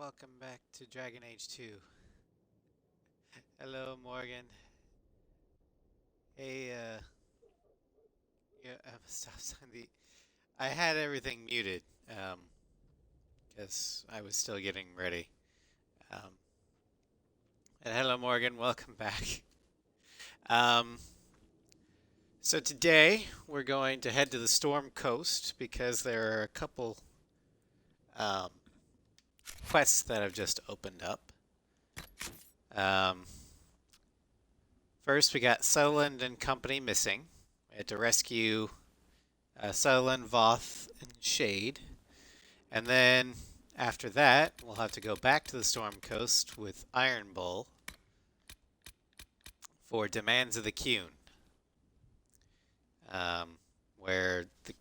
welcome back to Dragon Age 2. Hello, Morgan. Hey, yeah, stop sign the. I had everything muted, because I was still getting ready. Um, and hello, Morgan. Welcome back. Um, so today we're going to head to the Storm Coast because there are a couple um, quests that have just opened up. Um, First, we got Sutherland and company missing. We had to rescue Sutherland, Voth, and Shade. And then after that, we'll have to go back to the Storm Coast with Iron Bull for Demands of the Cune. Where the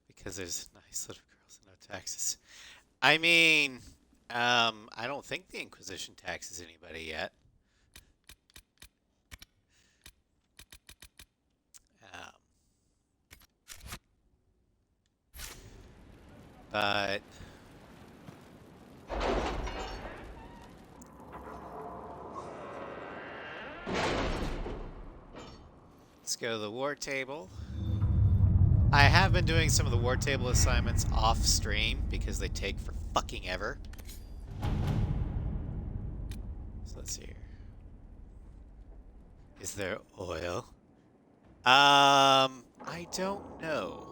because there's nice little girls and no taxes. I mean, I don't think the Inquisition taxes anybody yet. Um, but let's go to the war table. I have been doing some of the war table assignments off stream because they take for fucking ever. So let's see here. Is there oil? I don't know.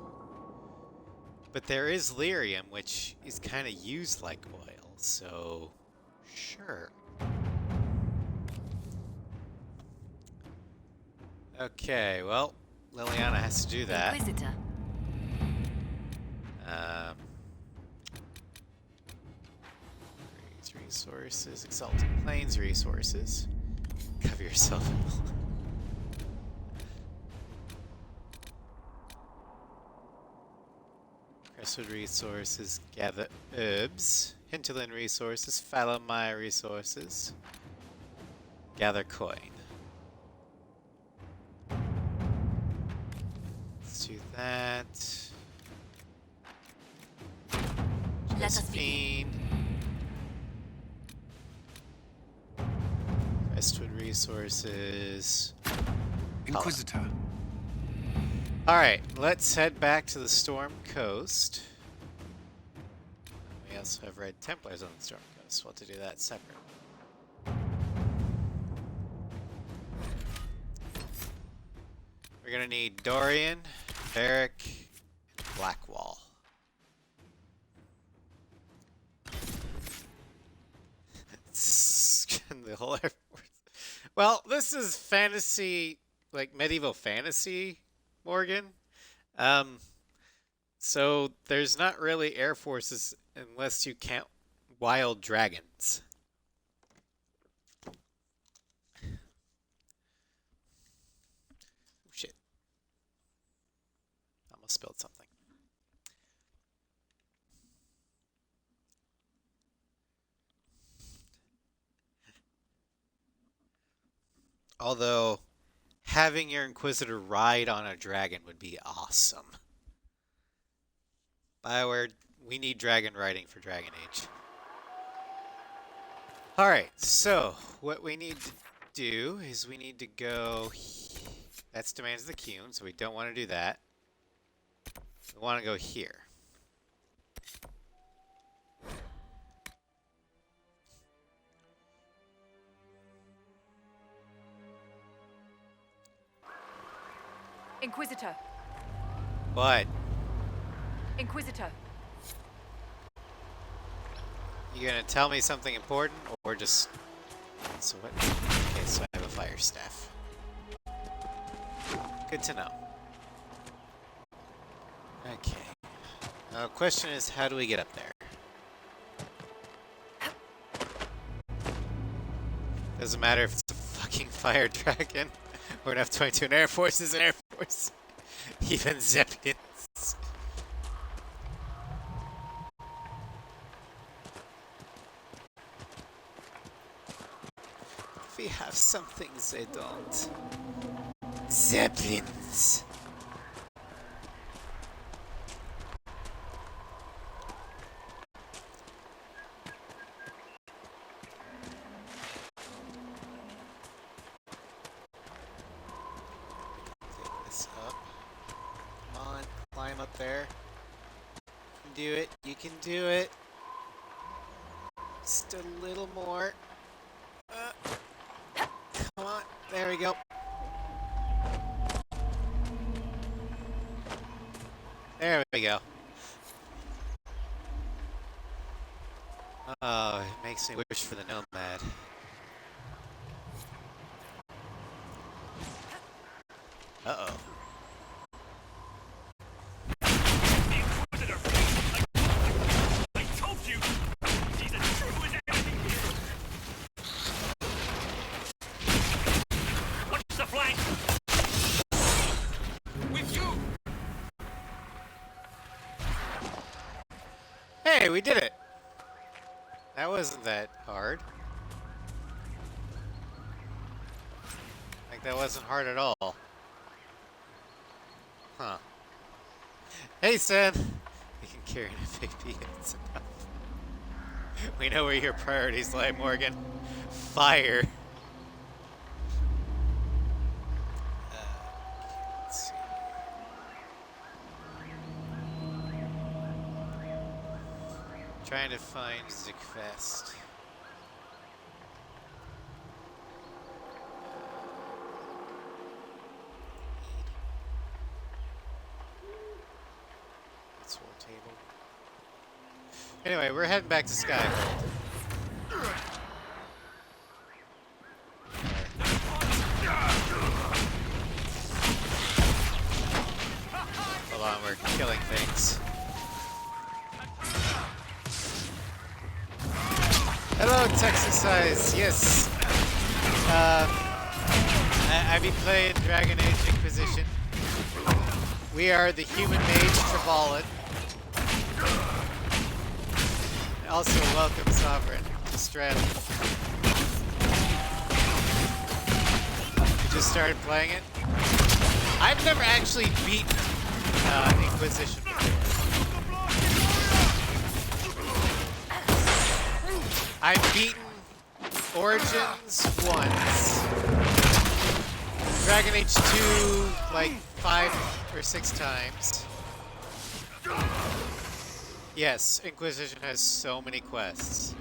But there is lyrium, which is kind of used like oil, so sure. Okay, well, Liliana has to do that. Inquisitor. Resources, Exalted Plains resources. Cover yourself in blood. Crestwood resources, gather herbs. Hinterland resources, follow my resources. Gather coin. Let's do that. Let us begin. Crestwood resources. Inquisitor. Alright, let's head back to the Storm Coast. We also have Red Templars on the Storm Coast. We'll have to do that separate. We're gonna need Dorian, Barrack, and Blackwall. The whole Air Force. Well, this is fantasy, like medieval fantasy, Morgan. So there's not really air forces unless you count wild dragons. Oh, shit. Almost spilled something. Although having your Inquisitor ride on a dragon would be awesome. BioWare, we need dragon riding for Dragon Age. Alright, so what we need to do is we need to go... That's Demands of the Cune, so we don't want to do that. We want to go here. Inquisitor. What? Inquisitor. You gonna tell me something important, or just... So what? Okay, so I have a fire staff. Good to know. Okay. Now, the question is, how do we get up there? Doesn't matter if it's a fucking fire dragon, or an F-22. An Air Force is an Air Force. Even Zeppelins. We have some things they don't. Zeppelins. there. You can do it. You can do it. Just a little more. Come on. There we go. There we go. Oh, it makes me wish for the Nomad. Uh-oh. I told you! He's a true as anything hero! Watch the flank! With you! Hey, we did it! That wasn't that hard. Like, that wasn't hard at all. Huh. Hey, Sen! We can carry an FAP, it's enough. We know where your priorities lie, Morgan. Fire. Let's see. Trying to find Zigfest. That's our table. Anyway, we're heading back to Skyhold. Hold on, we're killing things. Hello, Texas Eyes. Yes. I be playing Dragon Age Inquisition. We are the human mage Travalan. Also, welcome, Sovereign, to Stratum. You just started playing it? I've never actually beaten Inquisition before. I've beaten Origins once. Dragon Age 2 like 5 or 6 times. Yes, Inquisition has so many quests.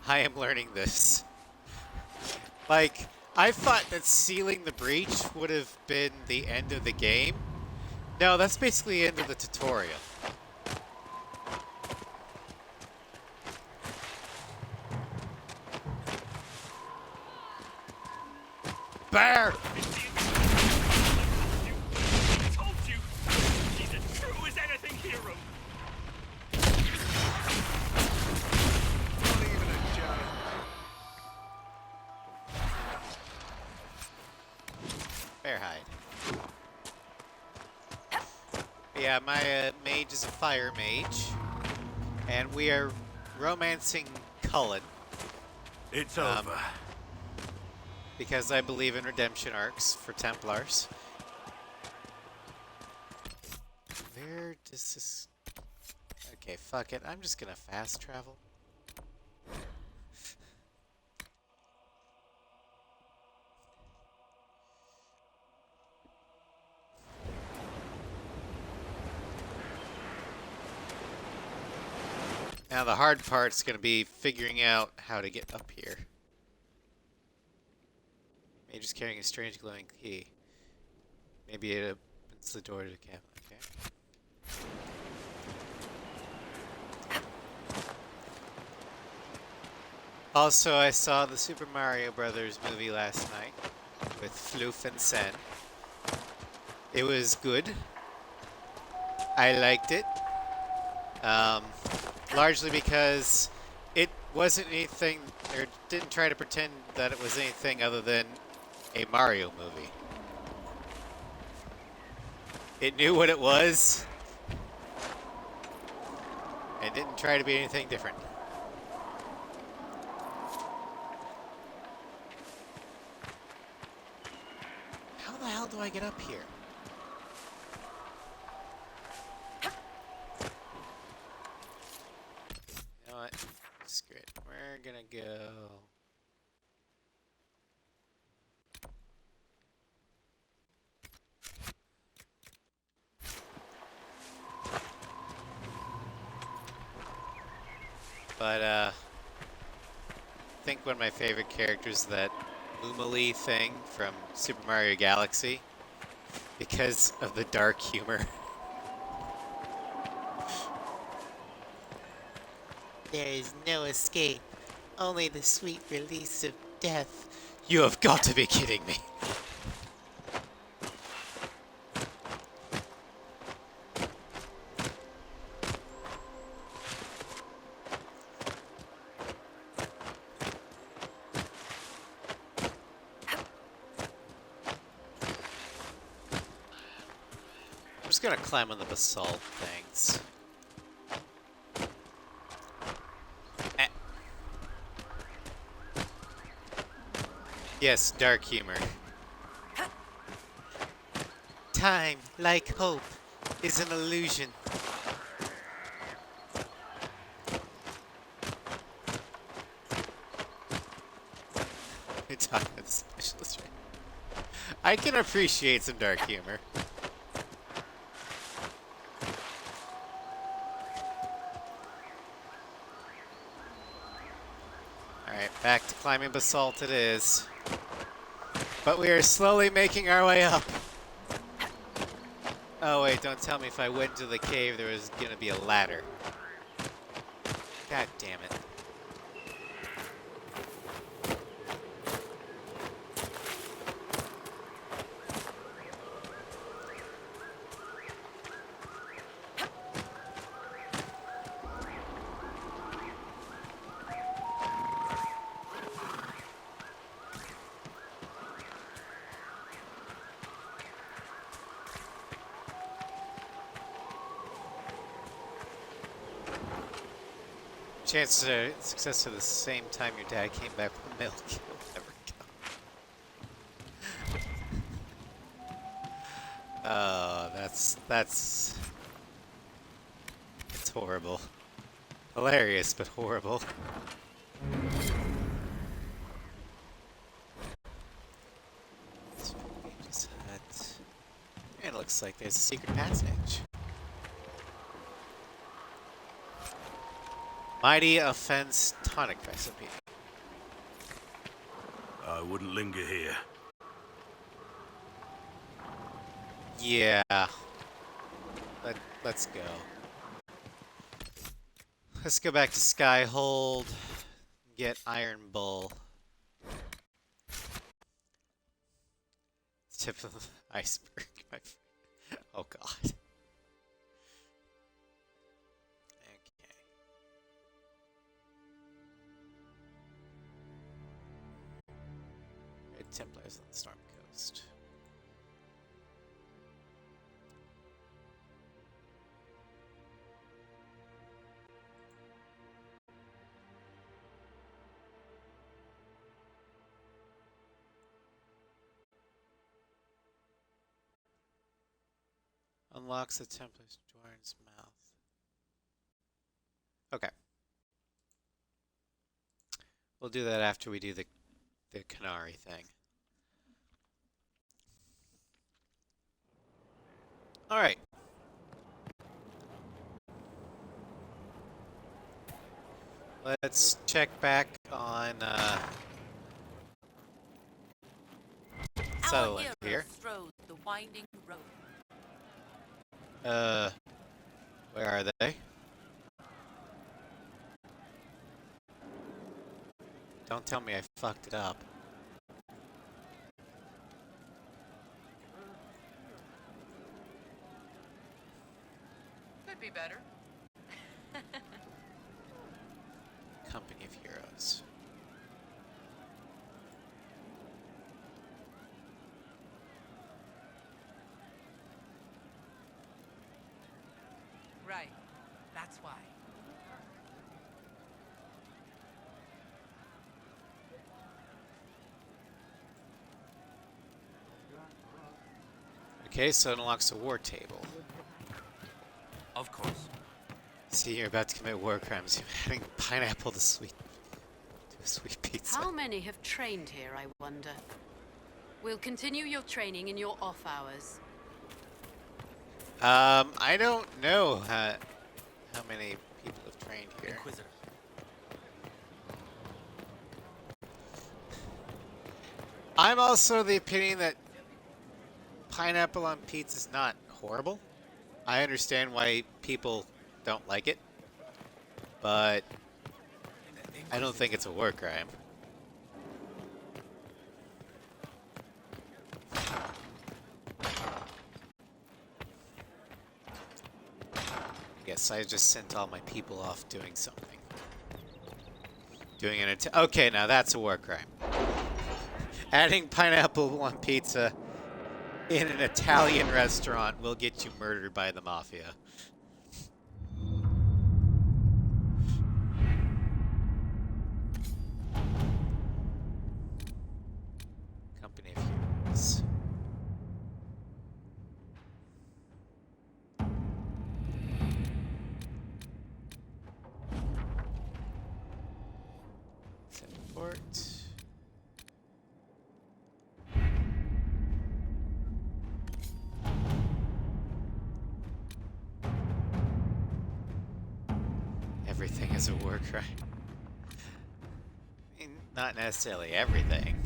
I am learning this. Like, I thought that sealing the breach would have been the end of the game. No, that's basically the end of the tutorial. Bear! I told you! He's a true as anything hero! Not even a giant. Bear hide. Yeah, my mage is a fire mage. And we are romancing Cullen. It's over. Because I believe in redemption arcs for Templars. Where does this... Okay, fuck it. I'm just gonna fast travel. Now the hard part's gonna be figuring out how to get up here. Mage is carrying a strange glowing key. Maybe it opens the door to the cabin. Okay. Also, I saw the Super Mario Brothers movie last night with Floof and Sen. It was good. I liked it. Largely because it wasn't anything, or didn't try to pretend that it was anything other than a Mario movie. It knew what it was, and didn't try to be anything different. How the hell do I get up here? You know what? Screw it. We're gonna go... But I think one of my favorite characters is that Moomalee thing from Super Mario Galaxy because of the dark humor. There is no escape, only the sweet release of death. You have got to be kidding me. I'm just gonna climb on the basalt things. Eh. Yes, dark humor. Time, like hope, is an illusion. We're talking about the specialist, right? I can appreciate some dark humor. Alright, back to climbing basalt it is. But we are slowly making our way up. Oh wait, don't tell me if I went to the cave there was gonna be a ladder. God damn it. Chances are success at the same time your dad came back with milk. It'll never come. Oh, that's it's horrible. Hilarious, but horrible. Mage's hut. And it looks like there's a secret passage. Mighty Offense tonic recipe. I wouldn't linger here. Yeah. Let's go. Let's go back to Skyhold. Get Iron Bull. Tip of the iceberg. Oh god. Okay. Red Templars on the Storm Coast. Unlocks the Templar's Dwarven's mouth. Okay. We'll do that after we do the Canary thing. Alright. Let's check back on settling here. Strode the winding road. Where are they? Don't tell me I fucked it up. Could be better. Company of Heroes. Right. That's why. Okay, so it unlocks a war table. Of course. See, you're about to commit war crimes. You're adding pineapple to a sweet pizza. How many have trained here, I wonder? We'll continue your training in your off hours. I don't know how many people have trained here. Inquisitor. I'm also the opinion that pineapple on pizza is not horrible. I understand why people don't like it, but I don't think it's a war crime. I guess I just sent all my people off doing something. Doing an okay, now that's a war crime. Adding pineapple on pizza in an Italian restaurant will get you murdered by the mafia. Company of Heroes. Teleport. Everything is a war crime. I mean, not necessarily everything.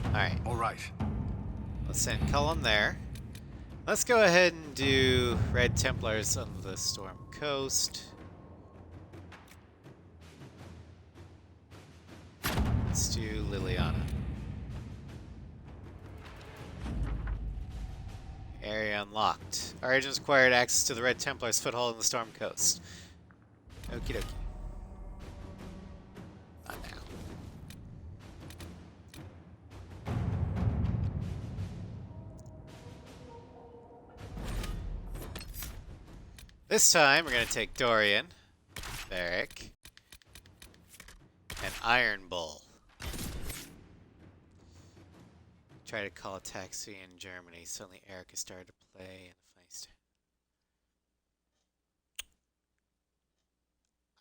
Alright, All right. let's send Cullum there. Let's go ahead and do Red Templars on the Storm Coast. Let's do Liliana. Area unlocked. Our agents acquired access to the Red Templars' foothold in the Storm Coast. Okie dokie. Not now. This time we're going to take Dorian, Varric, and Iron Bull. Try to call a taxi in Germany. Suddenly Erica started to play in a funny state.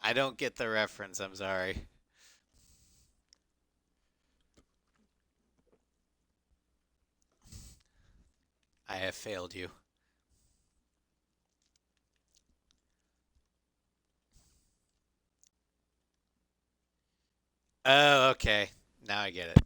I don't get the reference, I'm sorry. I have failed you. Oh, okay. Now I get it.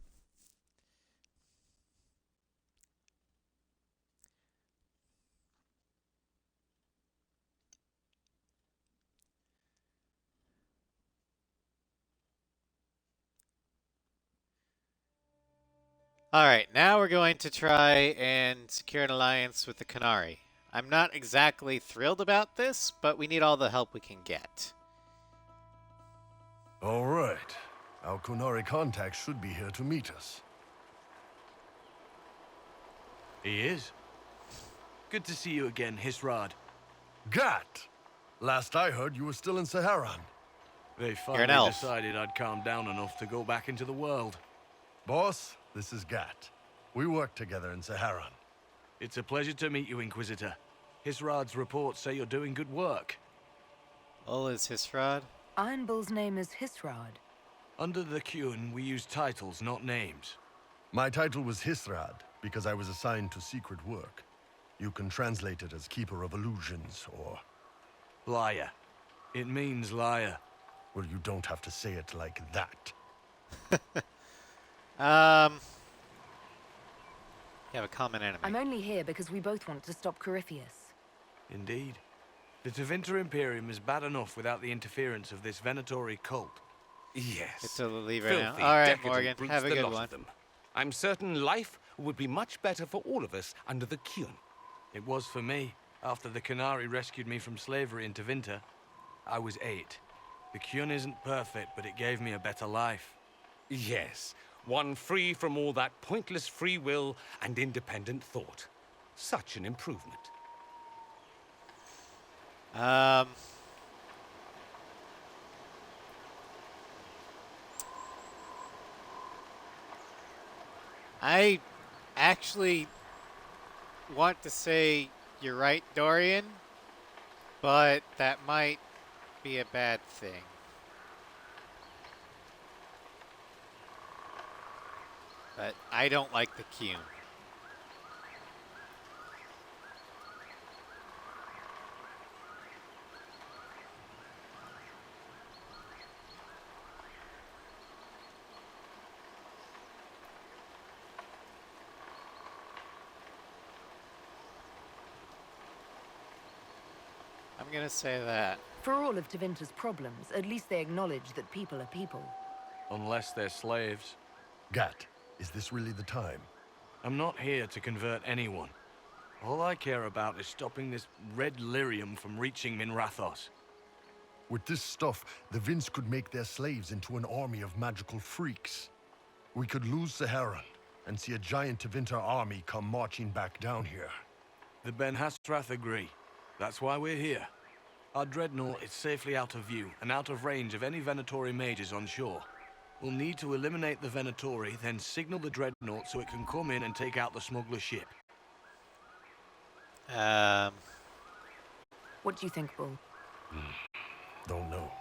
Alright, now we're going to try and secure an alliance with the Qunari. I'm not exactly thrilled about this, but we need all the help we can get. All right. Our Qunari contact should be here to meet us. He is. Good to see you again, Hisrad. Gat! Last I heard, you were still in Saharan. They an finally elf. decided I'd calmed down enough to go back into the world. Boss, this is Gat. We work together in Saharan. It's a pleasure to meet you, Inquisitor. Hisrad's reports say you're doing good work. Ol is Hisrad. Iron Bull's name is Hisrad. Under the Qun, we use titles, not names. My title was Hisrad because I was assigned to secret work. You can translate it as Keeper of Illusions, or... Liar. It means liar. Well, you don't have to say it like that. You have a common enemy. I'm only here because we both want to stop Corypheus. Indeed. The Tevinter Imperium is bad enough without the interference of this Venatori cult. Yes. It's a lever now. Filthy, All right, decadent Morgan. brutes, Have a the good lot one. of them. I'm certain life would be much better for all of us under the Qun. It was for me. After the Qunari rescued me from slavery in Tevinter, I was 8. The Qun isn't perfect, but it gave me a better life. Yes, one free from all that pointless free will and independent thought. Such an improvement. I actually want to say you're right, Dorian, but that might be a bad thing. But I don't like the Qun. I'm gonna say that. For all of Tevinter's problems, at least they acknowledge that people are people. Unless they're slaves. Gat, is this really the time? I'm not here to convert anyone. All I care about is stopping this red lyrium from reaching Minrathos. With this stuff, the Vince could make their slaves into an army of magical freaks. We could lose Saharan and see a giant Tevinter army come marching back down here. The Ben Hasrath agree. That's why we're here. Our dreadnought is safely out of view and out of range of any Venatori mages on shore. We'll need to eliminate the Venatori, then signal the dreadnought so it can come in and take out the smuggler ship. What do you think, Bull? Don't know.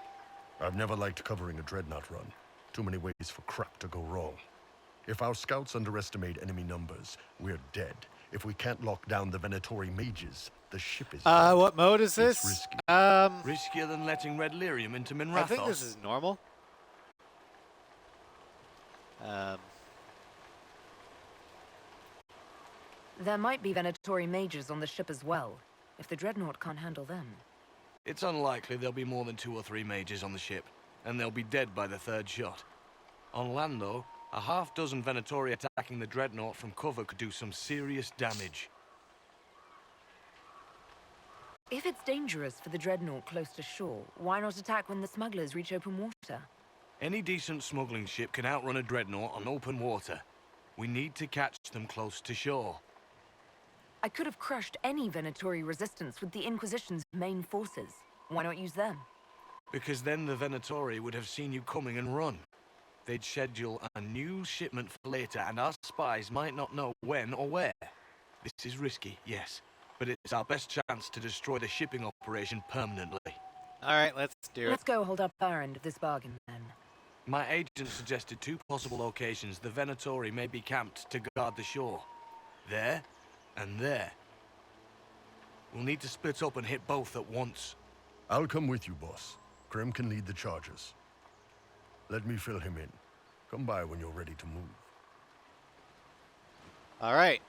I've never liked covering a dreadnought run. Too many ways for crap to go wrong. If our scouts underestimate enemy numbers, we're dead. If we can't lock down the Venatori mages, the ship is dead. What mode is It's this? risky. Riskier than letting red lyrium into Minrathos. I think this is normal. There might be Venatori mages on the ship as well, if the dreadnought can't handle them. It's unlikely there'll be more than 2 or 3 mages on the ship, and they'll be dead by the 3rd shot. On land, though, a half-dozen Venatori attacking the dreadnought from cover could do some serious damage. If it's dangerous for the dreadnought close to shore, why not attack when the smugglers reach open water? Any decent smuggling ship can outrun a dreadnought on open water. We need to catch them close to shore. I could have crushed any Venatori resistance with the Inquisition's main forces. Why not use them? Because then the Venatori would have seen you coming and run. They'd schedule a new shipment for later, and our spies might not know when or where. This is risky, yes, but it's our best chance to destroy the shipping operation permanently. Alright, let's do it. Let's go hold up our end of this bargain, then. My agent suggested 2 possible locations the Venatori may be camped to guard the shore. There and there. We'll need to split up and hit both at once. I'll come with you, boss. Krem can lead the charges. Let me fill him in. Come by when you're ready to move. Alright.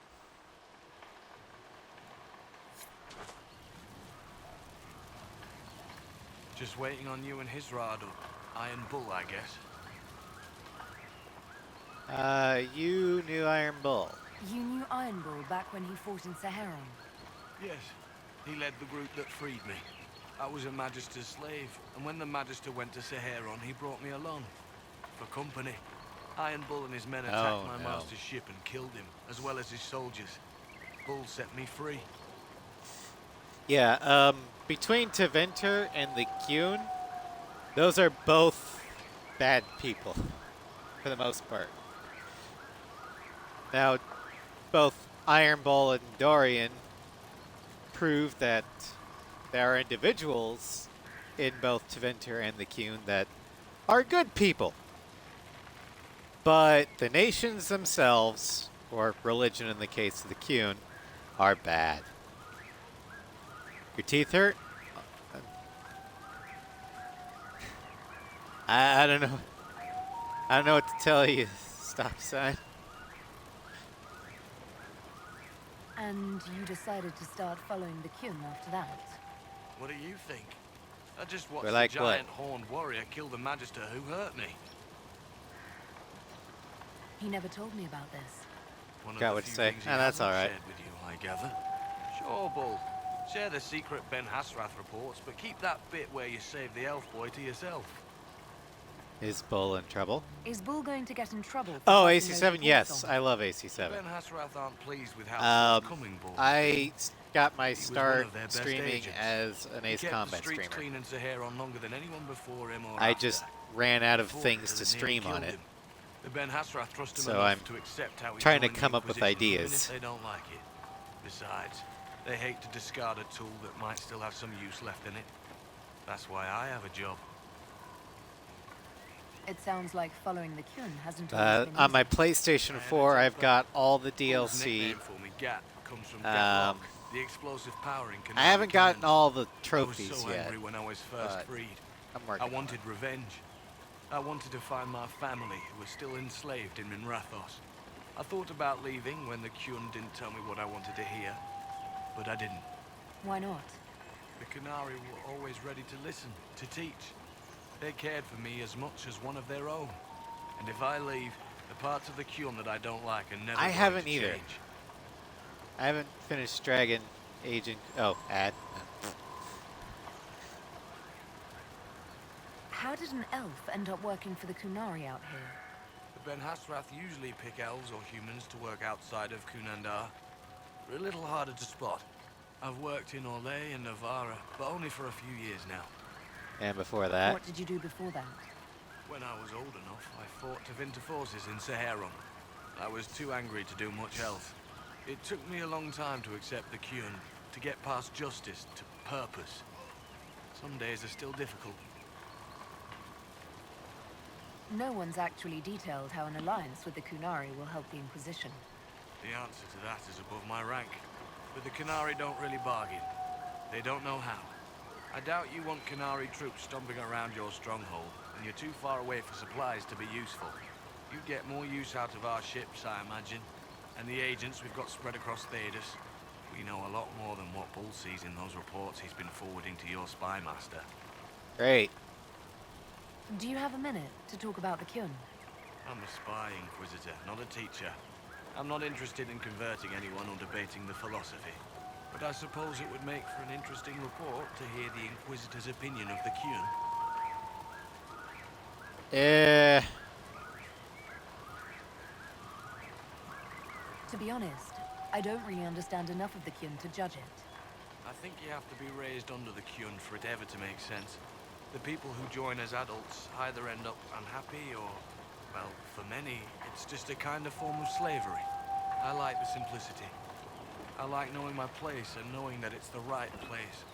Just waiting on you and his rod, or Iron Bull, I guess. You knew Iron Bull. You knew Iron Bull back when he fought in Saharan. Yes, he led the group that freed me. I was a Magister's slave, and when the Magister went to Saharan, he brought me along. For company. Iron Bull and his men attacked my master's ship and killed him, as well as his soldiers. Bull set me free. Yeah, between Tevinter and the Qun, those are both bad people, for the most part. Now, both Iron Bull and Dorian prove that there are individuals in both Tevinter and the Qun that are good people. But the nations themselves, or religion in the case of the Qun, are bad. Your teeth hurt? I don't know. I don't know what to tell you. Stop sign. And you decided to start following the Qun after that? What do you think? I just watched We're like the giant horned warrior kill the Magister who hurt me. He never told me about this. One Got of what the to few say. things he Ah, that's hasn't all right. shared with you, I gather. Sure, Bull. Share the secret Ben Hasrath reports, but keep that bit where you saved the elf boy to yourself. Is Bull in trouble? Is Bull going to get in trouble? For Oh, passing those AC7, reports yes. on? I love AC7. Ben Hasrath aren't pleased with how it's coming, Bull. I got my He was one start of their best streaming agents. as an He Ace kept Combat the streets streamer. clean in Saharan longer than anyone before him or I after. just ran out of Fought things till to it nearly stream on killed it. him. The Ben Hasrath trust him So enough I'm to accept how he trying to joined the come up with Inquisition, even ideas. if they don't like it. Besides, they hate to discard a tool that might still have some use left in it. That's why I have a job. It sounds like following the Qun hasn't always been On my easy. PlayStation 4, I've got all the Bull's DLC. nickname for me, Gat, comes from Gatlock, Um, the explosive power in I haven't gotten all the I was trophies so yet. angry when I was first but freed. I'm I working on wanted revenge. I wanted to find my family who were still enslaved in Minrathos. I thought about leaving when the Qun didn't tell me what I wanted to hear, but I didn't. Why not? The Canary were always ready to listen, to teach. They cared for me as much as one of their own. And if I leave, the parts of the Kyun that I don't like are never I going haven't to either. change. I haven't finished Dragon Agent. Oh, ad. How did an elf end up working for the Kunari out here? The Ben Hasrath usually pick elves or humans to work outside of Kunandar. They're a little harder to spot. I've worked in Orlais and Navarra, but only for a few years now. And before that, What did you do before that? When I was old enough, I fought to Winter forces in Saharon. I was too angry to do much else. It took me a long time to accept the Kyun, to get past justice, to purpose. Some days are still difficult. No one's actually detailed how an alliance with the Kunari will help the Inquisition. The answer to that is above my rank. But the Canary don't really bargain. They don't know how. I doubt you want Canary troops stomping around your stronghold, and you're too far away for supplies to be useful. You'd get more use out of our ships, I imagine. And the agents we've got spread across Thedas. We know a lot more than what Bull sees in those reports he's been forwarding to your spy master. great. Do you have a minute to talk about the Kyun? I'm a spy inquisitor, not a teacher. I'm not interested in converting anyone or debating the philosophy. But I suppose it would make for an interesting report to hear the Inquisitor's opinion of the Kyun. To be honest, I don't really understand enough of the Kyun to judge it. I think you have to be raised under the Kyun for it ever to make sense. The people who join as adults either end up unhappy or, well, for many, it's just a kind of form of slavery. I like the simplicity. I like knowing my place and knowing that it's the right place.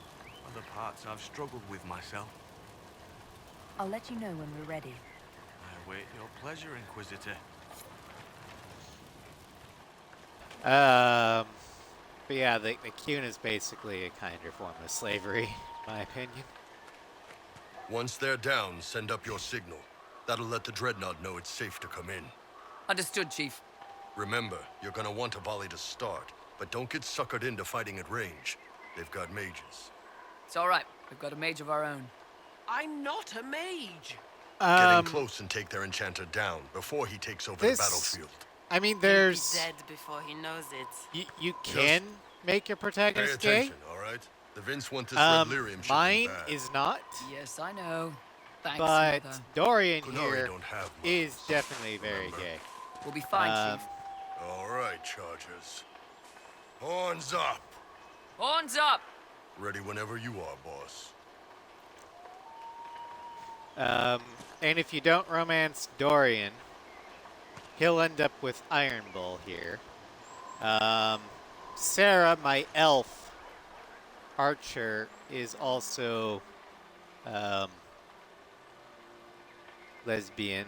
Other parts I've struggled with myself. I'll let you know when we're ready. I await your pleasure, Inquisitor. But yeah, the Kyun is basically a kinder form of slavery, in my opinion. Once they're down, send up your signal. That'll let the Dreadnought know it's safe to come in. Understood, Chief. Remember, you're gonna want a volley to start, but don't get suckered into fighting at range. They've got mages. It's all right. We've got a mage of our own. I'm not a mage. Get in close and take their enchanter down before he takes over the this- battlefield. I mean, He'll there's be dead before he knows it. you can make your Pay protagonist gay. attention, all right? The Vince want this red lyrium shit Mine bad. is not, Yes, I know. Thanks, but Mother. Dorian Kunari here don't have is mothers, definitely very remember? gay. We'll be fine, Um, Chief. All right, Chargers. Horns up. Horns up! Ready whenever you are, boss. And if you don't romance Dorian, he'll end up with Iron Bull here. Sarah, my elf archer, is also lesbian,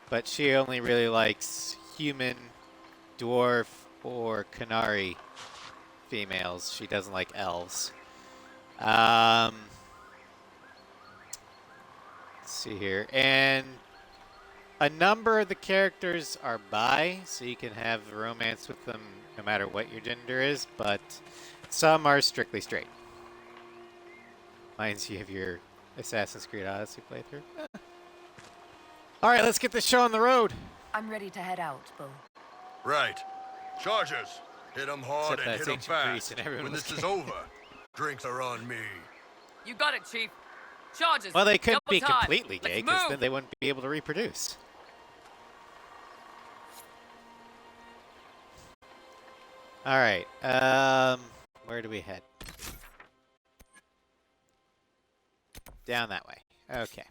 but she only really likes human, dwarf, or Canary females. She doesn't like elves. Let's see here. And a number of the characters are bi, so you can have romance with them no matter what your gender is, but some are strictly straight. Reminds you of your Assassin's Creed Odyssey playthrough. All right, let's get this show on the road. I'm ready to head out, Bull. Right. Chargers, hit 'em hard Except and that's hit 'em ancient Greece fast. and everyone When was this is gay. over, drinks are on me. You got it, Chief. Charges. Well, they couldn't Double be time. completely gay, Let's because move. then they wouldn't be able to reproduce. All right, where do we head? Down that way. Okay.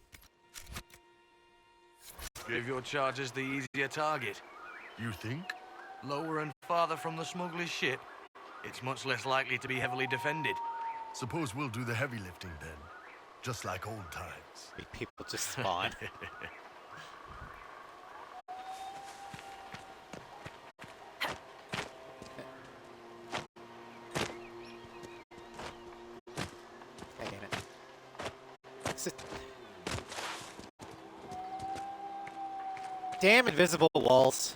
Give your chargers the easier target. You think? Lower and farther from the smuggler's ship, it's much less likely to be heavily defended. Suppose we'll do the heavy lifting then. Just like old times. People just spawn. God damn it. Damn invisible walls.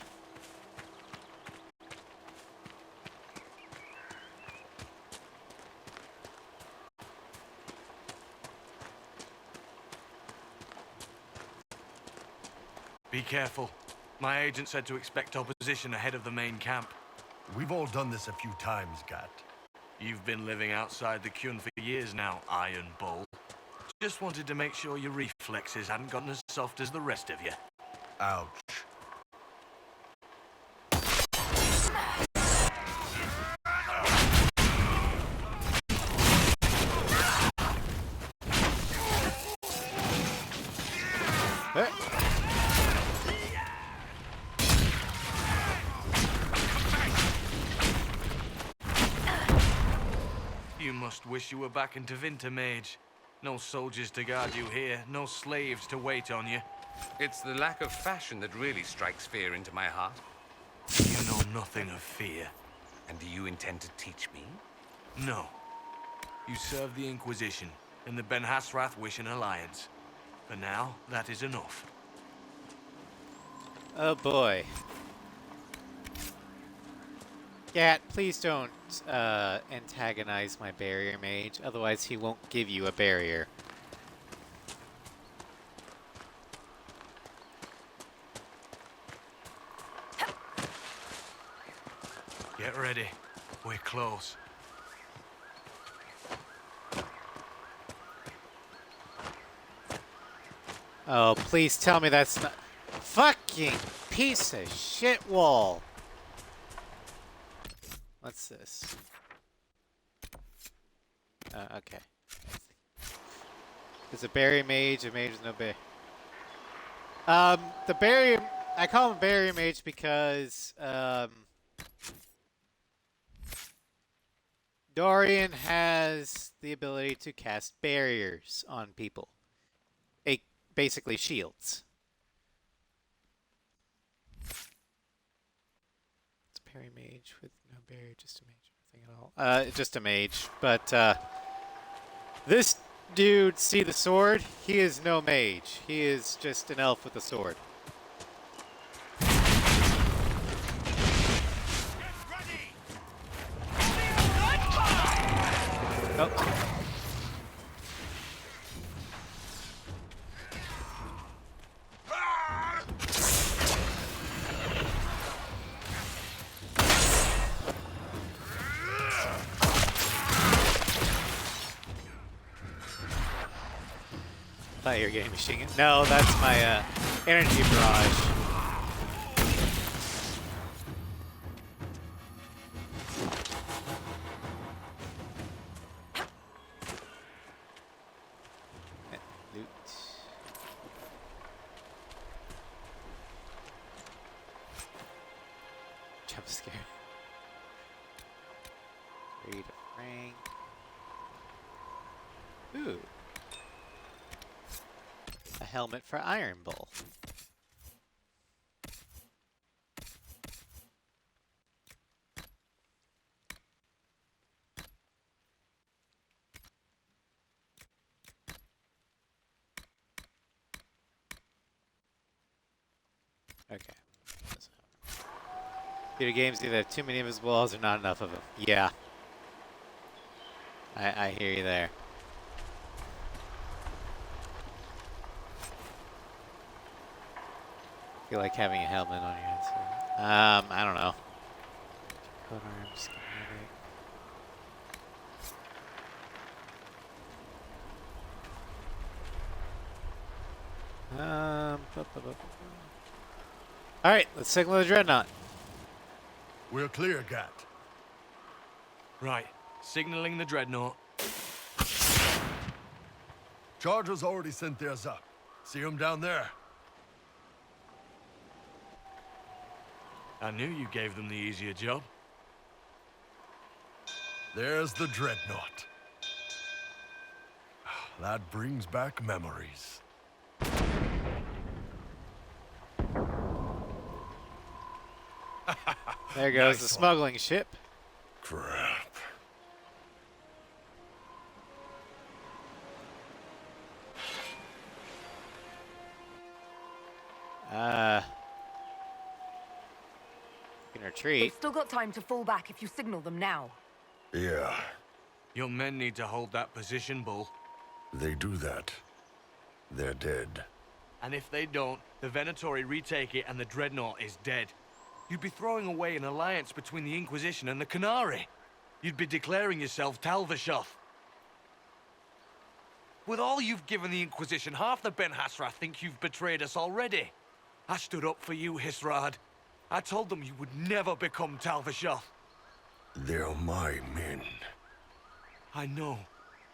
Be careful. My agent said to expect opposition ahead of the main camp. We've all done this a few times, Gat. You've been living outside the Kyun for years now, Iron Bull. Just wanted to make sure your reflexes hadn't gotten as soft as the rest of you. Ouch. You must wish you were back in Tevinter, Mage. No soldiers to guard you here, no slaves to wait on you. It's the lack of fashion that really strikes fear into my heart. You know nothing of fear. And do you intend to teach me? No. You serve the Inquisition, and the Ben Hasrath wish an alliance. For now, that is enough. Oh boy. Gat, please don't antagonize my barrier mage, otherwise he won't give you a barrier. Get ready. We're close. Oh, please tell me that's not... Fucking piece of shit wall! What's this? Okay. There's a barrier mage, a mage with no barrier. The barrier... I call him barrier mage because, Dorian has the ability to cast barriers on people. Basically shields. It's a parry mage with no barrier, just a mage, nothing at all. Just a mage. But this dude, see the sword? He is no mage. He is just an elf with a sword. Oh. I thought you were getting machine gun. No, that's my energy barrage. Loot. Jump scare. Read a rank. Ooh. A helmet for Iron Bull. Okay. Video games either have too many invisible walls or not enough of them. Yeah. I hear you there. I feel like having a helmet on your head. So. I don't know. Coat arms, schematic. All right, let's signal the dreadnought. We're clear, Gat. Right. Signaling the dreadnought. Chargers already sent theirs up. See them down there? I knew you gave them the easier job. There's the dreadnought. That brings back memories. There goes Nice the one. smuggling ship. Crap. We can retreat. They've still got time to fall back if you signal them now. Yeah, Your men need to hold that position, Bull. they do that. They're dead. And if they don't, the Venatori retake it and the Dreadnought is dead. You'd be throwing away an alliance between the Inquisition and the Canary. You'd be declaring yourself Talvishoth. With all you've given the Inquisition, half the Ben Hassrath think you've betrayed us already. I stood up for you, Hisrad. I told them you would never become Talvishoth. They're my men. I know,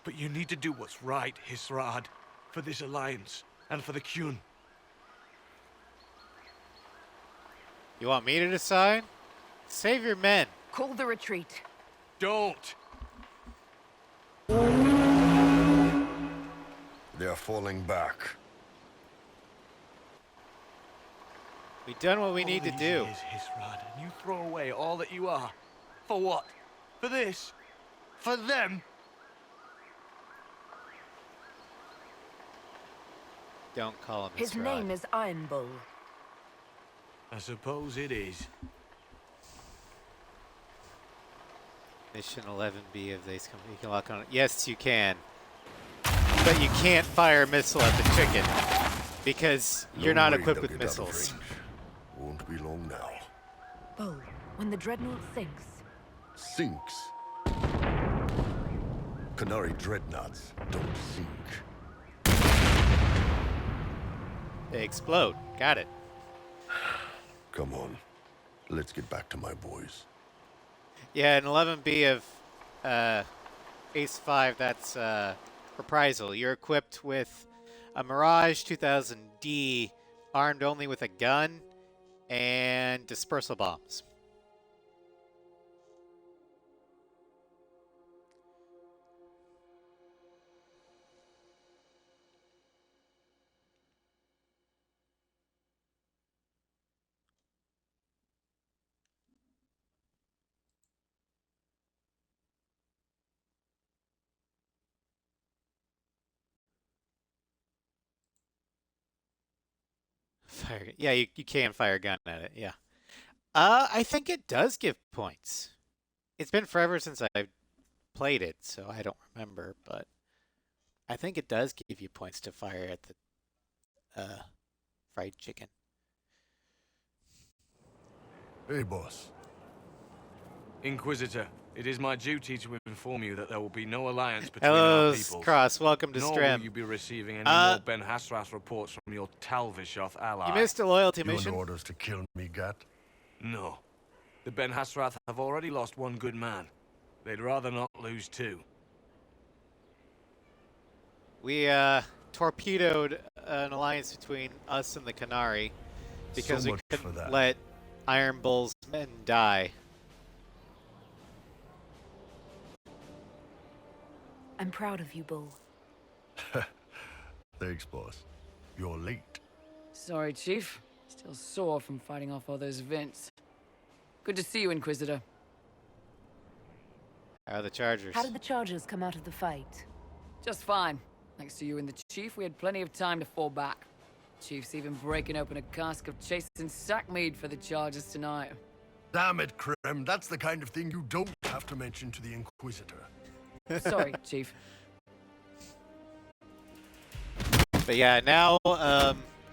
but you need to do what's right, Hisrad. For this alliance, and for the Qun. You want me to decide? Save your men. Call the retreat. Don't! They're falling back. We've done what we All need to these do. years, Hisrad, and you throw away all that you are. For what? For this? For them? Don't call him His Rod. name is Iron Bull. I suppose it is. Mission 11B of these company. You can lock on it. Yes, you can. But you can't fire a missile at the chicken because you're not No way equipped they'll with get out of missiles. range. Won't be long now. Bull, when the Dreadnought sinks, Sinks. Canary dreadnoughts don't sink. They explode. Got it. Come on. Let's get back to my boys. Yeah, an 11B of Ace 5, that's Reprisal. You're equipped with a Mirage 2000D, armed only with a gun and dispersal bombs. Fire, yeah, you can fire a gun at it, yeah. I think it does give points. It's been forever since I've played it, so I don't remember, but I think it does give you points to fire at the fried chicken. Hey, boss. Inquisitor, it is my duty to inform you that there will be no alliance between Hello, our peoples. Cross. Welcome to Nor Strem. will you be receiving any more Ben Hassrath reports from your Talvishoth ally. You missed a loyalty You mission. under orders to kill me, Gat? No. The Ben Hassrath have already lost one good man. They'd rather not lose two. We torpedoed an alliance between us and the Canary because So we much for couldn't that. let Iron Bull's men die. I'm proud of you, Bull. Thanks, boss. You're late. Sorry, Chief. Still sore from fighting off all those vents. Good to see you, Inquisitor. How are the Chargers? How did the Chargers come out of the fight? Just fine. Thanks to you and the Chief, we had plenty of time to fall back. Chief's even breaking open a cask of chasing sackmead for the Chargers tonight. Damn it, Krem. That's the kind of thing you don't have to mention to the Inquisitor. Sorry, Chief. But yeah, now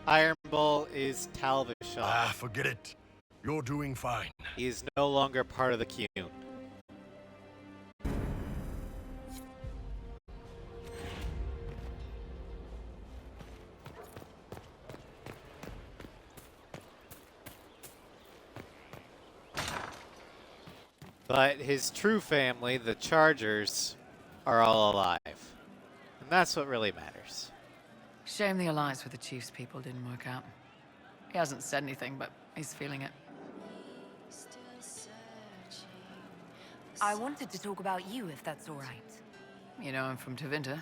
Iron Bull is Talvishoth. Ah, forget it. You're doing fine. He is no longer part of the Qun. But his true family, the Chargers, are all alive. And that's what really matters. Shame the alliance with the Chief's people didn't work out. He hasn't said anything, but he's feeling it. I wanted to talk about you, if that's all right. You know, I'm from Tevinter.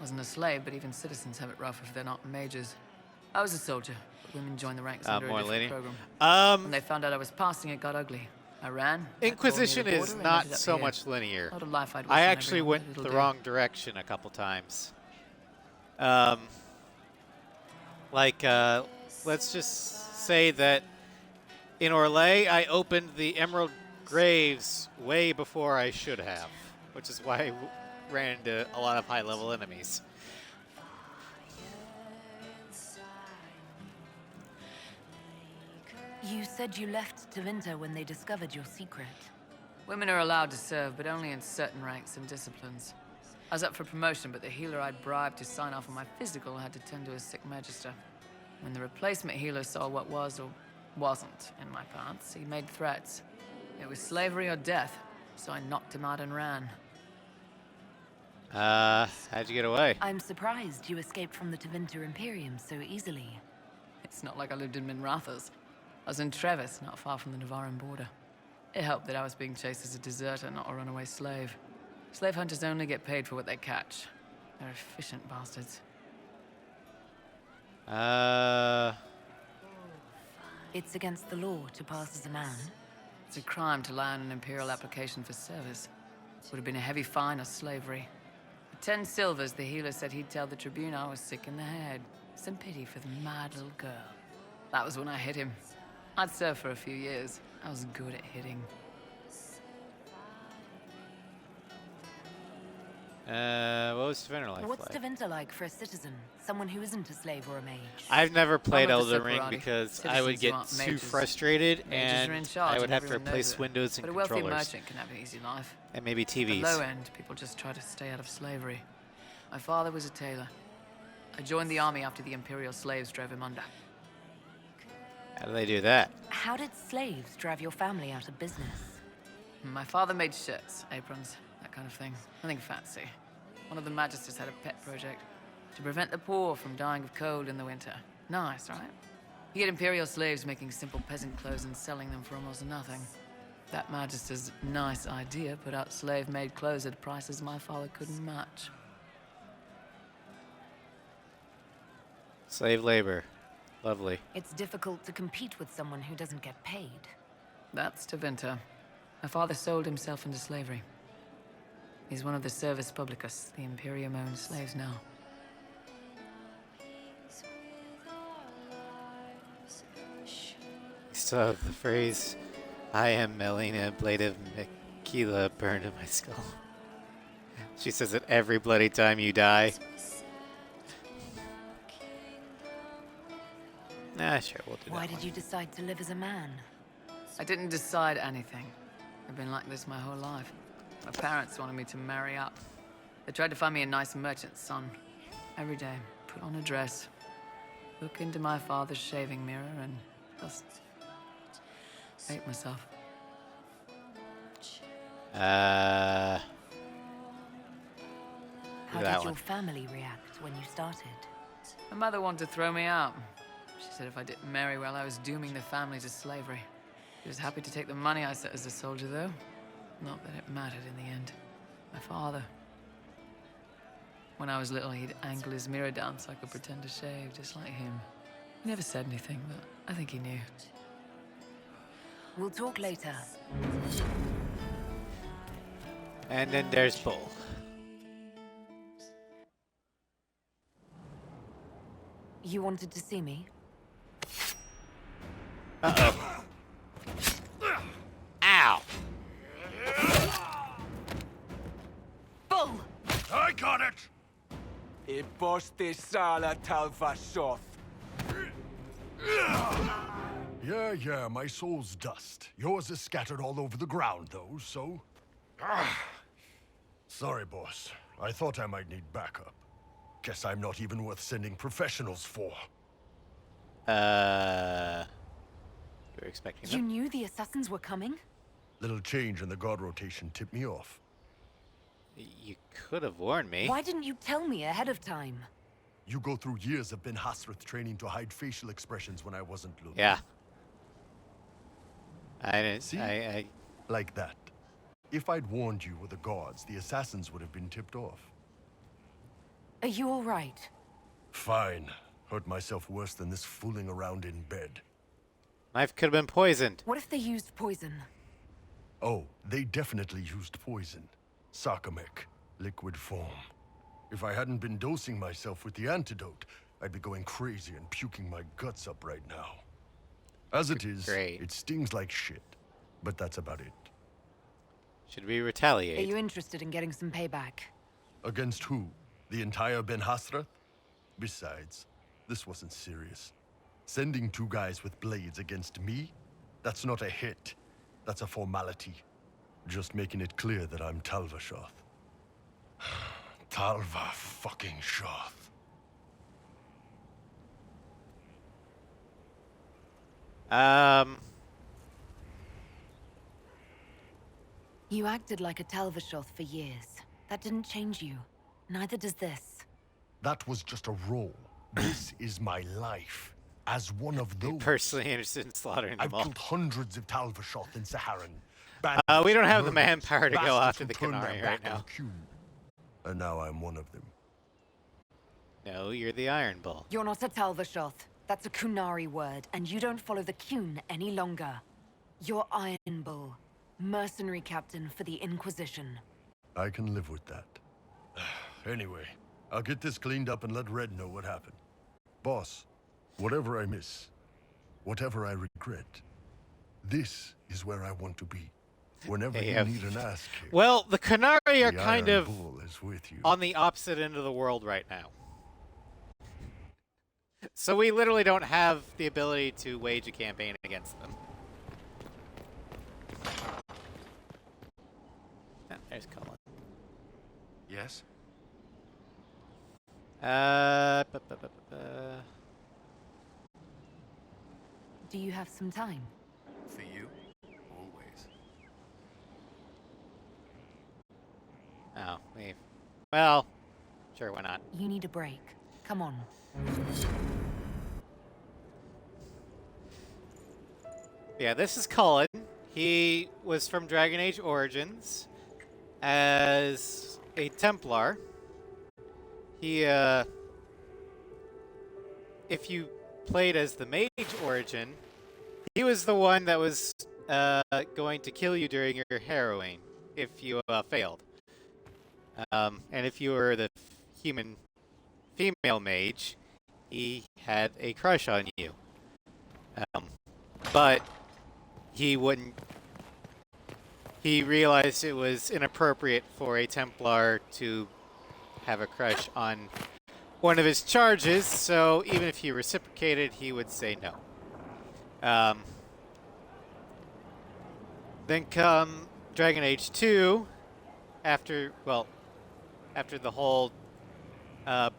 Wasn't a slave, but even citizens have it rough if they're not majors. I was a soldier, but women joined the ranks under a more different lady. program. When they found out I was passing, it got ugly. I ran. Inquisition got is border, and not ended up so here. much linear. A lot of life I'd wish I on actually everyone, went but it'll the do. wrong direction a couple times. Let's just say that in Orlais, I opened the Emerald Graves way before I should have, which is why I ran into a lot of high-level enemies. You said you left Tevinter when they discovered your secret. Women are allowed to serve, but only in certain ranks and disciplines. I was up for promotion, but the healer I'd bribed to sign off on my physical had to tend to a sick magister. When the replacement healer saw what was or wasn't in my pants, he made threats. It was slavery or death, so I knocked him out and ran. How'd you get away? I'm surprised you escaped from the Tevinter Imperium so easily. It's not like I lived in Minrathas. I was in Trevis, not far from the Navaran border. It helped that I was being chased as a deserter, not a runaway slave. Slave hunters only get paid for what they catch. They're efficient bastards. It's against the law to pass as a man. It's a crime to lie on an Imperial application for service. Would have been a heavy fine or slavery. For 10 silvers, the healer said he'd tell the Tribune I was sick in the head. Some pity for the mad little girl. That was when I hit him. I'd served for a few years. I was good at hitting. What was Tevinter like? What's Tevinter like for a citizen? Someone who isn't a slave or a mage? I've never played I'm of the Elden Ring Separati. because I would Citizens get aren't too mages. frustrated Mages are in and charge I would and have to everyone replace knows it. windows and But a wealthy controllers. merchant can have an easy life. And maybe At the TVs. low end, people just try to stay out of slavery. My father was a tailor. I joined the army after the Imperial slaves drove him under. How do they do that? How did slaves drive your family out of business? My father made shirts, aprons, that kind of thing. Nothing fancy. One of the magisters had a pet project to prevent the poor from dying of cold in the winter. Nice, right? He had Imperial slaves making simple peasant clothes and selling them for almost nothing. That magister's nice idea put out slave-made clothes at prices my father couldn't match. Slave labor. Lovely. It's difficult to compete with someone who doesn't get paid. That's Tevinter. My father sold himself into slavery. He's one of the Servus Publicus, the Imperium-owned slaves now. Still have the phrase, I am Melina, blade of Mikila burned in my skull. She says it every bloody time you die. Nah, sure, we'll do Why that did one. you decide to live as a man? I didn't decide anything. I've been like this my whole life. My parents wanted me to marry up. They tried to find me a nice merchant's son. Every day, put on a dress, look into my father's shaving mirror, and just hate myself. How that did one. your family react when you started? My mother wanted to throw me out. She said if I didn't marry well, I was dooming the family to slavery. She was happy to take the money I set as a soldier, though. Not that it mattered in the end. My father. When I was little, he'd angle his mirror down so I could pretend to shave, just like him. He never said anything, but I think he knew. We'll talk later. And then there's Bull. You wanted to see me? Uh-oh. Ow! Bull! I got it! Yeah, my soul's dust. Yours is scattered all over the ground, though, so... Sorry, boss. I thought I might need backup. Guess I'm not even worth sending professionals for. You were expecting You them? knew the assassins were coming? Little change in the guard rotation tipped me off. You could have warned me. Why didn't you tell me ahead of time? You go through years of Ben Hasrith training to hide facial expressions when I wasn't looking. Yeah. I didn't. See? I Like that. If I'd warned you or the guards, the assassins would have been tipped off. Are you all right? Fine. Hurt myself worse than this fooling around in bed. Knife could have been poisoned. What if they used poison? Oh, they definitely used poison. Sarcomec, liquid form. If I hadn't been dosing myself with the antidote, I'd be going crazy and puking my guts up right now. As it is, Great. it stings like shit. But that's about it. Should we Are retaliate? you interested in getting some payback? Against who? The entire Ben Hasrith? Besides, this wasn't serious. Sending 2 guys with blades against me? That's not a hit. That's a formality. Just making it clear that I'm Talva Shoth. Talva fucking Shoth. You acted like a Telvershoth for years. That didn't change you. Neither does this. That was just a role. This is my life. As one of those. Personally interested in slaughtering them I've all. killed hundreds of Talvashoth in Saharan. We don't have the murderers, manpower to go bastards after who the turned their Canary right back on now. Q. And now I'm one of them. No, you're the Iron Bull. You're not a Telvershoth. That's a Kunari word, and you don't follow the Qun any longer. You're Iron Bull, mercenary captain for the Inquisition. I can live with that. Anyway, I'll get this cleaned up and let Red know what happened. Boss, whatever I miss, whatever I regret, this is where I want to be. Whenever They you have- need an ass kick, Well, the Canary are the kind Iron of Bull is with you. on the opposite end of the world right now. So we literally don't have the ability to wage a campaign against them. Oh, there's Colin. Yes? Bu- bu- bu- bu- bu. Do you have some time? For you? Always. Oh, well, sure, why not? You need a break. Come on. Yeah, this is Cullen. He was from Dragon Age Origins as a Templar. He, if you played as the Mage Origin, he was the one that was going to kill you during your harrowing if you failed. And if you were the human female mage, he had a crush on you. But he wouldn't. He realized it was inappropriate for a Templar to have a crush on one of his charges, so even if he reciprocated, he would say no. Then come Dragon Age 2, after the whole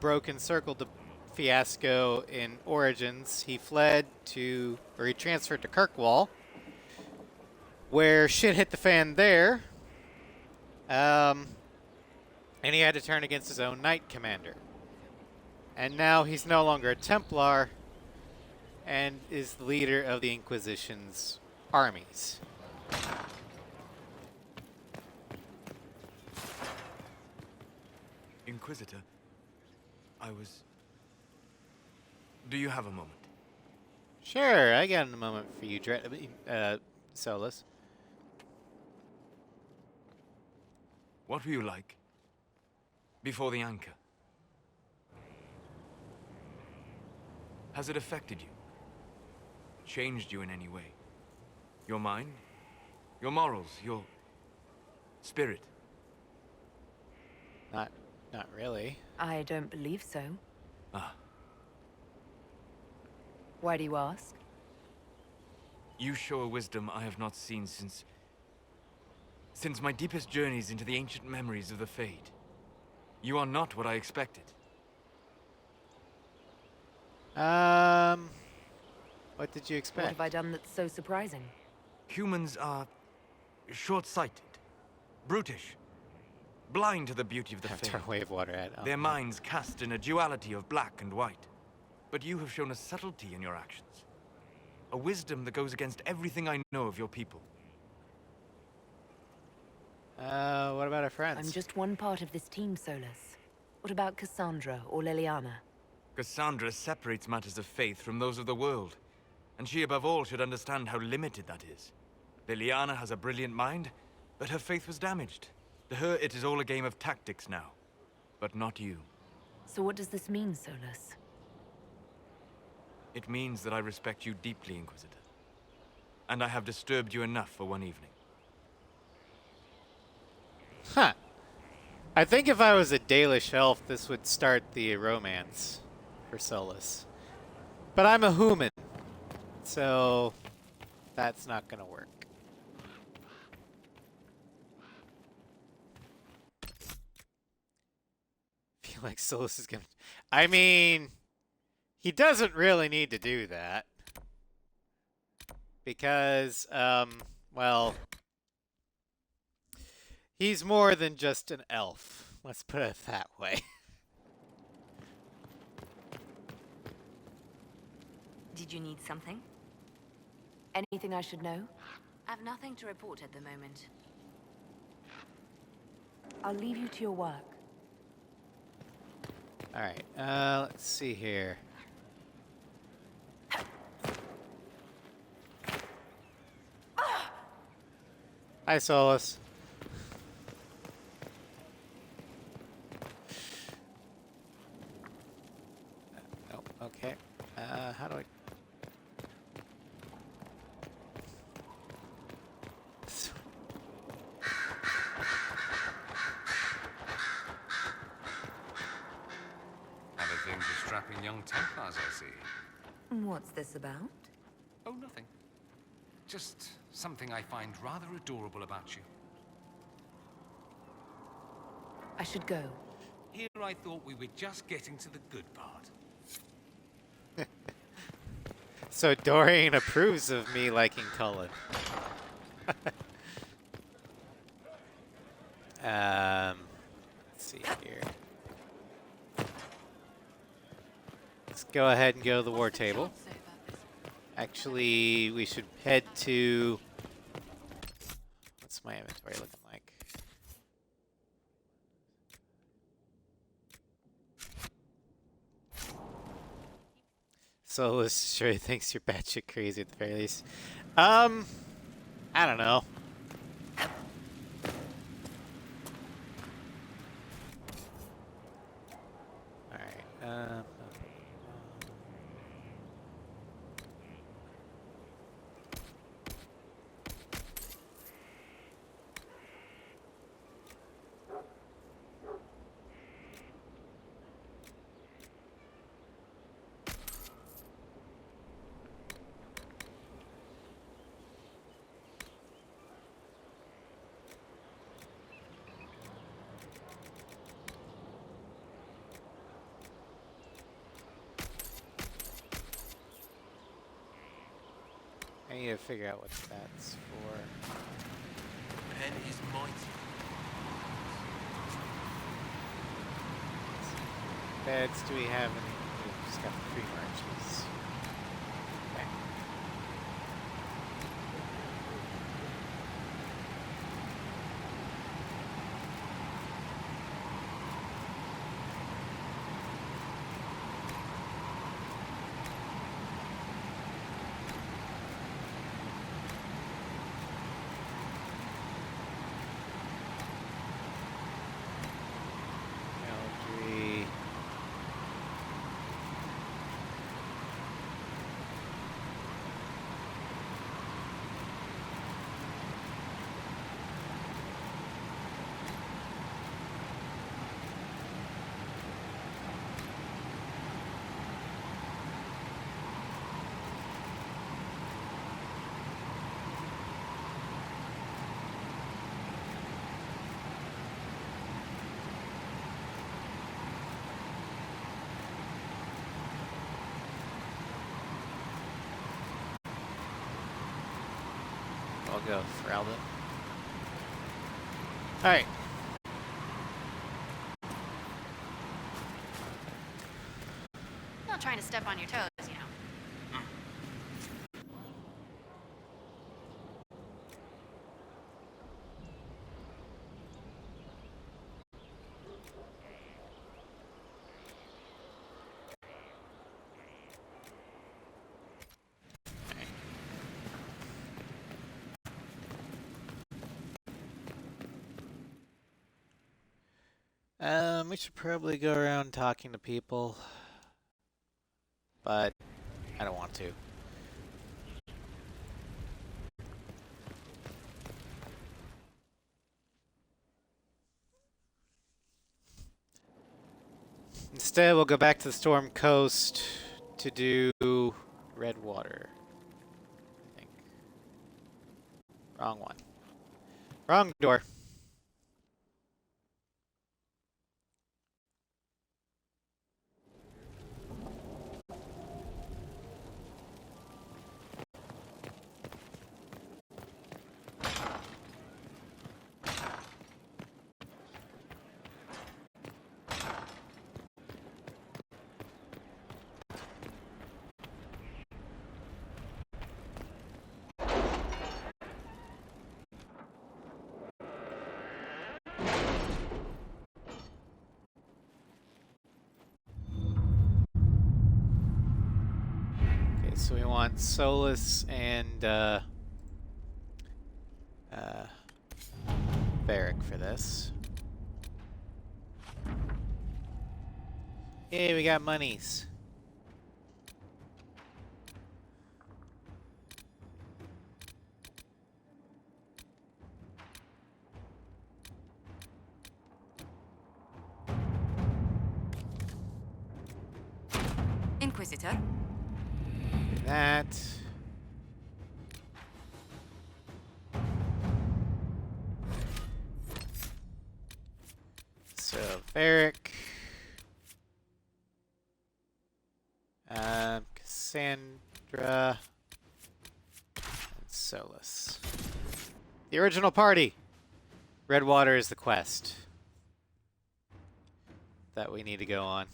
Broken Circle fiasco in Origins, he he transferred to Kirkwall, where shit hit the fan there, and he had to turn against his own Knight Commander. And now he's no longer a Templar, and is the leader of the Inquisition's armies. Inquisitor, Do you have a moment? Sure, I got a moment for you, Solus. What were you like? Before the anchor? Has it affected you? Changed you in any way? Your mind? Your morals? Your spirit? Not really. I don't believe so. Ah, Why do you ask? you show a wisdom I have not seen since my deepest journeys into the ancient memories of the Fade. You are not what I expected. What did you What expect? have I done that's so surprising? Humans are short-sighted, brutish, blind to the beauty of the Fade. Turn a wave water at Their minds cast in a duality of black and white. But you have shown a subtlety in your actions. A wisdom that goes against everything I know of your people. What about our friends? I'm just one part of this team, Solus. What about Cassandra or Liliana? Cassandra separates matters of faith from those of the world. And she above all should understand how limited that is. Liliana has a brilliant mind, but her faith was damaged. To her, it is all a game of tactics now. But not you. So what does this mean, Solus? It means that I respect you deeply, Inquisitor. And I have disturbed you enough for one evening. Huh. I think if I was a Dalish elf, this would start the romance for Solus. But I'm a human, so that's not gonna work. Feel like Solus is gonna... I mean, he doesn't really need to do that. Because, well, he's more than just an elf. Let's put it that way. Did you need something? Anything I should know? I've nothing to report at the moment. I'll leave you to your work. Alright, let's see here. Hi, Solus. Oh, okay. How do I... Other things are strapping young Templars, I see. What's this about? Oh, nothing. Just something I find rather adorable about you. I should go. Here I thought we were just getting to the good part. So Dorian approves of me liking Cullen. Let's see here. Let's go ahead and go to the war table. Actually, we should head to... What's my inventory looking like? Solus sure thinks you're batshit crazy at the very least. I don't know. Alright, I need to figure out what that's for. Pen is mighty. Beds, do we have any? We just got the 3 marches. Okay. Eldry. I'll go for Alden. Alright. Not trying to step on your toes, you know. We should probably go around talking to people, but I don't want to. Instead, we'll go back to the Storm Coast, to do red water. I think. Wrong one. Wrong door. So we want Solus and Barrack for this. Yay, we got monies. Inquisitor. Do that. So Varric, Cassandra, and Solus. The original party. Redwater is the quest that we need to go on.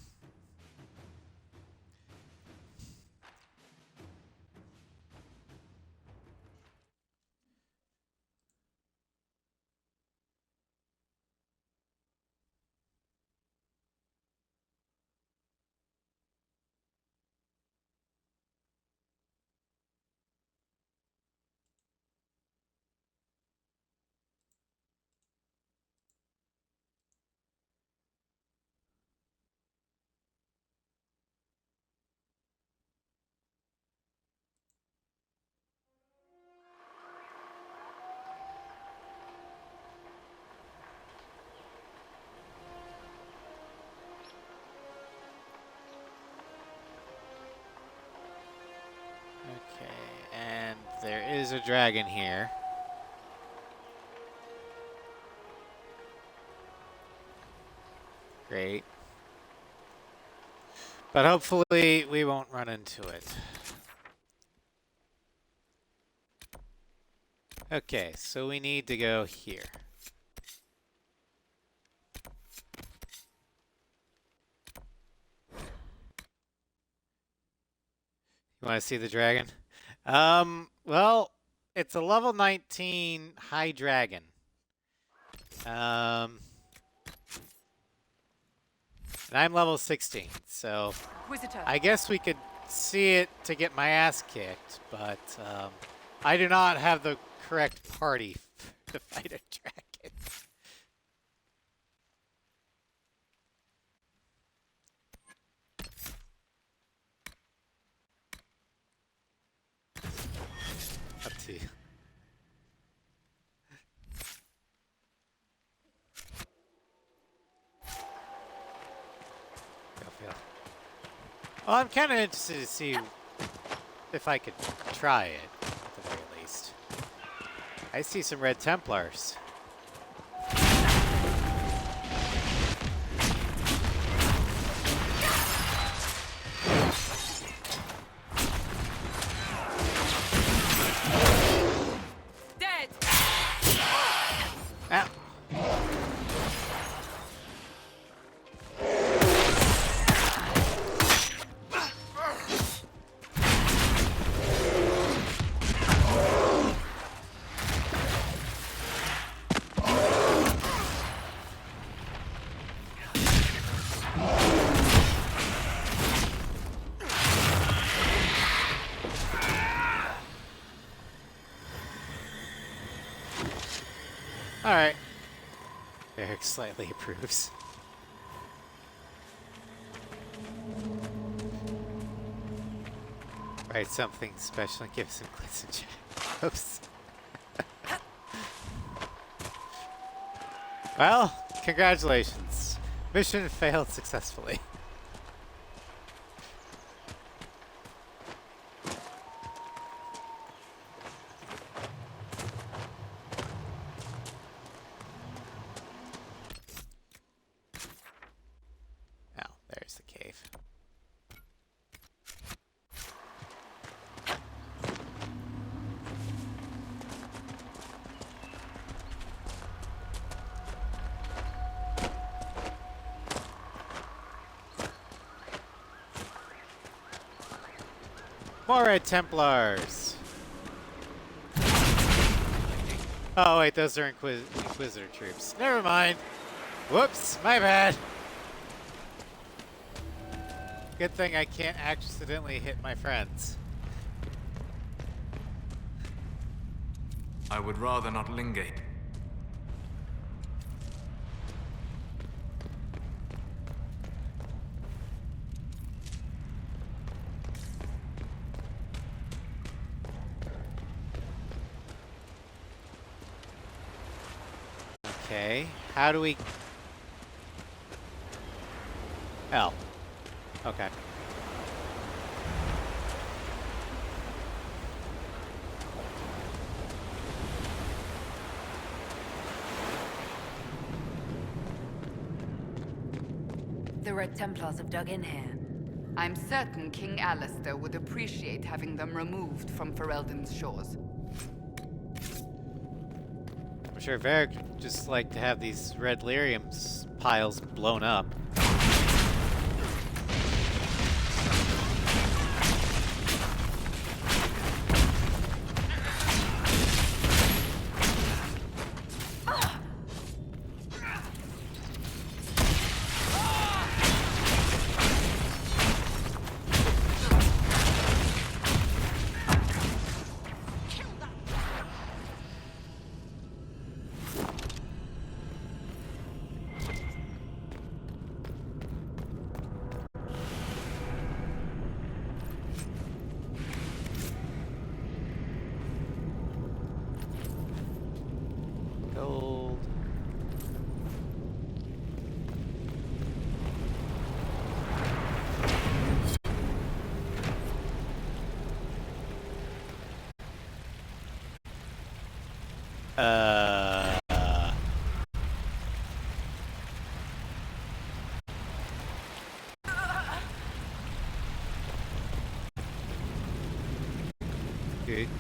Okay, and there is a dragon here. Great. But hopefully we won't run into it. Okay, so we need to go here. You want to see the dragon? Well, it's a level 19 high dragon. And I'm level 16, so Inquisitor. I guess we could see it to get my ass kicked, but I do not have the correct party to fight a dragon. Up to you. Well, I'm kind of interested to see if I could try it, at the very least. I see some Red Templars. Dead! Ow. Alright. Eric slightly approves. Write something special and give some glitz and chat. Oops. Well, congratulations. Mission failed successfully. More Red Templars! Oh wait, those are Inquisitor troops. Never mind. Whoops, my bad. Good thing I can't accidentally hit my friends. I would rather not linger. Okay, how do we... L. Okay. The Red Templars have dug in here. I'm certain King Alistair would appreciate having them removed from Ferelden's shores. I'm sure Varric would just like to have these red lyrium piles blown up. Gold.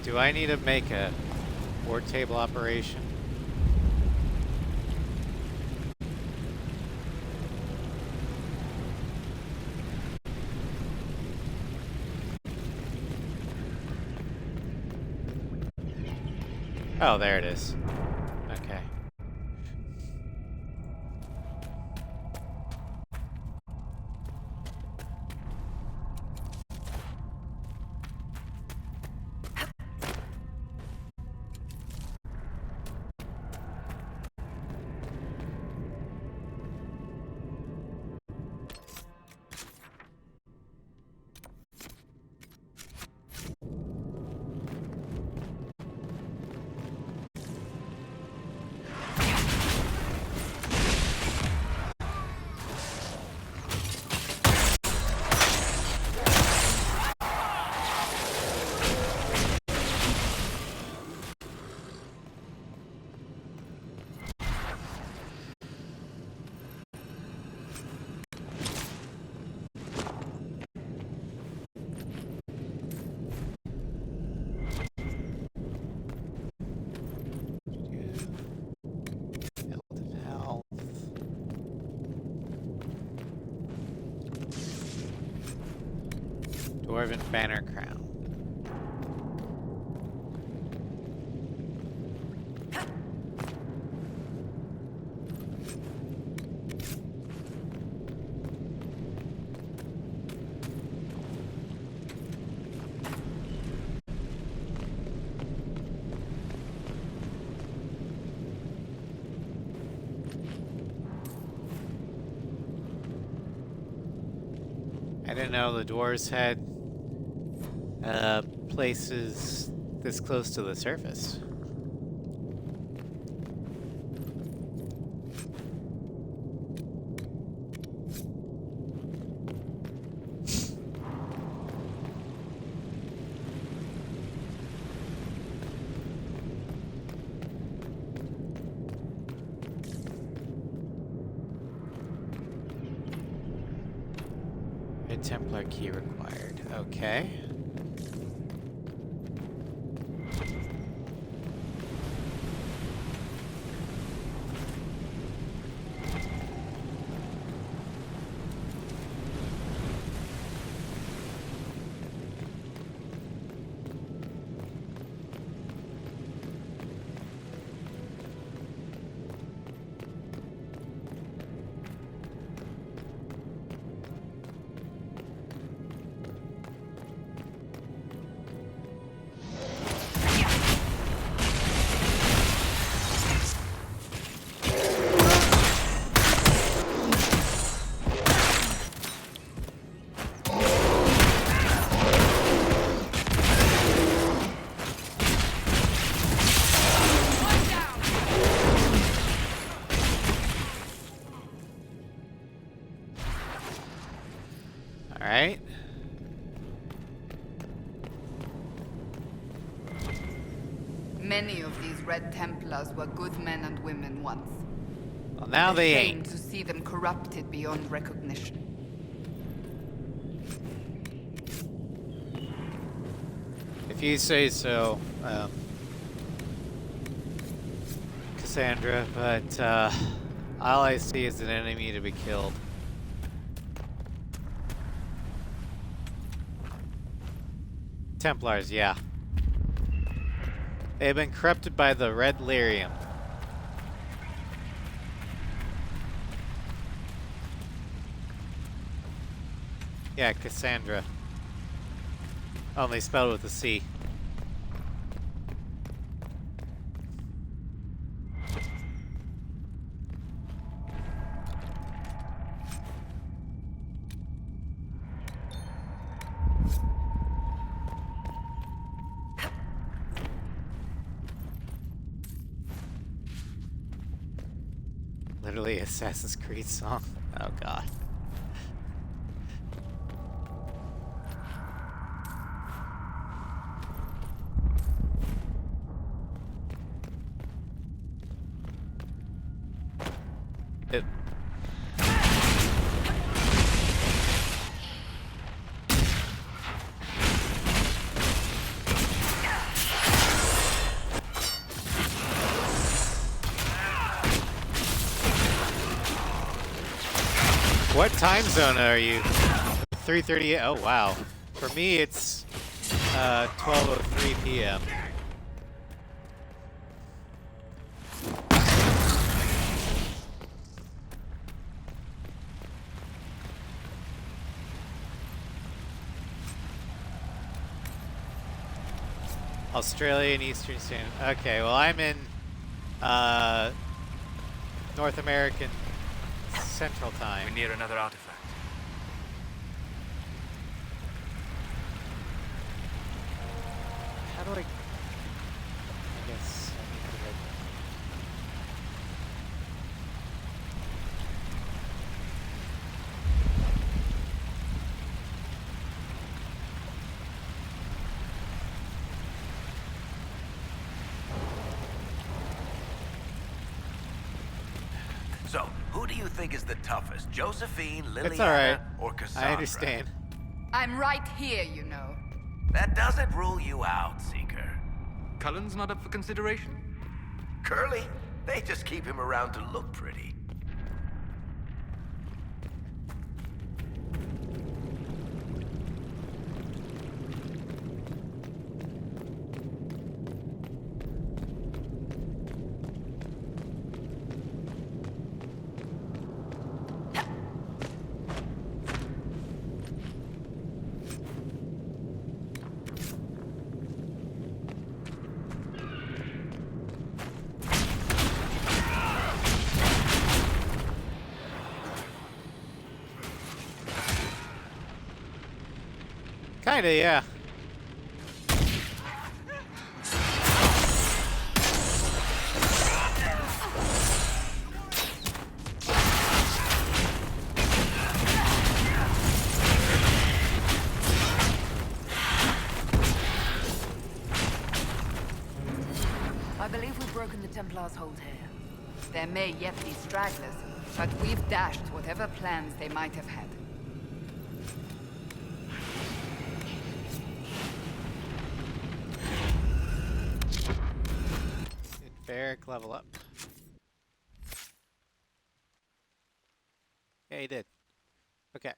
Do I need to make a board table operation? Oh, there it is. Okay. Dwarven banner crown. I didn't know the dwarves had places this close to the surface. A Templar key required. Okay. Many of these Red Templars were good men and women once. Well, now they Shame ain't. to see them corrupted beyond recognition. If you say so, Cassandra, but all I see is an enemy to be killed. Templars, yeah. They've been corrupted by the Red Lyrium. Yeah, Cassandra. Only spelled with a C. Literally Assassin's Creed song. Oh god. It. What time zone are you? 3:38. Oh wow. For me, it's 12:03 p.m. Australian Eastern Standard. Okay, well I'm in North American Central Time. We're near another artifact. How do I guess I need to So, who do you think is the toughest? Josephine, Liliana, It's alright. or Cassandra? I understand. I'm right here, you know. That doesn't rule you out, Seeker. Cullen's not up for consideration? Curly, they just keep him around to look pretty. Kinda, yeah. I believe we've broken the Templars' hold here. There may yet be stragglers, but we've dashed whatever plans they might have had. Did Varric level up? Yeah, he did. Okay.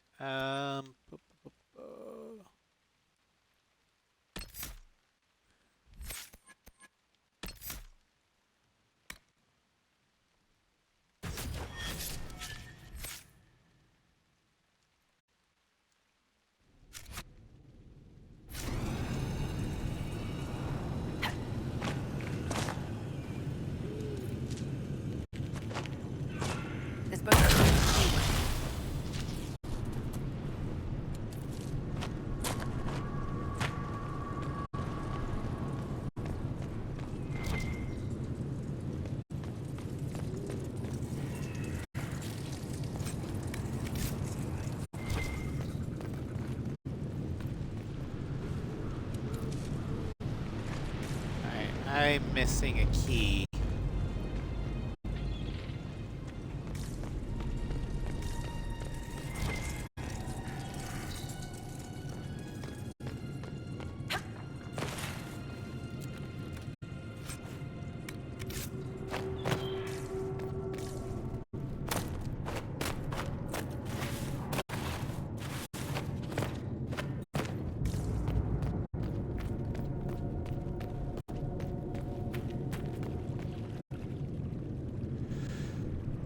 This boat. I'm missing a key.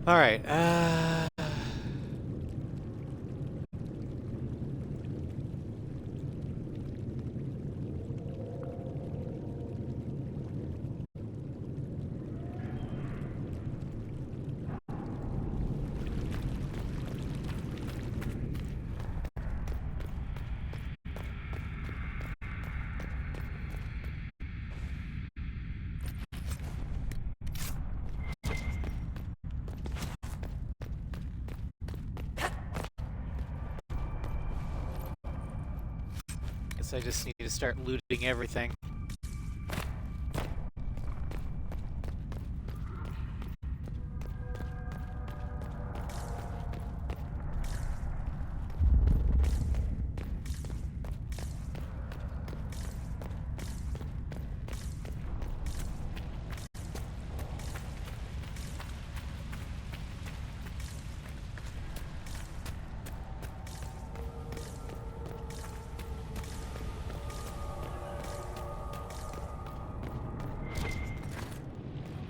All right. Guess I just need to start looting everything.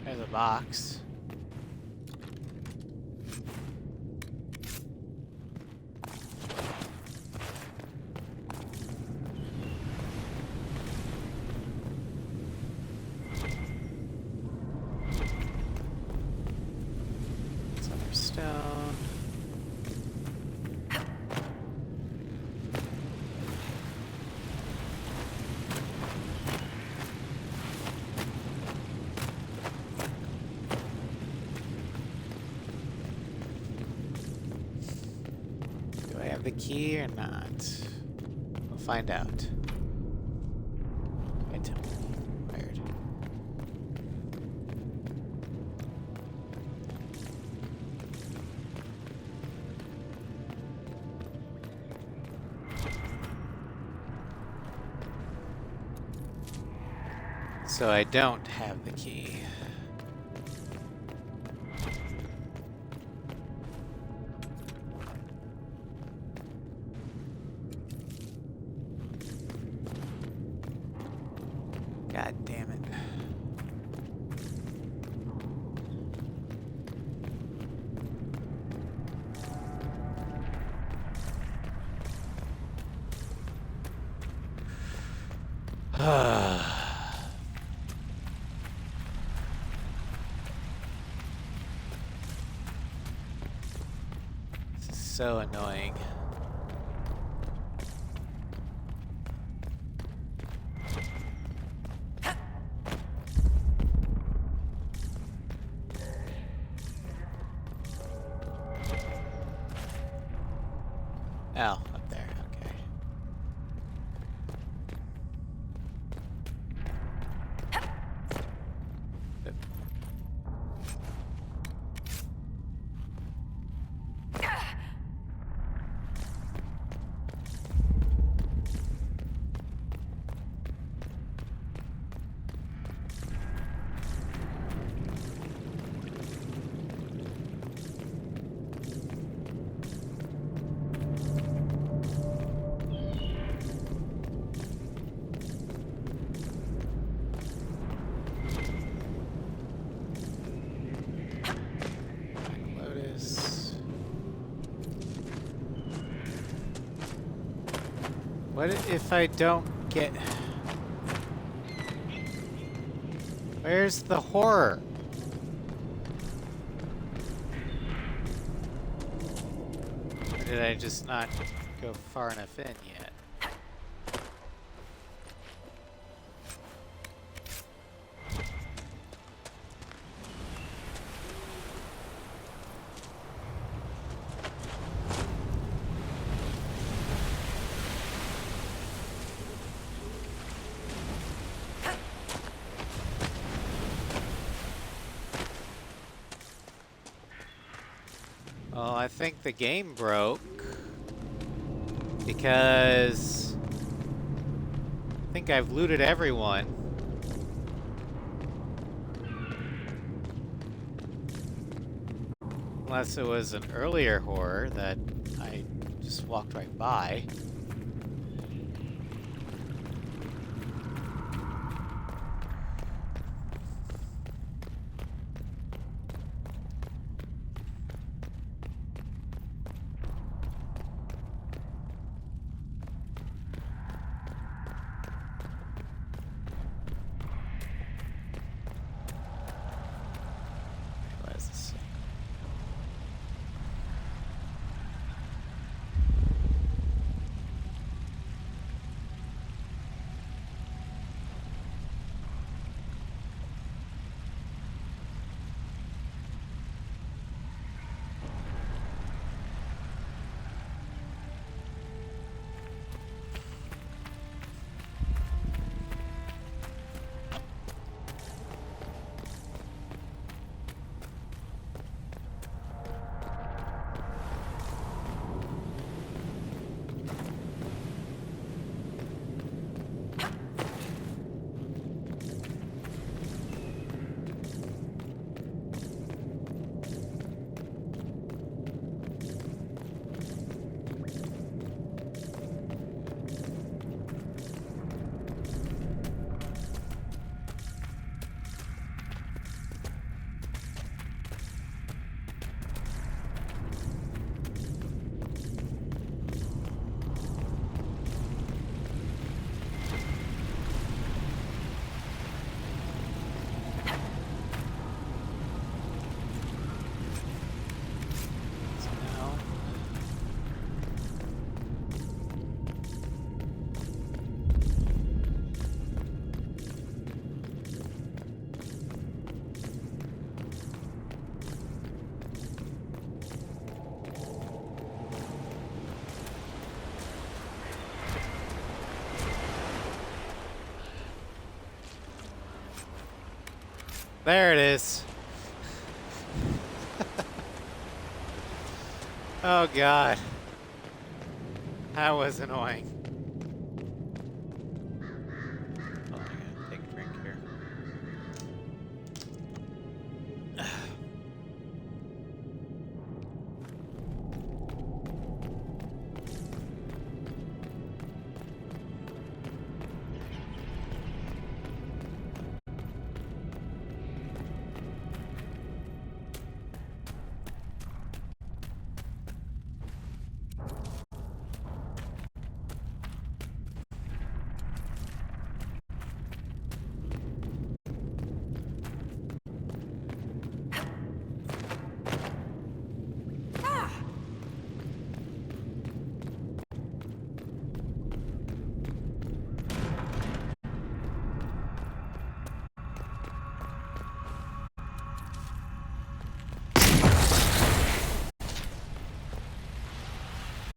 There's a box. Some more stone. Do I have the key or not? We'll find out. Item acquired. So I don't have the key. God damn it. This is so annoying. Oh, up there, okay. Oop. Lotus. What if I don't get... Where's the horror? Or did I just not go far enough in yet? I think the game broke because I think I've looted everyone. Unless it was an earlier horror that I just walked right by. What is this? There it is. Oh god. That was annoying. Oh, I gotta take a drink here.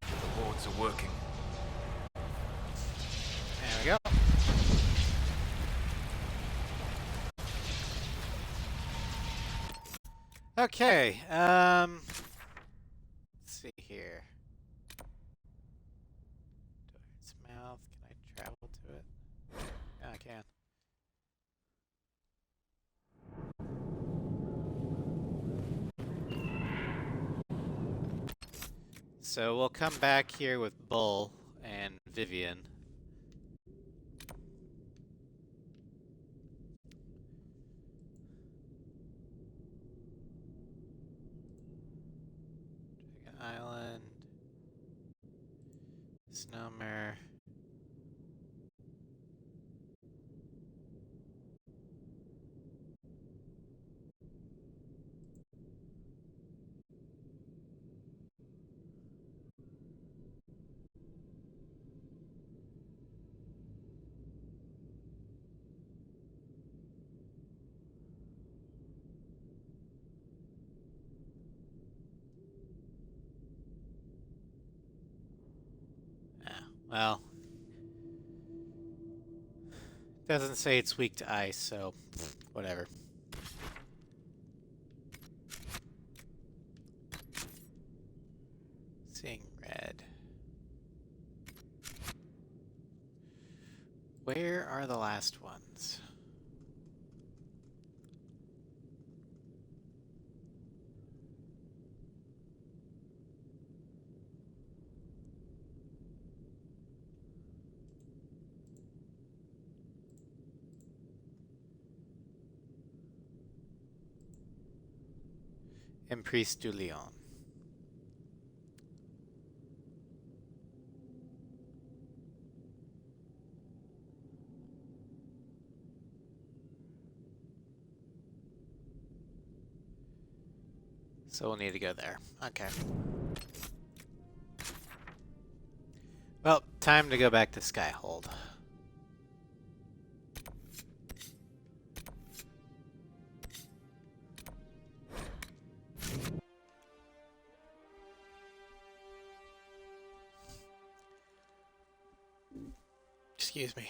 The wards are working. There we go. Okay, let's see here. Its mouth, can I travel to it? Yeah, I can. So we'll come back here with Bull and Vivian. Dragon Island. Snowmare. Well, doesn't say it's weak to ice, so whatever. Where are the last ones? Emprise du Lion. So we'll need to go there. Okay. Well, time to go back to Skyhold. Excuse me.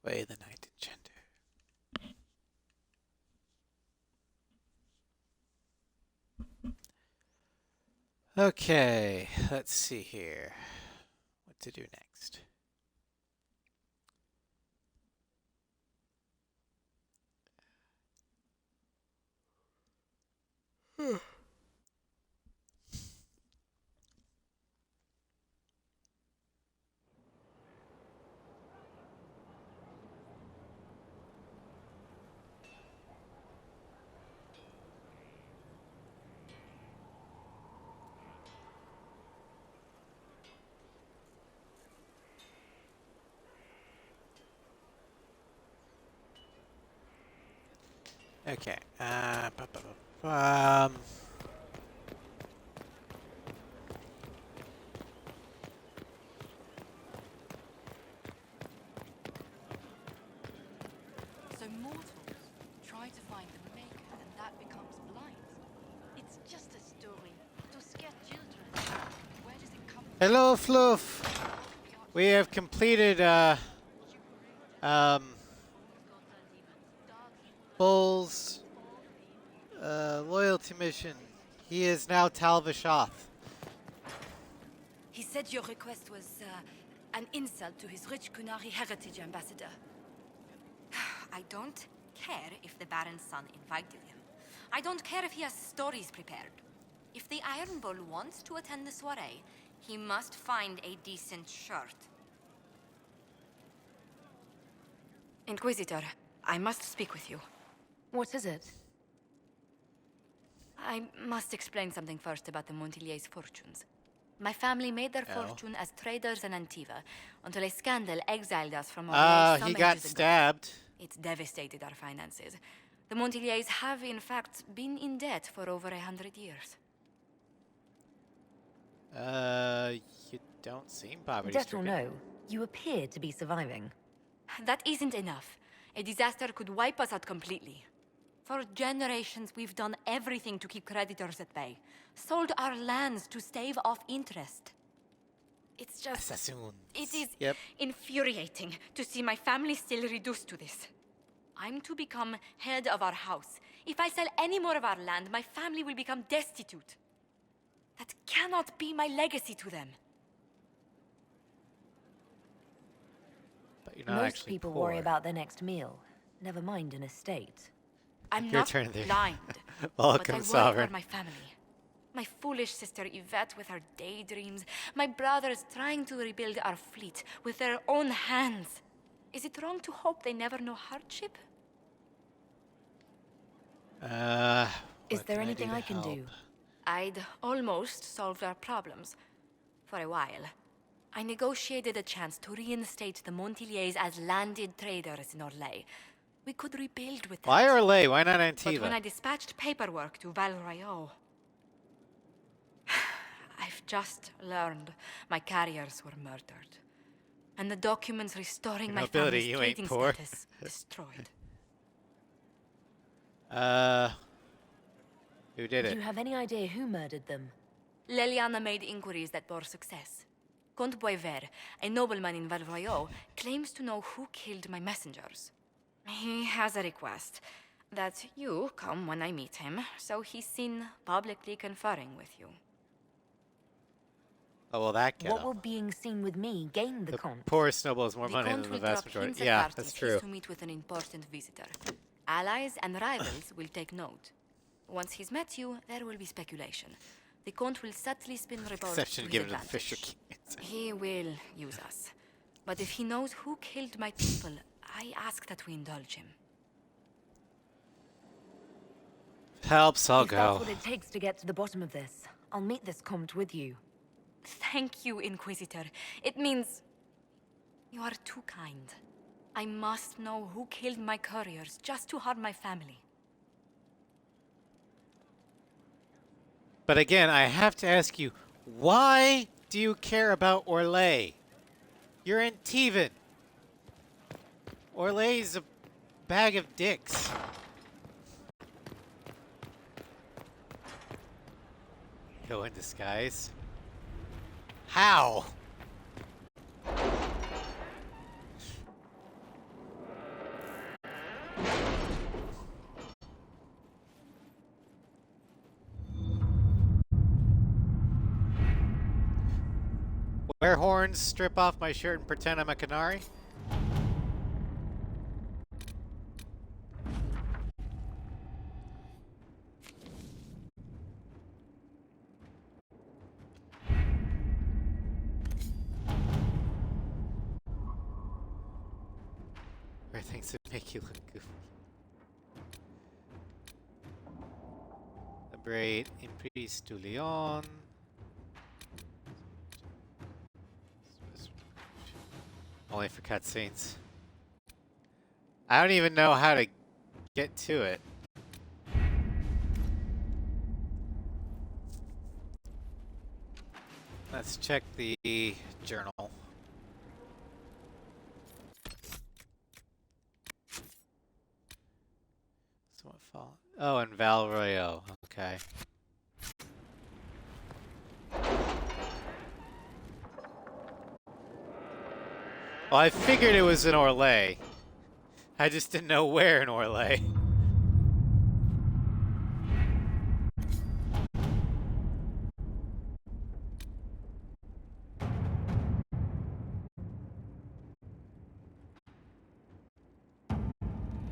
Way the Night Enchanter. Okay, let's see here. What to do next? Okay. So mortals try to find the maker, and that becomes blind. It's just a story to scare children. Where does it come from? Hello, Fluff. We have completed Bull's loyalty mission. He is now Talvishoth. He said your request was an insult to his rich Kunari heritage, Ambassador. I don't care if the Baron's son invited him. I don't care if he has stories prepared. If the Iron Bull wants to attend the soiree, he must find a decent shirt. Inquisitor, I must speak with you. What is it? I must explain something first about the Montillier's fortunes. My family made their fortune as traders in Antiva until a scandal exiled us from our he got stabbed. It's devastated our finances. The Montillier's have, in fact, been in debt for over 100 years. You don't seem poverty Debt or stricken. no, you appear to be surviving. That isn't enough. A disaster could wipe us out completely. For generations, we've done everything to keep creditors at bay. Sold our lands to stave off interest. It's just... Assassins. It is Yep. infuriating to see my family still reduced to this. I'm to become head of our house. If I sell any more of our land, my family will become destitute. That cannot be my legacy to them. But you're not Most actually people poor. worry about their next meal. Never mind an estate. I'm Your not turn there. blind, Welcome, but I worry Sovereign. for my family. My foolish sister Yvette with her daydreams. My brothers trying to rebuild our fleet with their own hands. Is it wrong to hope they never know hardship? Is what there can anything I to can do? help? I'd almost solved our problems. For a while. I negotiated a chance to reinstate the Montillier's as landed traders in Orlais. We could rebuild with that. Why Orlais? Why not But Antiva? when I dispatched paperwork to Val Royeaux, I've just learned my carriers were murdered. And the documents restoring my Nobility, family's you ain't trading poor. status destroyed. Who did Do it? you have any idea who murdered them? Leliana made inquiries that bore success. Comte Boisvert, a nobleman in Valroyot, claims to know who killed my messengers. He has a request that you come when I meet him, so he's seen publicly conferring with you. Oh, well, that get What him. will being seen with me gain the Comte? Poorest noble has more The money Comte than will the vast drop majority. hints at Yeah, parties that's he's true. to meet with an important visitor. Allies and rivals will take note. Once he's met you, there will be speculation. The Comte will subtly spin reports Exception to his given to the advantage. Fisher Kings. He will use us. But if he knows who killed my people, I ask that we indulge him. Helps, I'll If that's go. what it takes to get to the bottom of this, I'll meet this Comte with you. Thank you, Inquisitor. It means you are too kind. I must know who killed my couriers just to harm my family. But again, I have to ask you, why do you care about Orlais? You're in Teven. Orlais's a bag of dicks. Go in disguise. How? Wear horns, strip off my shirt, and pretend I'm a canary? Wear things that make you look goofy. Liberate Impris du Lion. Only for cutscenes. I don't even know how to get to it. Let's check the journal. Somewhat fall. Oh, and Valroyo. Okay. Well, I figured it was in Orlais. I just didn't know where in Orlais.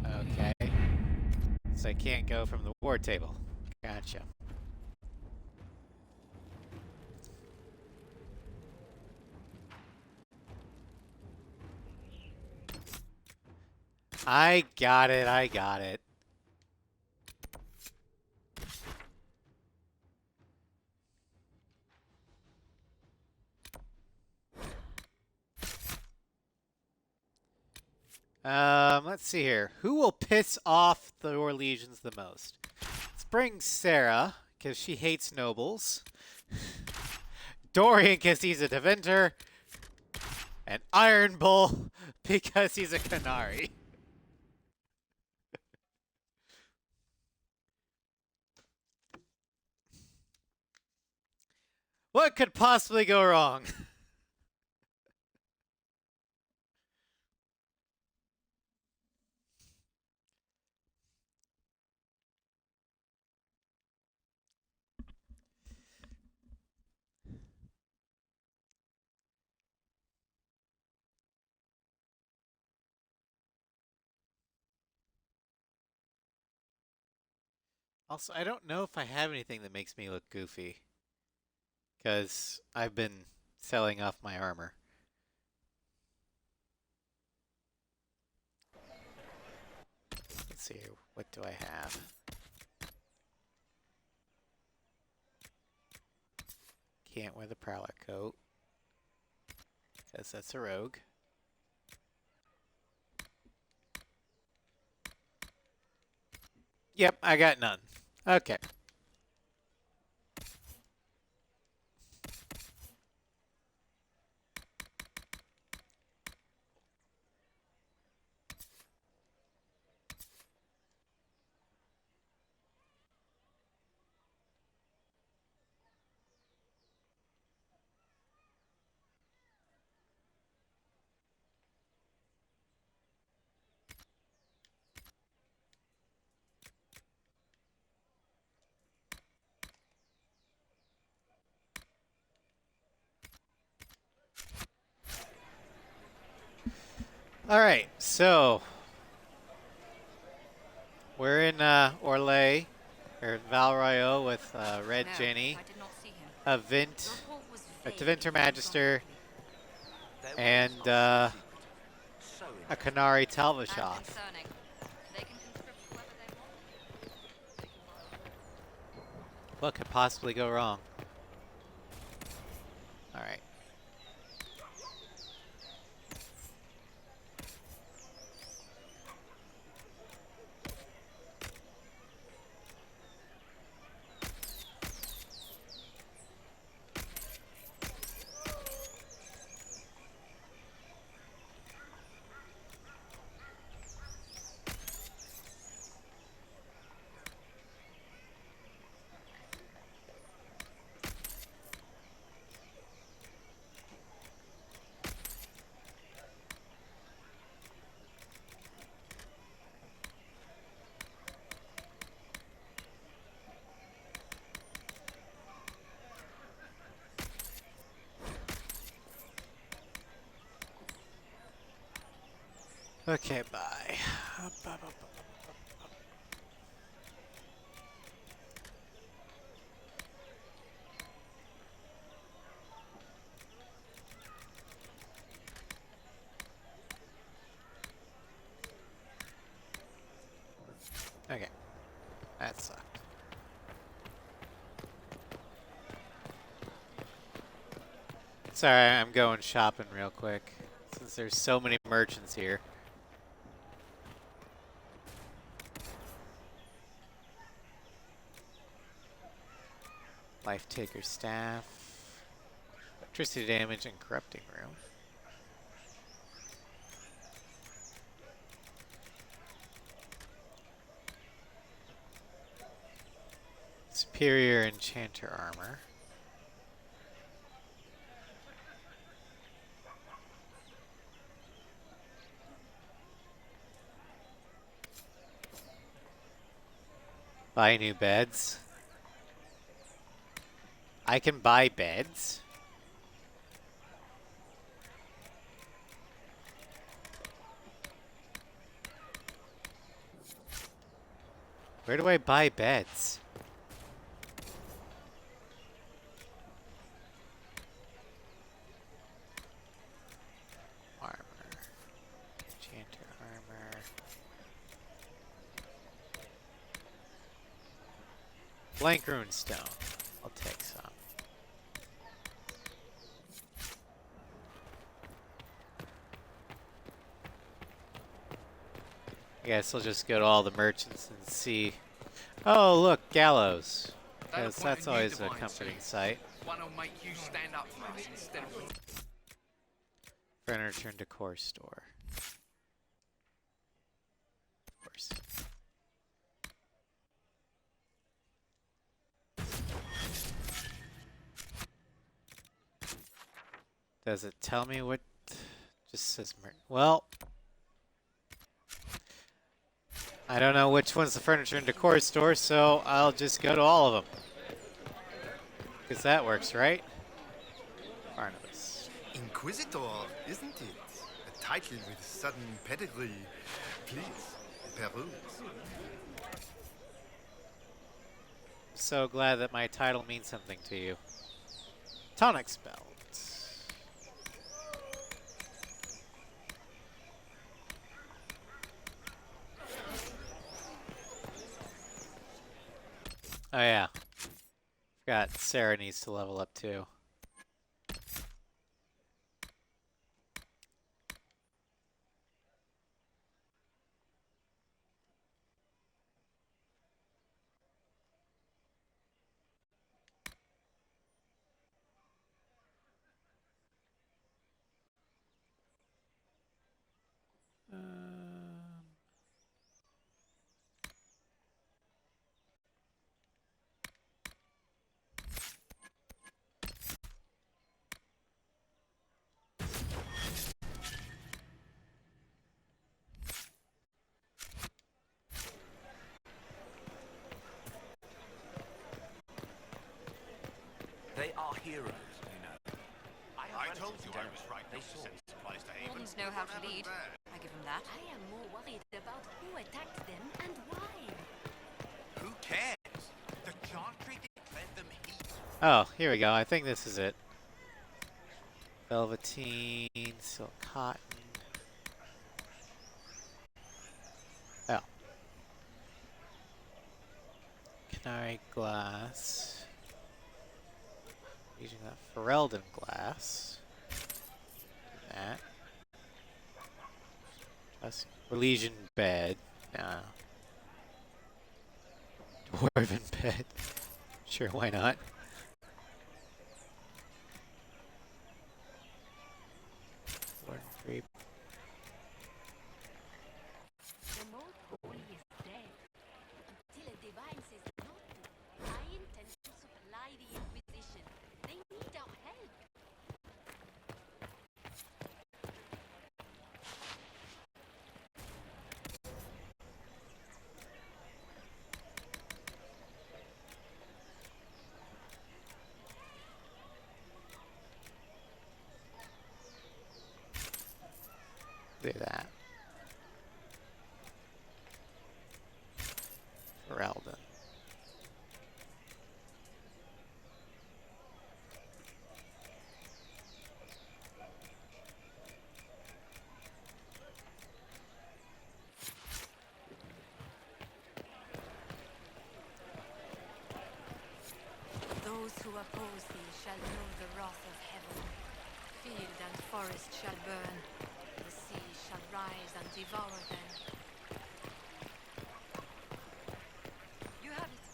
Okay. So I can't go from the war table. Gotcha. I got it, I got it. Let's see here. Who will piss off the Orlesians the most? Let's bring Sarah, because she hates nobles. Dorian, because he's a Deventer. And Iron Bull, because he's a Canary. What could possibly go wrong? Also, I don't know if I have anything that makes me look goofy. Because I've been selling off my armor. Let's see here. What do I have? Can't wear the Prowler coat. Because that's a rogue. Yep, I got none. Okay. All right, so we're in Orlais, or Valroyo with Red No, Jenny, I did not see him. a Vint, The report was a vague Tevinter and Magister, Their ways and are so secretive, so a Canary and Talvishoth. concerning. They can conscript whoever they want. What could possibly go wrong? All right. Okay, bye. Okay, that sucked. Sorry, I'm going shopping real quick, since there's so many merchants here. Life Taker Staff, Electricity Damage, and Corrupting Room. Superior Enchanter Armor. Buy new beds. I can buy beds. Where do I buy beds? Armor. Enchanter armor. Blank rune stone. I'll take some. I guess I'll just go to all the merchants and see. Oh, look, gallows. Because that's always a comforting sight. One will make you stand up for us instead of... Furniture and decor store. Of course. Does it tell me what? Just says well, I don't know which one's the furniture and decor store, so I'll just go to all of them. Because that works, right? Barnabas. Inquisitor, isn't it? A title with sudden pedigree. Please, peruse. So glad that my title means something to you. Tonic spell. Oh yeah. Forgot Sarah needs to level up too. They are heroes, you know. I told you I was right. They saw. Wardens know how to lead. I that. I am more worried about who attacked them and why. Who cares? The Chantry declared them heat. Oh, here we go. I think this is it. Velveteen, silk cotton. Oh. Canary glass. Using that Ferelden glass. Do that. That's Relesian bed. No. Dwarven bed. Sure, why not? Warden creep. The North Pole is dead. Until a divine says not to, I intend to supply the Inquisition. They need our help. Do that. Ferelden. Those who oppose thee shall know the wrath of heaven. Field and forest shall burn. The sea shall rise and devour them. You have it.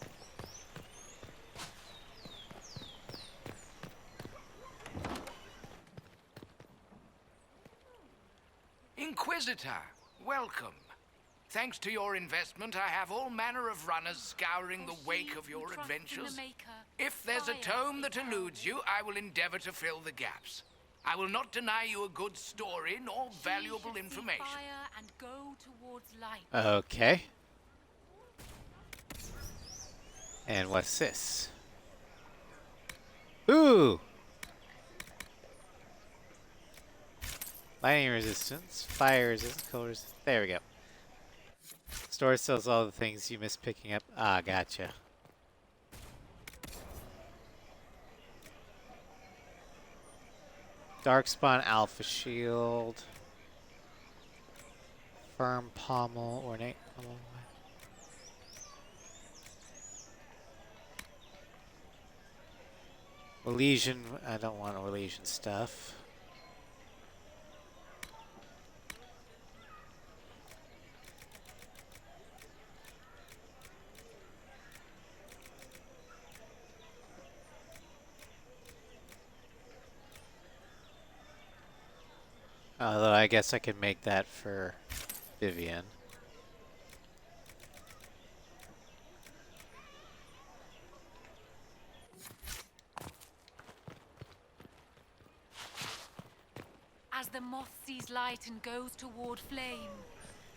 Inquisitor, welcome. Thanks to your investment, I have all manner of runners scouring the wake of your adventures. If there's a tome that eludes you, I will endeavor to fill the gaps. I will not deny you a good story nor valuable information. And go towards light. Okay. And what's this? Ooh! Lightning resistance, fire resistance, cold resistance. There we go. Store sells all the things you missed picking up. Ah, gotcha. Darkspawn Alpha Shield. Firm Pommel, Ornate Pommel. Relesian, I don't want Relesian stuff. Although I guess I could make that for Vivian. As the moth sees light and goes toward flame,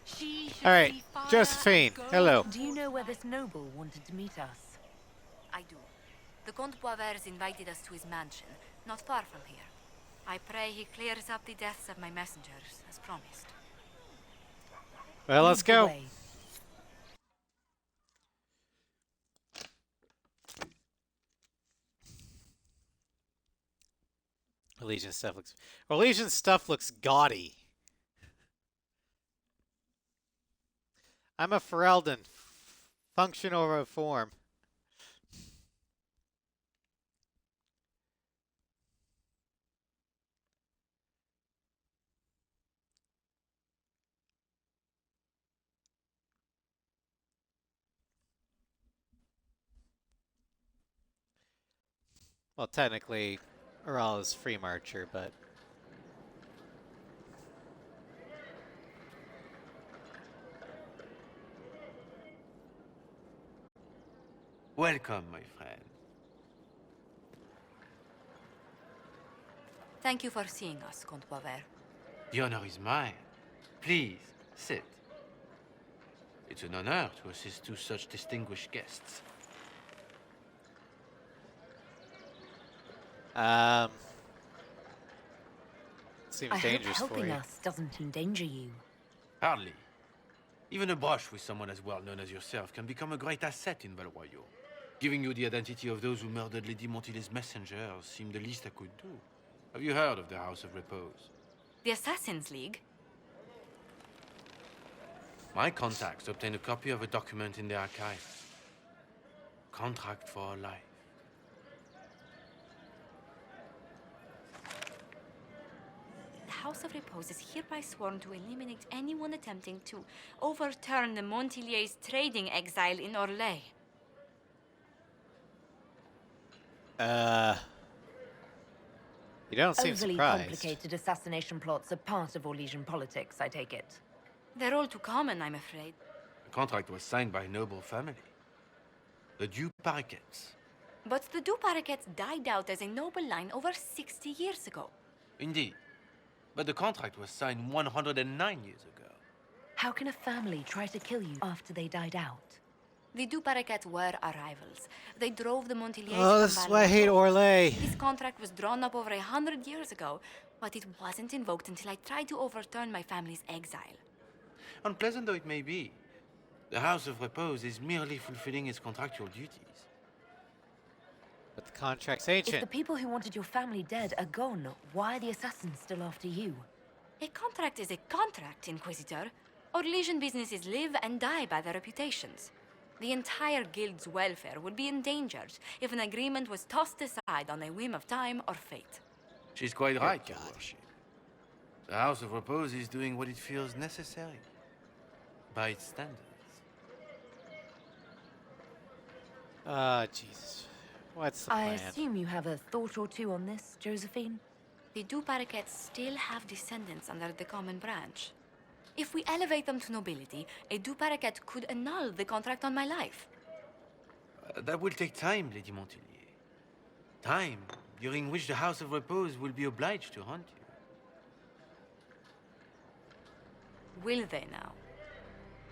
she shall All right, see fire Josephine, and go hello. Do you know where this noble wanted to meet us? I do. The Comte Boisvert invited us to his mansion, not far from here. I pray he clears up the deaths of my messengers, as promised. Well, let's Lead the go. way. Legion stuff looks gaudy. I'm a Ferelden. Function over form. Well, technically, Arella is free marcher, but Welcome, my friend. Thank you for seeing us, Comte Boisvert. The honor is mine. Please, sit. It's an honor to assist two such distinguished guests. seems I hope dangerous for helping you. us doesn't endanger you. Hardly. Even a brush with someone as well known as yourself can become a great asset in Val Royal. Giving you the identity of those who murdered Lady Montile's messengers seemed the least I could do. Have you heard of the House of Repose? The Assassin's League? My contacts obtained a copy of a document in the archive. Contract for a life. The House of Repose is hereby sworn to eliminate anyone attempting to overturn the Montiliers' trading exile in Orlais. You don't seem Overly surprised. complicated assassination plots are part of Orlesian politics, I take it. They're all too common, I'm afraid. The contract was signed by a noble family. The Du Paraquets. But the Du Paraquets died out as a noble line over 60 years ago. Indeed. But the contract was signed 109 years ago. How can a family try to kill you after they died out? The Du Paraquets were our rivals. They drove the Montiliers Oh, from this is why I hate Valor. Orlais. This contract was drawn up over 100 years ago, but it wasn't invoked until I tried to overturn my family's exile. Unpleasant though it may be, the House of Repose is merely fulfilling its contractual duties. But the contract's If ancient. the people who wanted your family dead are gone, why are the assassins still after you? A contract is a contract, Inquisitor. Orlesian businesses live and die by their reputations. The entire guild's welfare would be endangered if an agreement was tossed aside on a whim of time or fate. She's quite right, Your Worship. The House of Repose is doing what it feels necessary, by its standards. Ah, Jesus. What's the I plan? assume you have a thought or two on this, Josephine? The Du Paraquets still have descendants under the common branch. If we elevate them to nobility, a Du Paraquet could annul the contract on my life. That will take time, Lady Montilier. Time during which the House of Repose will be obliged to hunt you. Will they now?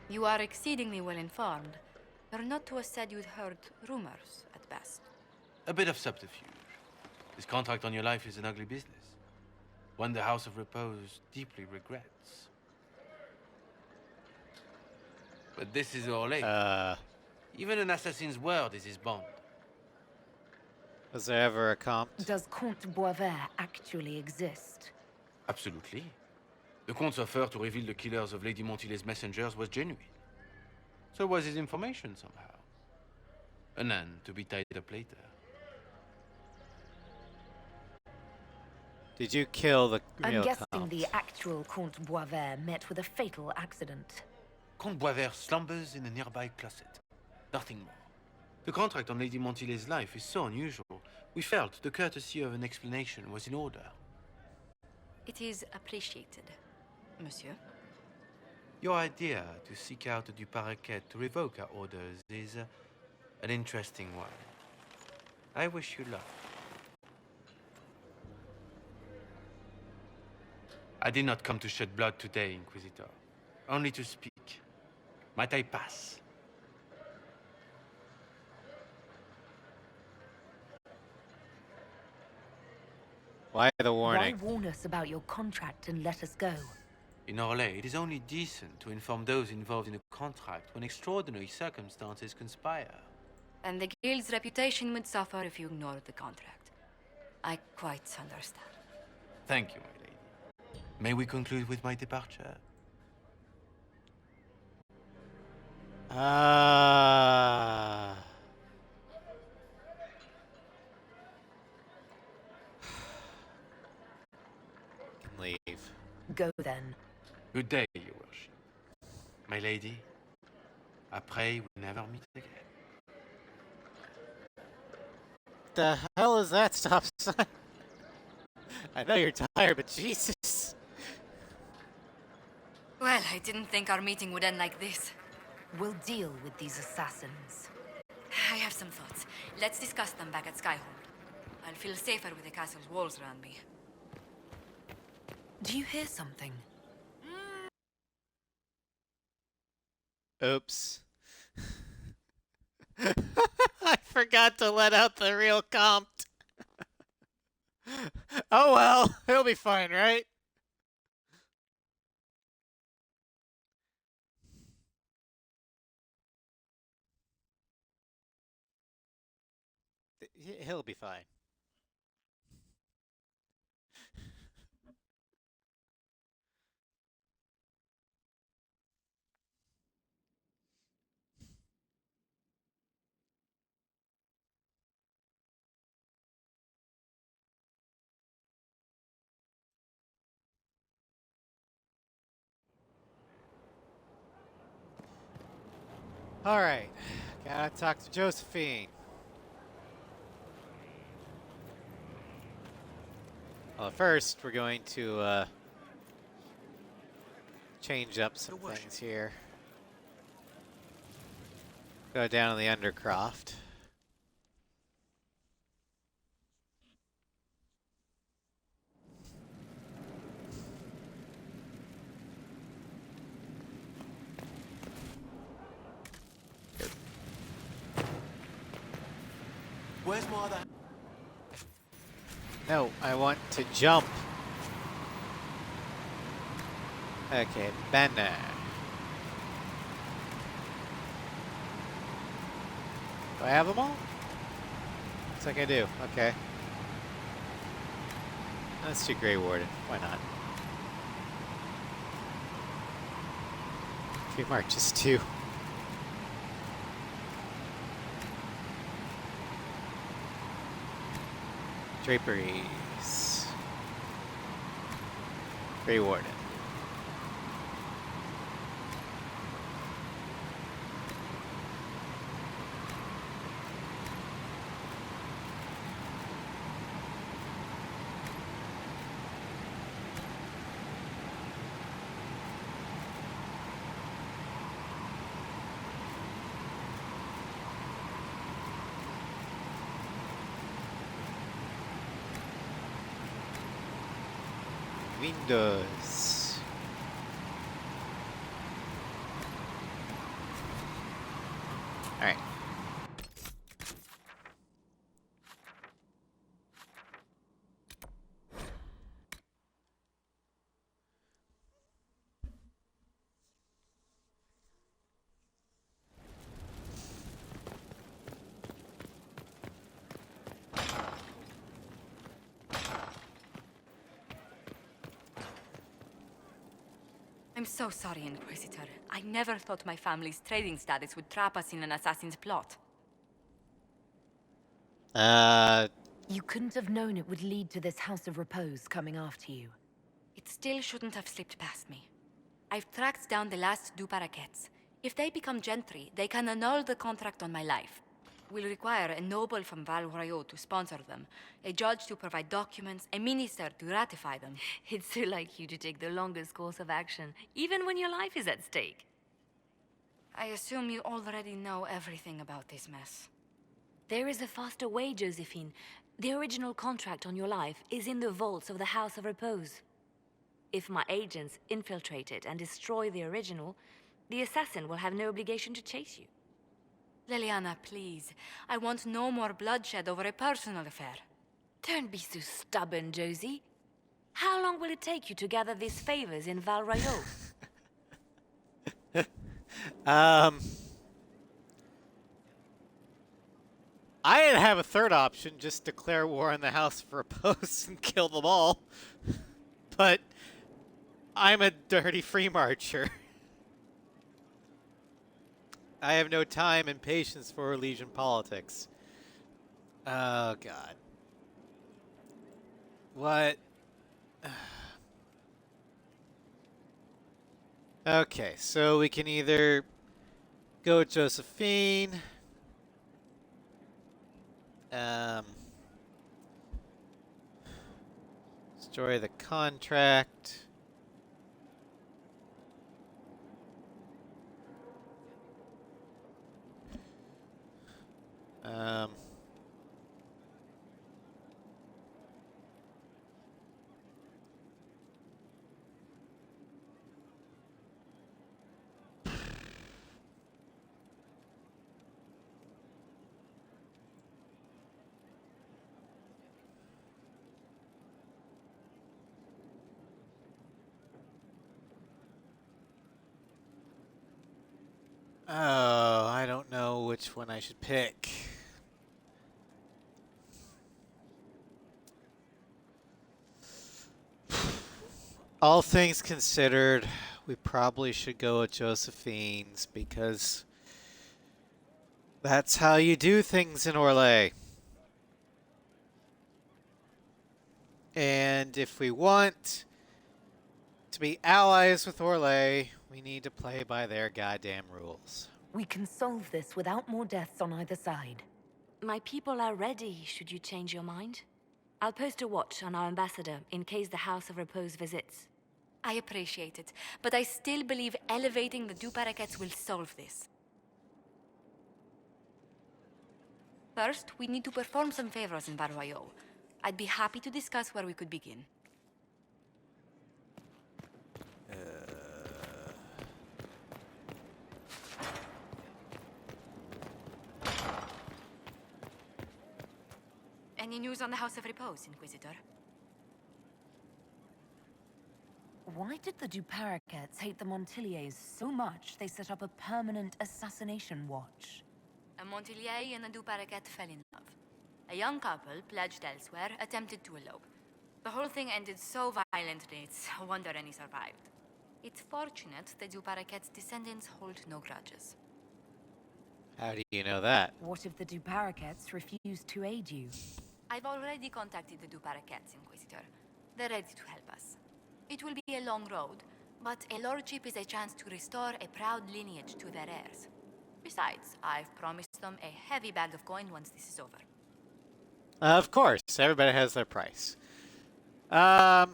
You are exceedingly well informed. You're not to have said you'd heard rumors, at best. A bit of subterfuge. This contract on your life is an ugly business. One the House of Repose deeply regrets. But this is Orlais. Even an assassin's word is his bond. Was there ever a comp? Does Comte Boisvert actually exist? Absolutely. The Comte's offer to reveal the killers of Lady Montile's messengers was genuine. So was his information somehow. An end to be tied up later. Did you kill the I'm real guessing comp? the actual Comte Boisvert met with a fatal accident. Comte Boisvert slumbers in a nearby closet. Nothing more. The contract on Lady Montile's life is so unusual, we felt the courtesy of an explanation was in order. It is appreciated, monsieur. Your idea to seek out the Du Paraquet to revoke our orders is an interesting one. I wish you luck. I did not come to shed blood today, Inquisitor. Only to speak. Might I pass? Why the warning? Why warn us about your contract and let us go? In Orlais, it is only decent to inform those involved in a contract when extraordinary circumstances conspire. And the guild's reputation would suffer if you ignored the contract. I quite understand. Thank you, my lady. May we conclude with my departure? Ah. Can leave. Go then. Good day, Your Worship. My lady, I pray we never meet again. The hell is that stop sign? I know you're tired, but Jesus. Well, I didn't think our meeting would end like this. We'll deal with these assassins. I have some thoughts. Let's discuss them back at Skyhold. I'll feel safer with the castle's walls around me. Do you hear something? Oops. I forgot to let out the real comp. Oh well, he'll be fine, right? He'll be fine. All right, gotta talk to Josephine. Well, first we're going to change up some things here. Go down to the Undercroft. Where's my other... No, I want to jump. Okay, banner. Do I have them all? Looks like I do. Okay. Let's do Grey Warden. Why not? Free marches too. Draperies. Grey Warden. Windows. All right. I'm so sorry, Inquisitor. I never thought my family's trading status would trap us in an assassin's plot. You couldn't have known it would lead to this House of Repose coming after you. It still shouldn't have slipped past me. I've tracked down the last two parakeets. If they become gentry, they can annul the contract on my life. We'll require a noble from Val Royaux to sponsor them, a judge to provide documents, a minister to ratify them. It's so like you to take the longest course of action, even when your life is at stake. I assume you already know everything about this mess. There is a faster way, Josephine. The original contract on your life is in the vaults of the House of Repose. If my agents infiltrate it and destroy the original, the assassin will have no obligation to chase you. Liliana, please. I want no more bloodshed over a personal affair. Don't be so stubborn, Josie. How long will it take you to gather these favors in Val Royaux? I'd have a third option, just declare war on the House for Repose and kill them all. But I'm a dirty free marcher. I have no time and patience for Legion politics. Oh, God. What? Okay, so we can either go with Josephine. Destroy the contract. Oh, I don't know which one I should pick. all things considered, we probably should go with Josephine's because that's how you do things in Orlais. And if we want to be allies with Orlais, we need to play by their goddamn rules. We can solve this without more deaths on either side. My people are ready, should you change your mind. I'll post a watch on our ambassador in case the House of Repose visits. I appreciate it, but I still believe elevating the Duparakets will solve this. First, we need to perform some favors in Barroyo. I'd be happy to discuss where we could begin. Any news on the House of Repose, Inquisitor? Why did the Duparakets hate the Montiliers so much they set up a permanent assassination watch? A Montilier and a Duparaket fell in love. A young couple, pledged elsewhere, attempted to elope. The whole thing ended so violently, it's a wonder any survived. It's fortunate the Duparaket's descendants hold no grudges. How do you know that? What if the Duparakets refuse to aid you? I've already contacted the Duparakets, Inquisitor. They're ready to help us. It will be a long road, but a lordship is a chance to restore a proud lineage to their heirs. Besides, I've promised them a heavy bag of coin once this is over. Of course, everybody has their price. How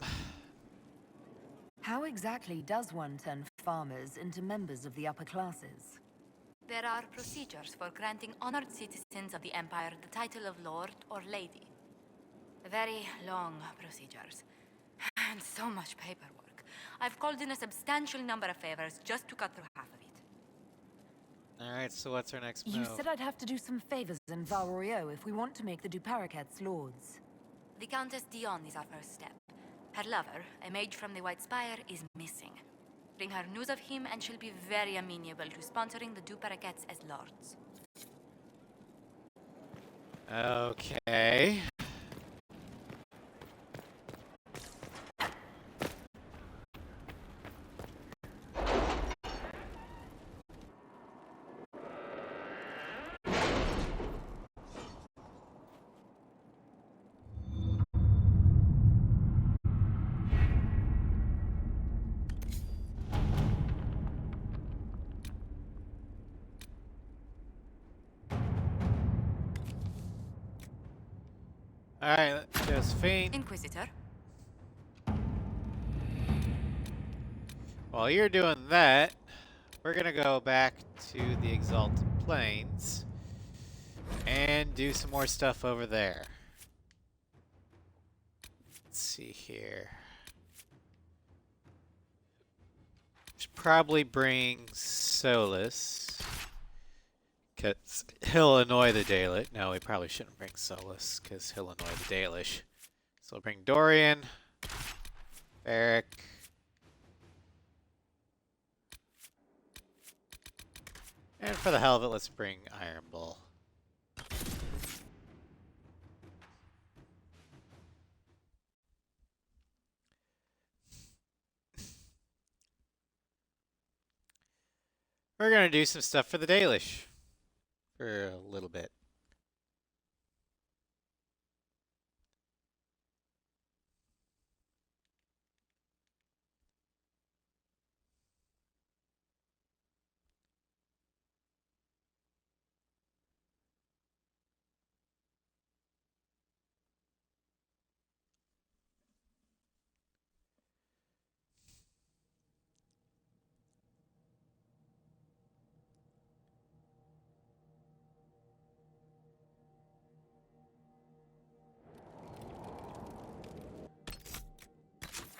exactly does one turn farmers into members of the upper classes? There are procedures for granting honored citizens of the Empire the title of Lord or Lady. Very long procedures. And so much paperwork. I've called in a substantial number of favors just to cut through half of it. Alright, so what's our next move? You said I'd have to do some favors in Valrorio if we want to make the Duparakets lords. The Countess Dion is our first step. Her lover, a mage from the White Spire, is missing. Bring her news of him and she'll be very amenable to sponsoring the Duparakets as lords. Okay. Alright, Josephine. Inquisitor. While you're doing that, we're gonna go back to the Exalted Plains and do some more stuff over there. Let's see here. Should probably bring Solus. Because he'll annoy the Dalish. No, we probably shouldn't bring Solus, because he'll annoy the Dalish. So we'll bring Dorian, Varric, and for the hell of it, let's bring Iron Bull. We're going to do some stuff for the Dalish. For a little bit.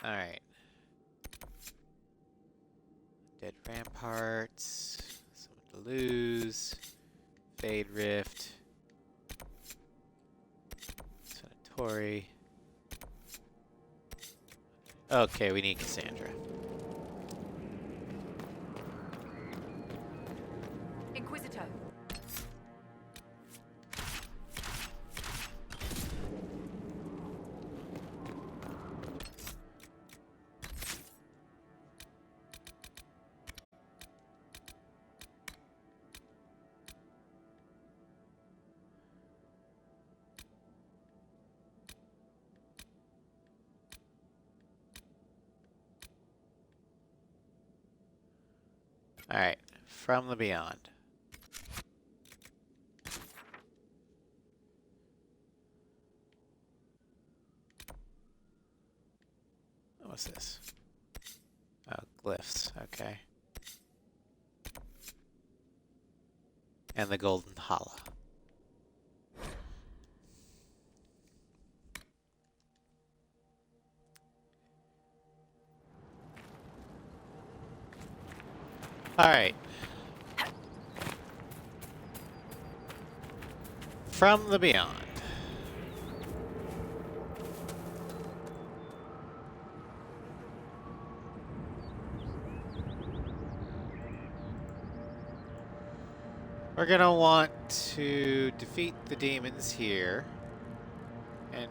Alright. Dead Ramparts. Someone to lose. Fade Rift. Sanatori. Okay, we need Cassandra. Inquisitor. Alright, from the beyond. What's this? Oh, glyphs, okay. And the golden hollow. Alright. From the beyond. We're gonna want to defeat the demons here. And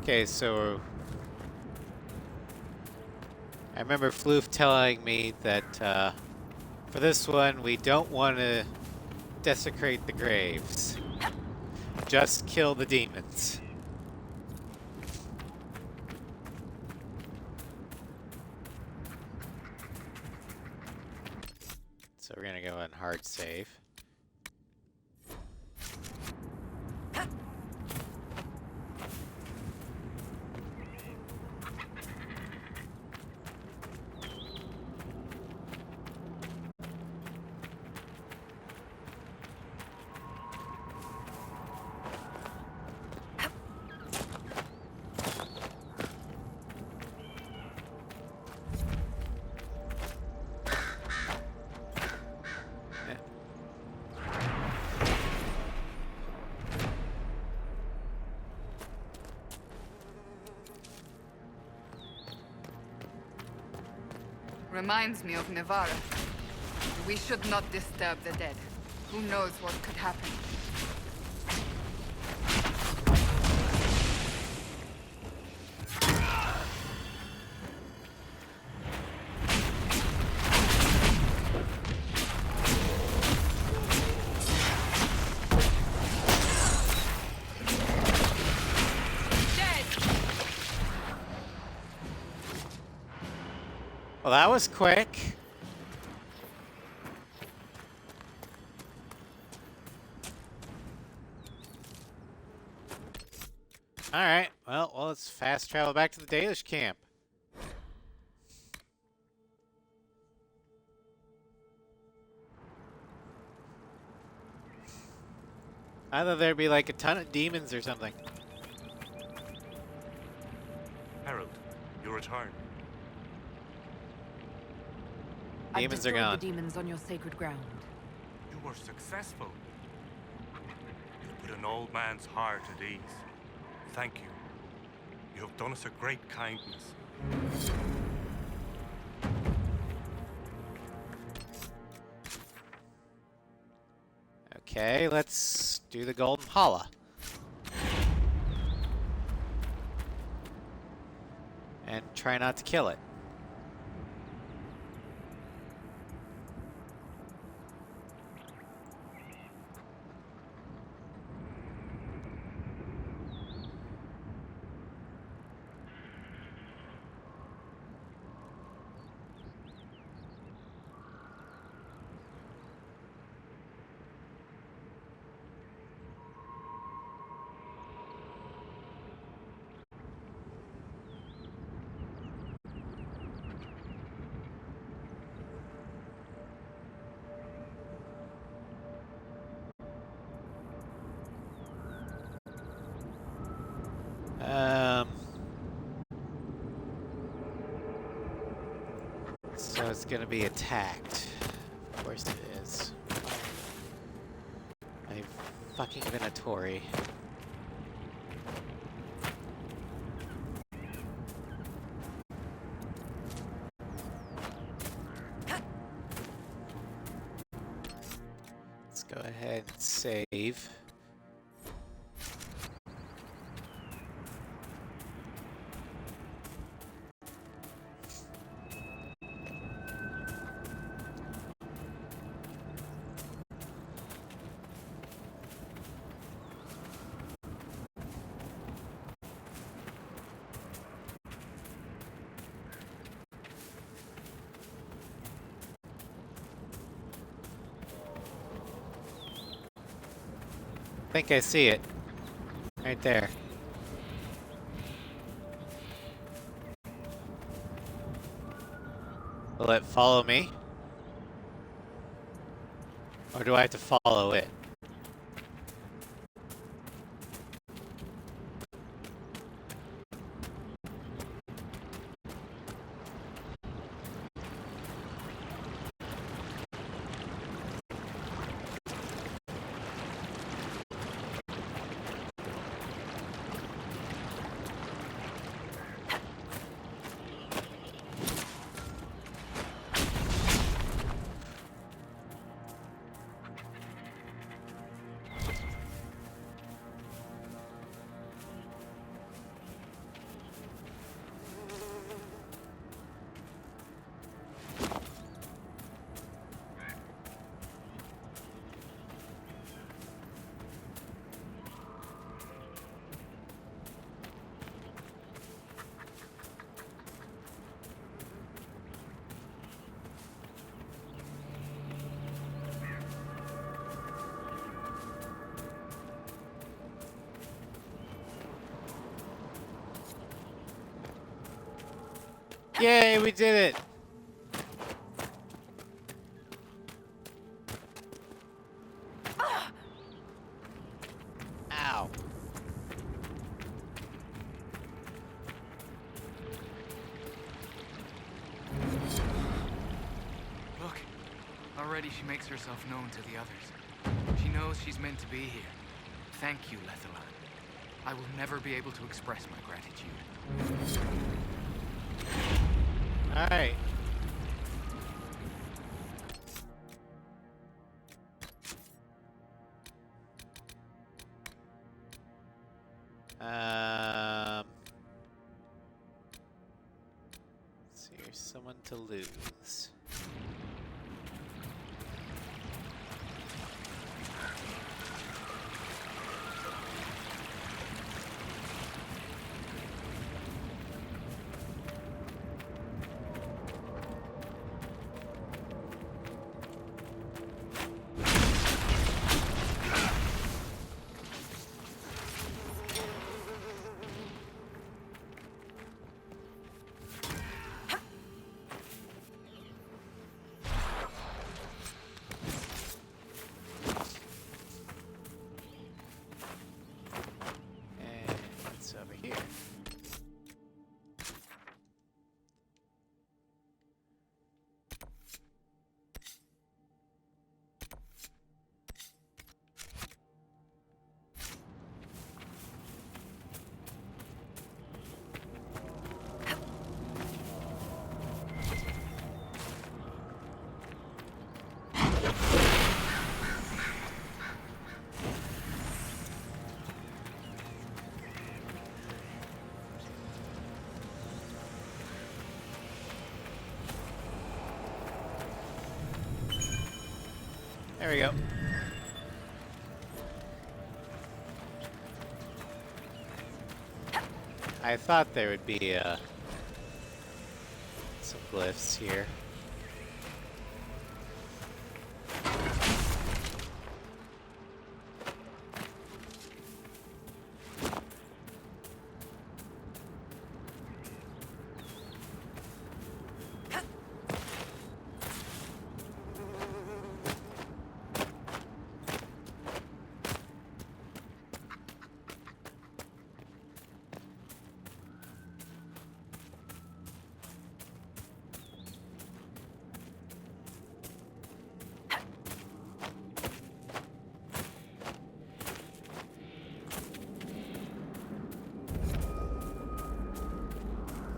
okay, so I remember Floof telling me that for this one we don't want to desecrate the graves. Just kill the demons. So we're gonna go and hard save. Reminds me of Navarra. We should not disturb the dead. Who knows what could happen? Well, that was quick. Alright, well, let's fast travel back to the Dalish camp. I thought there'd be like a ton of demons or something. Harold, your return. Demons are gone. The demons on your sacred ground. You were successful. You put an old man's heart at ease. Thank you. You have done us a great kindness. Okay, let's do the golden holla. And try not to kill it. So it's gonna be attacked. Of course it is. My fucking Venatori. Let's go ahead and save. think I see it. Right there. Will it follow me? Or do I have to follow it? Yay, we did it! Ow. Look, already she makes herself known to the others. She knows she's meant to be here. Thank you, Lethalan. I will never be able to express my gratitude. Alright. So here's someone to lose. There we go. I thought there would be some glyphs here.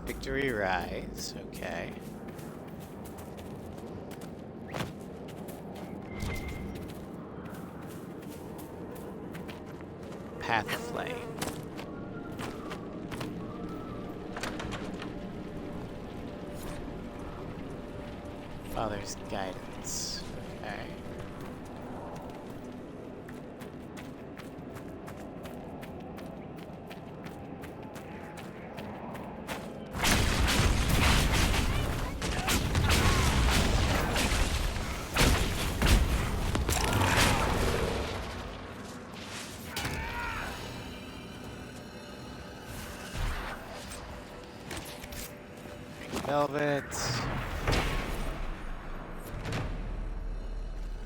Victory Rise, okay. Path of Flame. Father's Guidance, okay. velvet.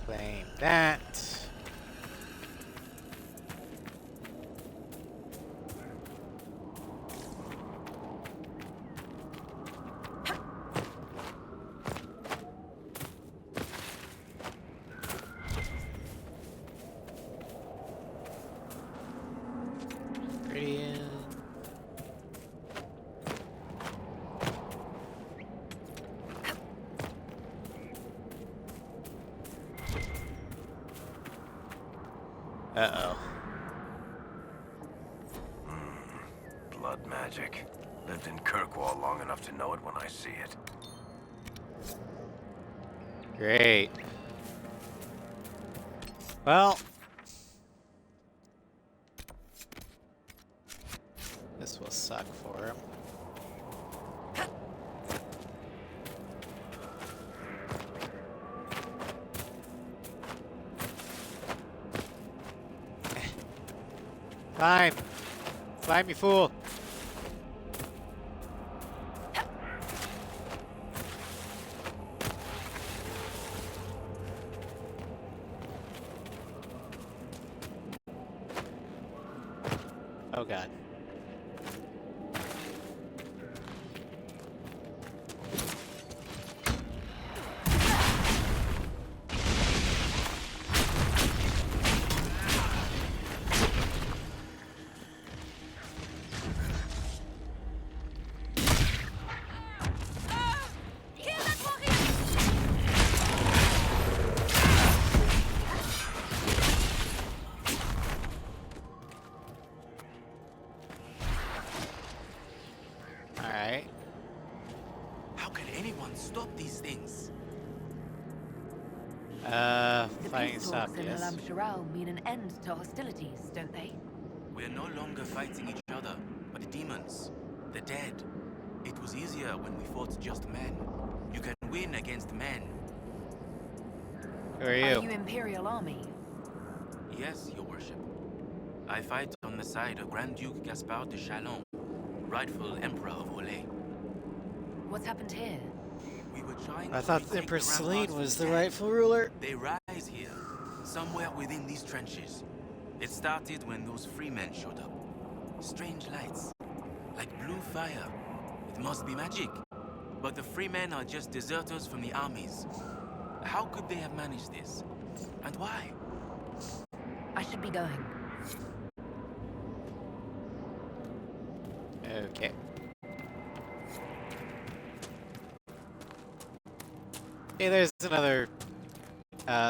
Claim that. Gradient. Uh-oh. Blood magic. Lived in Kirkwall long enough to know it when I see it. Great. Well, this will suck for him. Climb! Climb, you fool! Oh god. Alright. How can anyone stop these things? The Fighting peace stop, talks in yes. Alam mean an end to hostilities, don't they? We're no longer fighting each other, but the demons. The dead. It was easier when we fought just men. You can win against men. Who are you? Are you Imperial Army? Yes, your worship. I fight on the side of Grand Duke Gaspard de Chalon, rightful Emperor of Olay. What's happened here? We were trying I to thought retake Empress the Celine ramparts was from the dead. rightful ruler. They rise here, somewhere within these trenches. It started when those freemen showed up. Strange lights, like blue fire. It must be magic. But the freemen are just deserters from the armies. How could they have managed this? And why? I should be going. Okay. Hey, there's another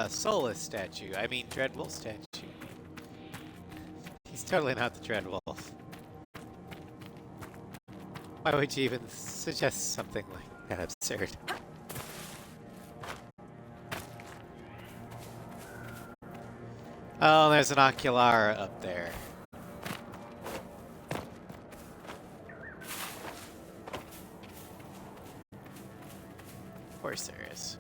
Soulless statue. I mean, Dreadwolf statue. He's totally not the Dreadwolf. Why would you even suggest something like that absurd? Oh, there's an Oculara up there. Of course there is.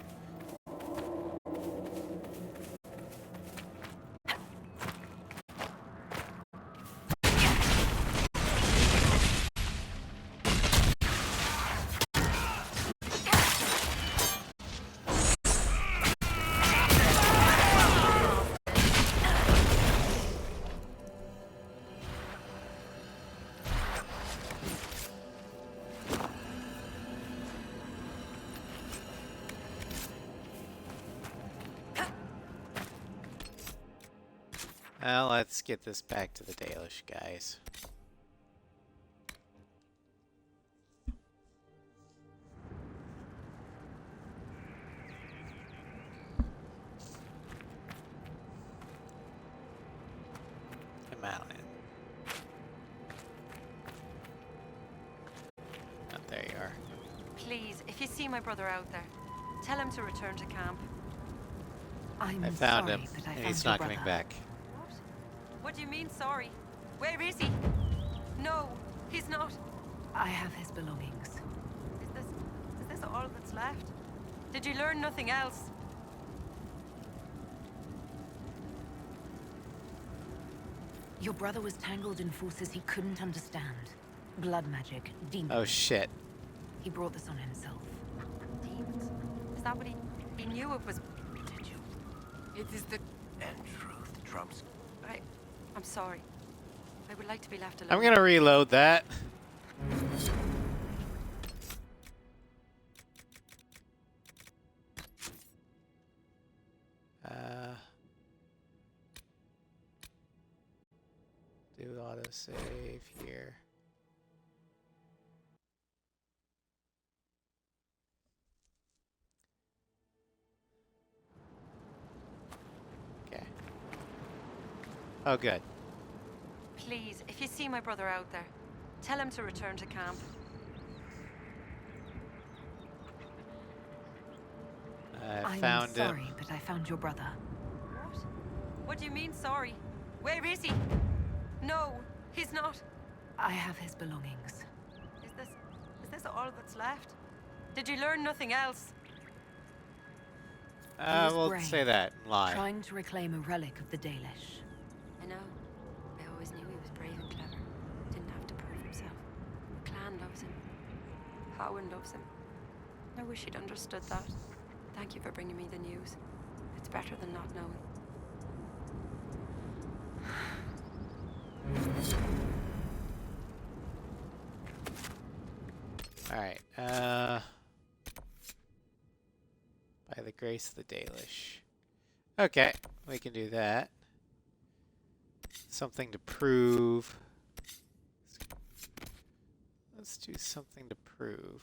Well, let's get this back to the Dalish guys. Come on in. Oh, there you are. Please, if you see my brother out there, tell him to return to camp. I found him, and he's not coming back. What do you mean, sorry? Where is he? No, he's not. I have his belongings. Is this all that's left? Did you learn nothing else? Your brother was tangled in forces he couldn't understand. Blood magic, demons. Oh shit. He brought this on himself. Demons? Is that what he knew it was? Did you? It is the... And truth trumps. I'm sorry. I would like to be left alone. I'm gonna reload that. Do autosave here. Okay. Oh, good. Please, if you see my brother out there, tell him to return to camp. I'm sorry, but I found your brother. What? What do you mean, sorry? Where is he? No, he's not. I have his belongings. Is this all that's left? Did you learn nothing else? We'll say that and lie. Trying to reclaim a relic of the Dalish. I know. I always knew he was brave and clever. Didn't have to prove himself. The clan loves him. Howen loves him. I wish he'd understood that. Thank you for bringing me the news. It's better than not knowing. Alright, by the grace of the Dalish. Okay, we can do that. Something to prove. Let's do something to prove.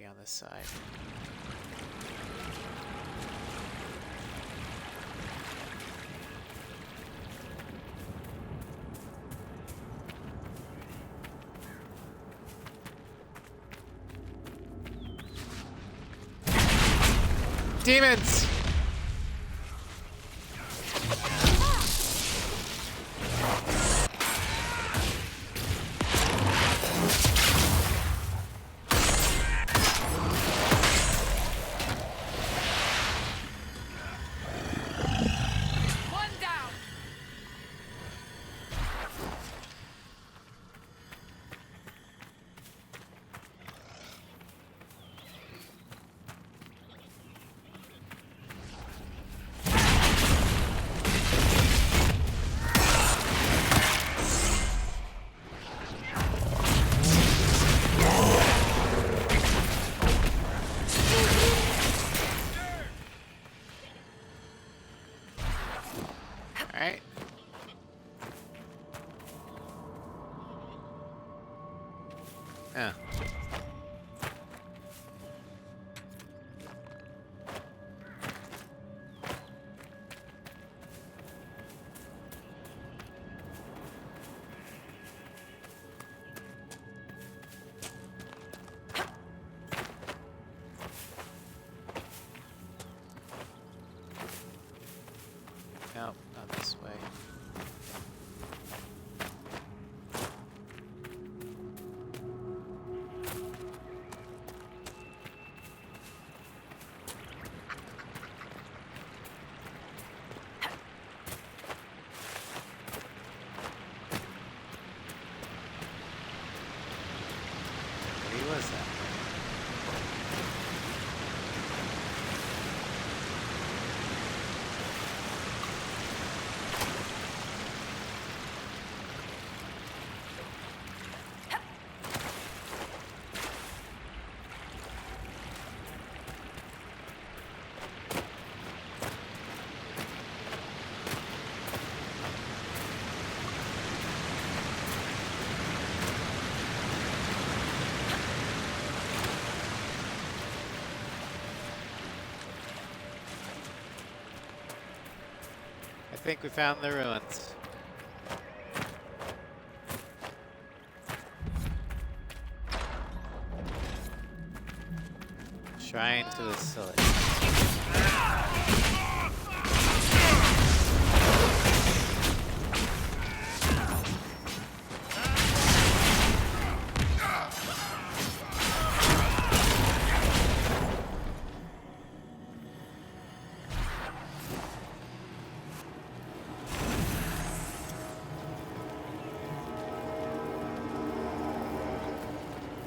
On this side. Demons! Alright. Yeah. No, not this way. What was that? I think we found the ruins. Shrine to the Silly.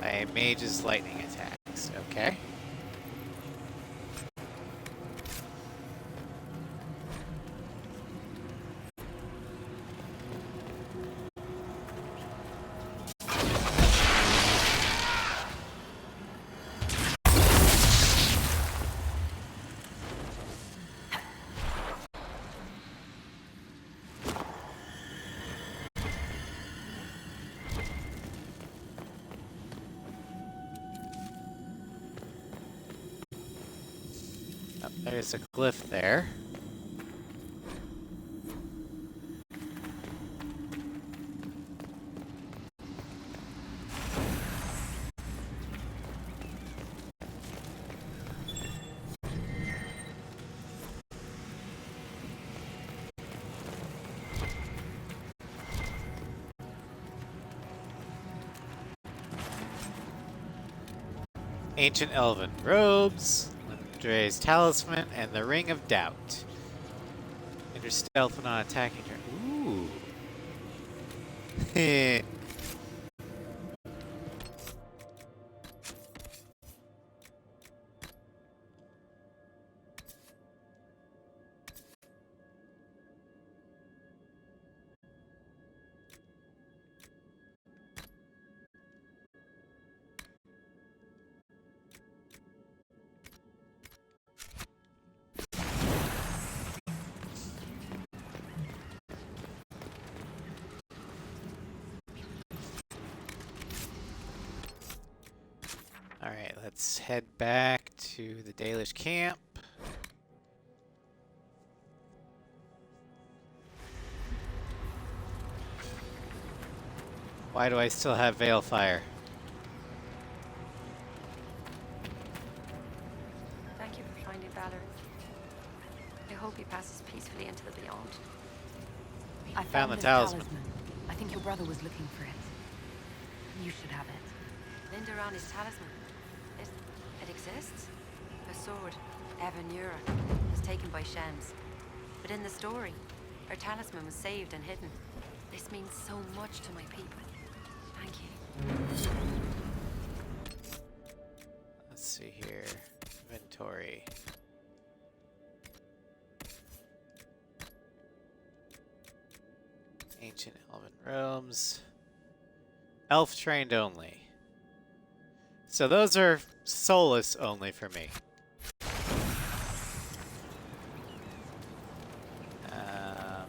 A mage's lightning attacks. Okay. Oh, there's a glyph there. Ancient Elven Robes, Dre's Talisman, and the Ring of Doubt. Enter stealth when not attacking her. Ooh. Alright, let's head back to the Dalish camp. Why do I still have Veil Fire? Thank you for finding Valor. I hope he passes peacefully into the beyond. I found the this talisman. I think your brother was looking for it. You should have it. Lindarani's talisman. It exists? The sword, Evanura, was taken by Shems. But in the story, her talisman was saved and hidden. This means so much to my people. Thank you. Let's see here. Inventory. Ancient Elven Realms. Elf trained only. So those are soulless only for me. I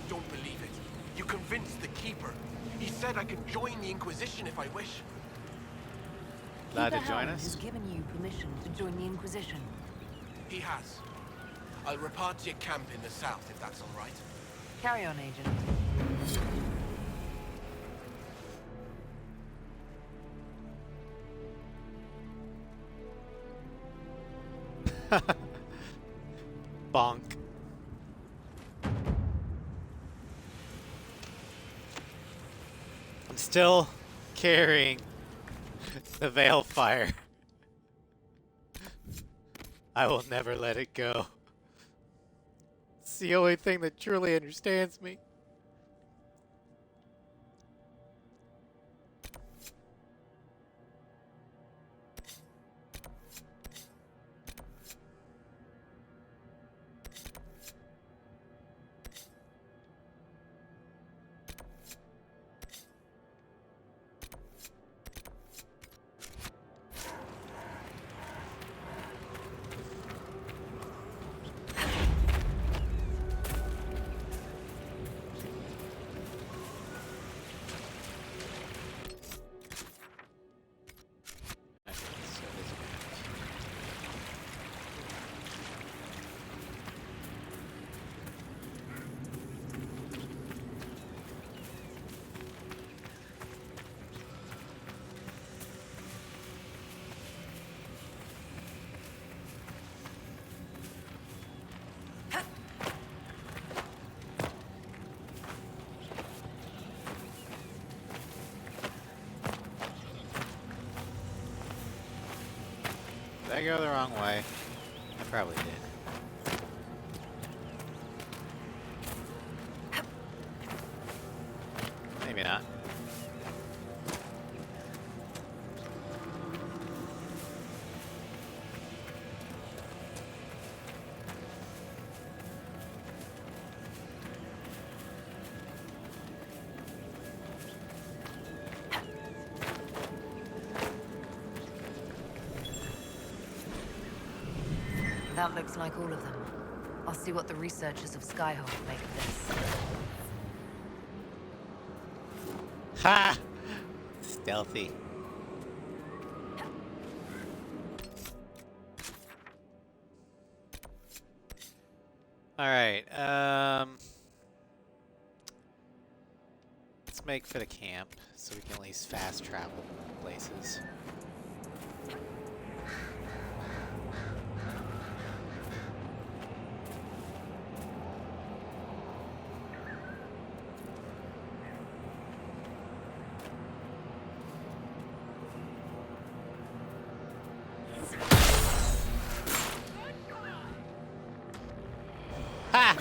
don't believe it. You convinced the Keeper. He said I could join the Inquisition if I wish. Allowed to Keeper join Helm us? has given you permission to join the Inquisition. He has. I'll report to your camp in the south if that's all right. Carry on, Agent. Bonk. I'm still carrying the Veil Fire. I will never let it go. It's the only thing that truly understands me. I go the wrong way? I probably did. Maybe not. That looks like all of them. I'll see what the researchers of Skyhold make of this. Ha! Stealthy. Alright, let's make for the camp so we can at least fast travel places. Ha!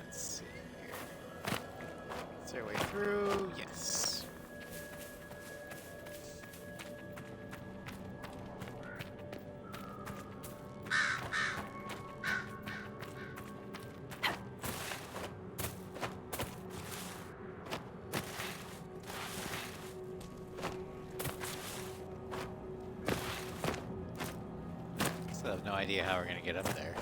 Let's see here. Is there a way through? Yes. Still have no idea how we're gonna get up there.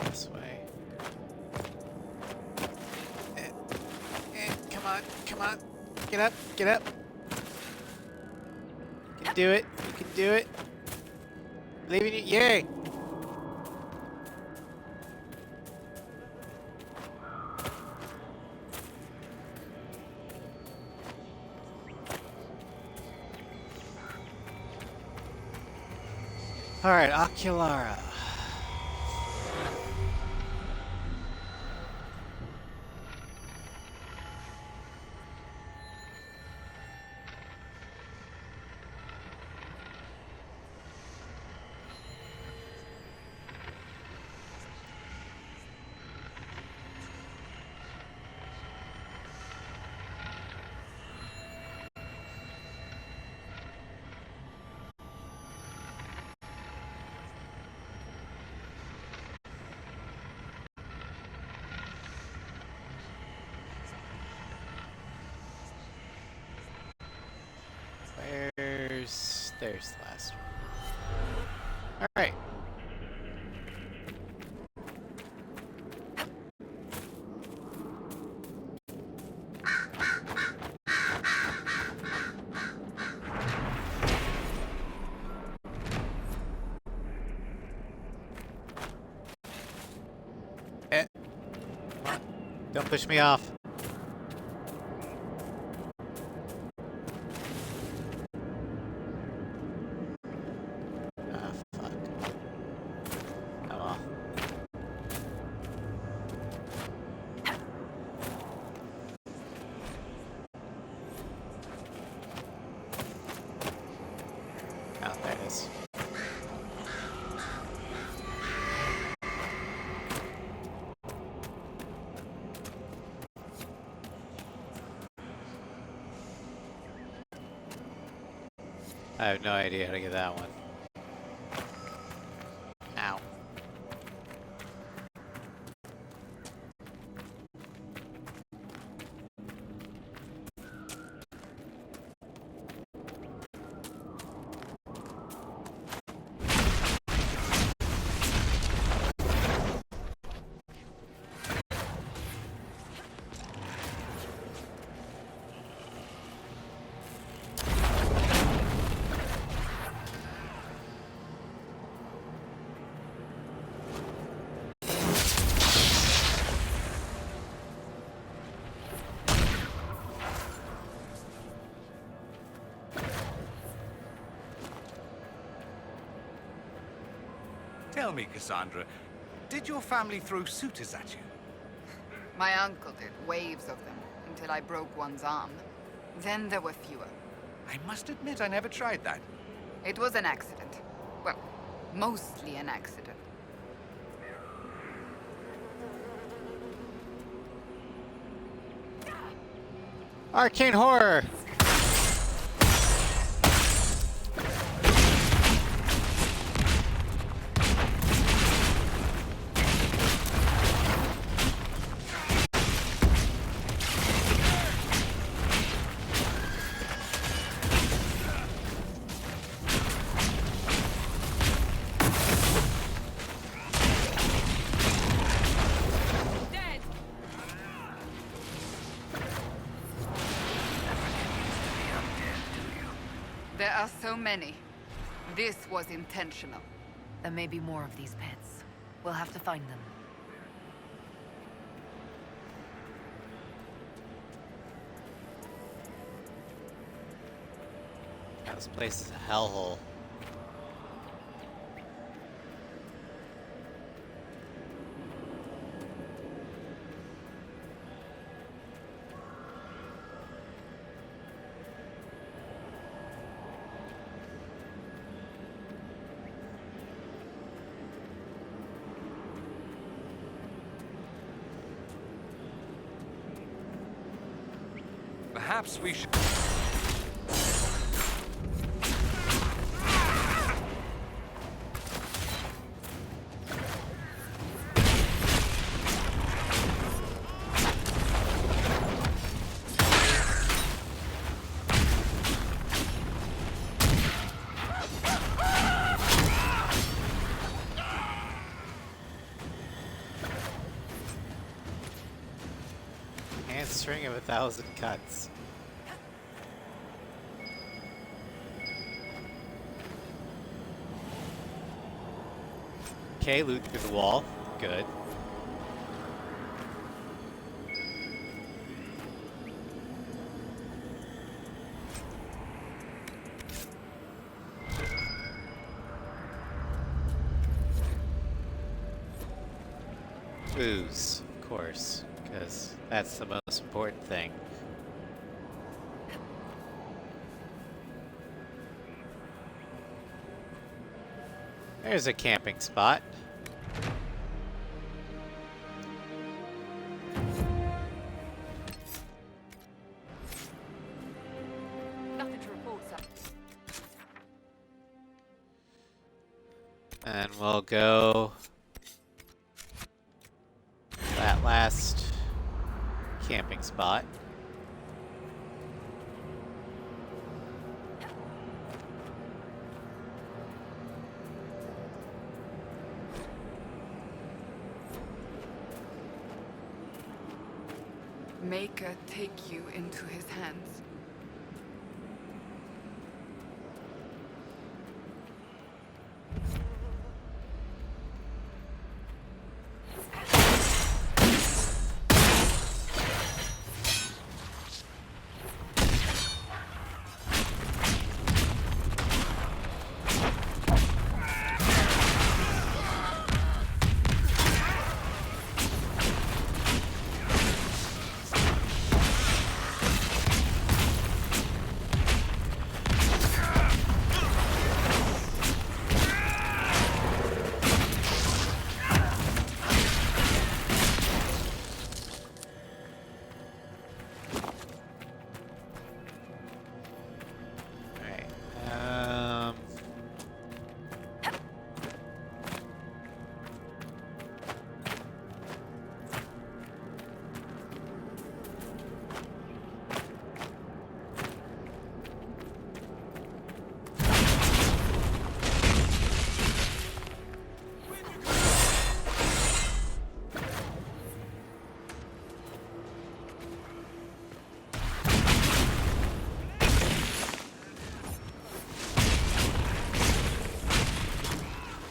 This way. Come on, come on. Get up, get up. You can do it, you can do it. Leaving you, yay! Alright, Oculara. There's the last one. Alright. Come on. Don't push me off. I have no idea how to get that one. Ow. Tell me, Cassandra, did your family throw suitors at you? My uncle did, waves of them, until I broke one's arm. Then there were fewer. I must admit I never tried that. It was an accident. Well, mostly an accident. Arcane horror! There are so many. This was intentional. There may be more of these pits. We'll have to find them. This place is a hellhole. Perhaps we should... String of 1,000 cuts. Okay, loot through the wall. Good. Booze, of course, because that's the most important thing. There's a camping spot. Nothing to report, sir. And we'll go that last camping spot. Maker take you into his hands.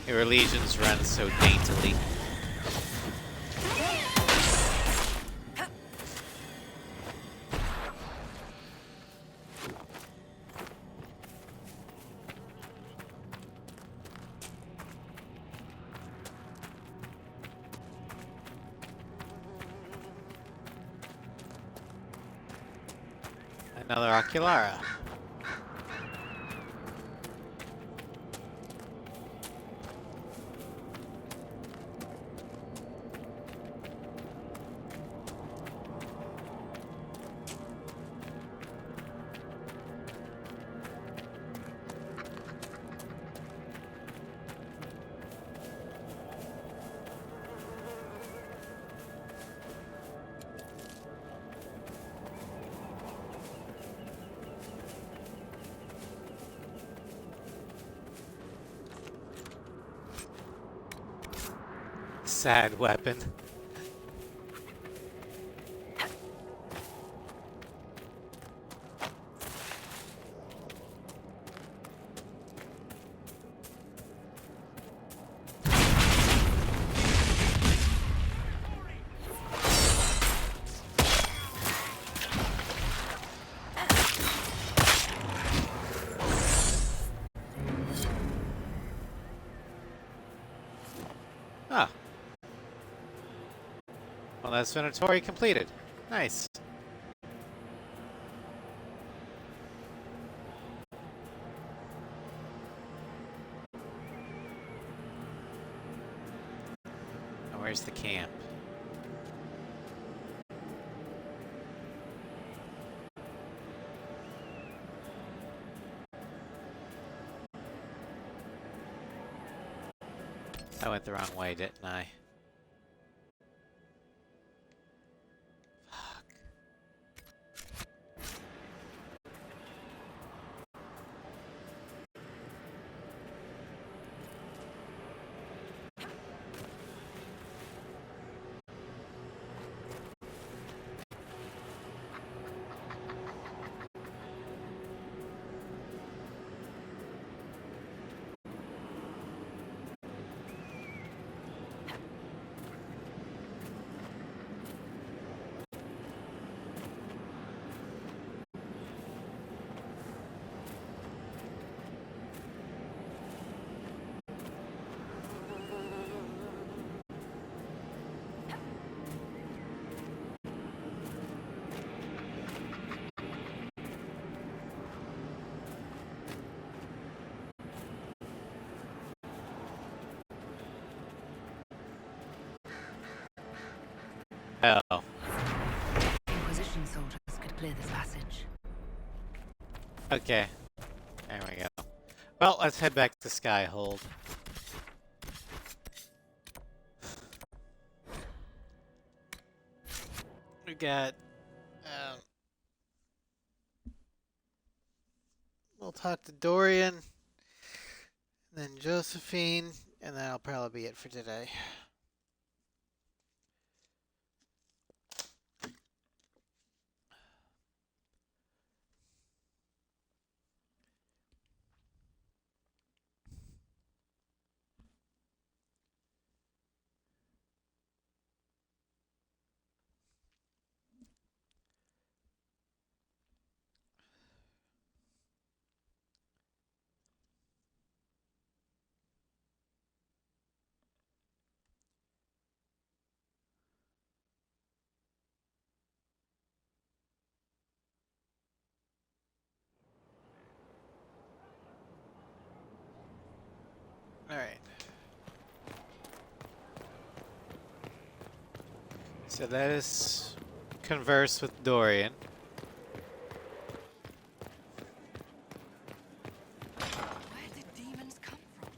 Your legions run so daintily. Another Oculara. Sad weapon. Ah. Well, that's Venatori completed. Nice. Now where's the camp? I went the wrong way, didn't I? Oh. Inquisition soldiers could clear this passage. Okay. There we go. Well, let's head back to Skyhold. We got... we'll talk to Dorian, and then Josephine, and that'll probably be it for today. Alright. So that is converse with Dorian. Where did demons come from?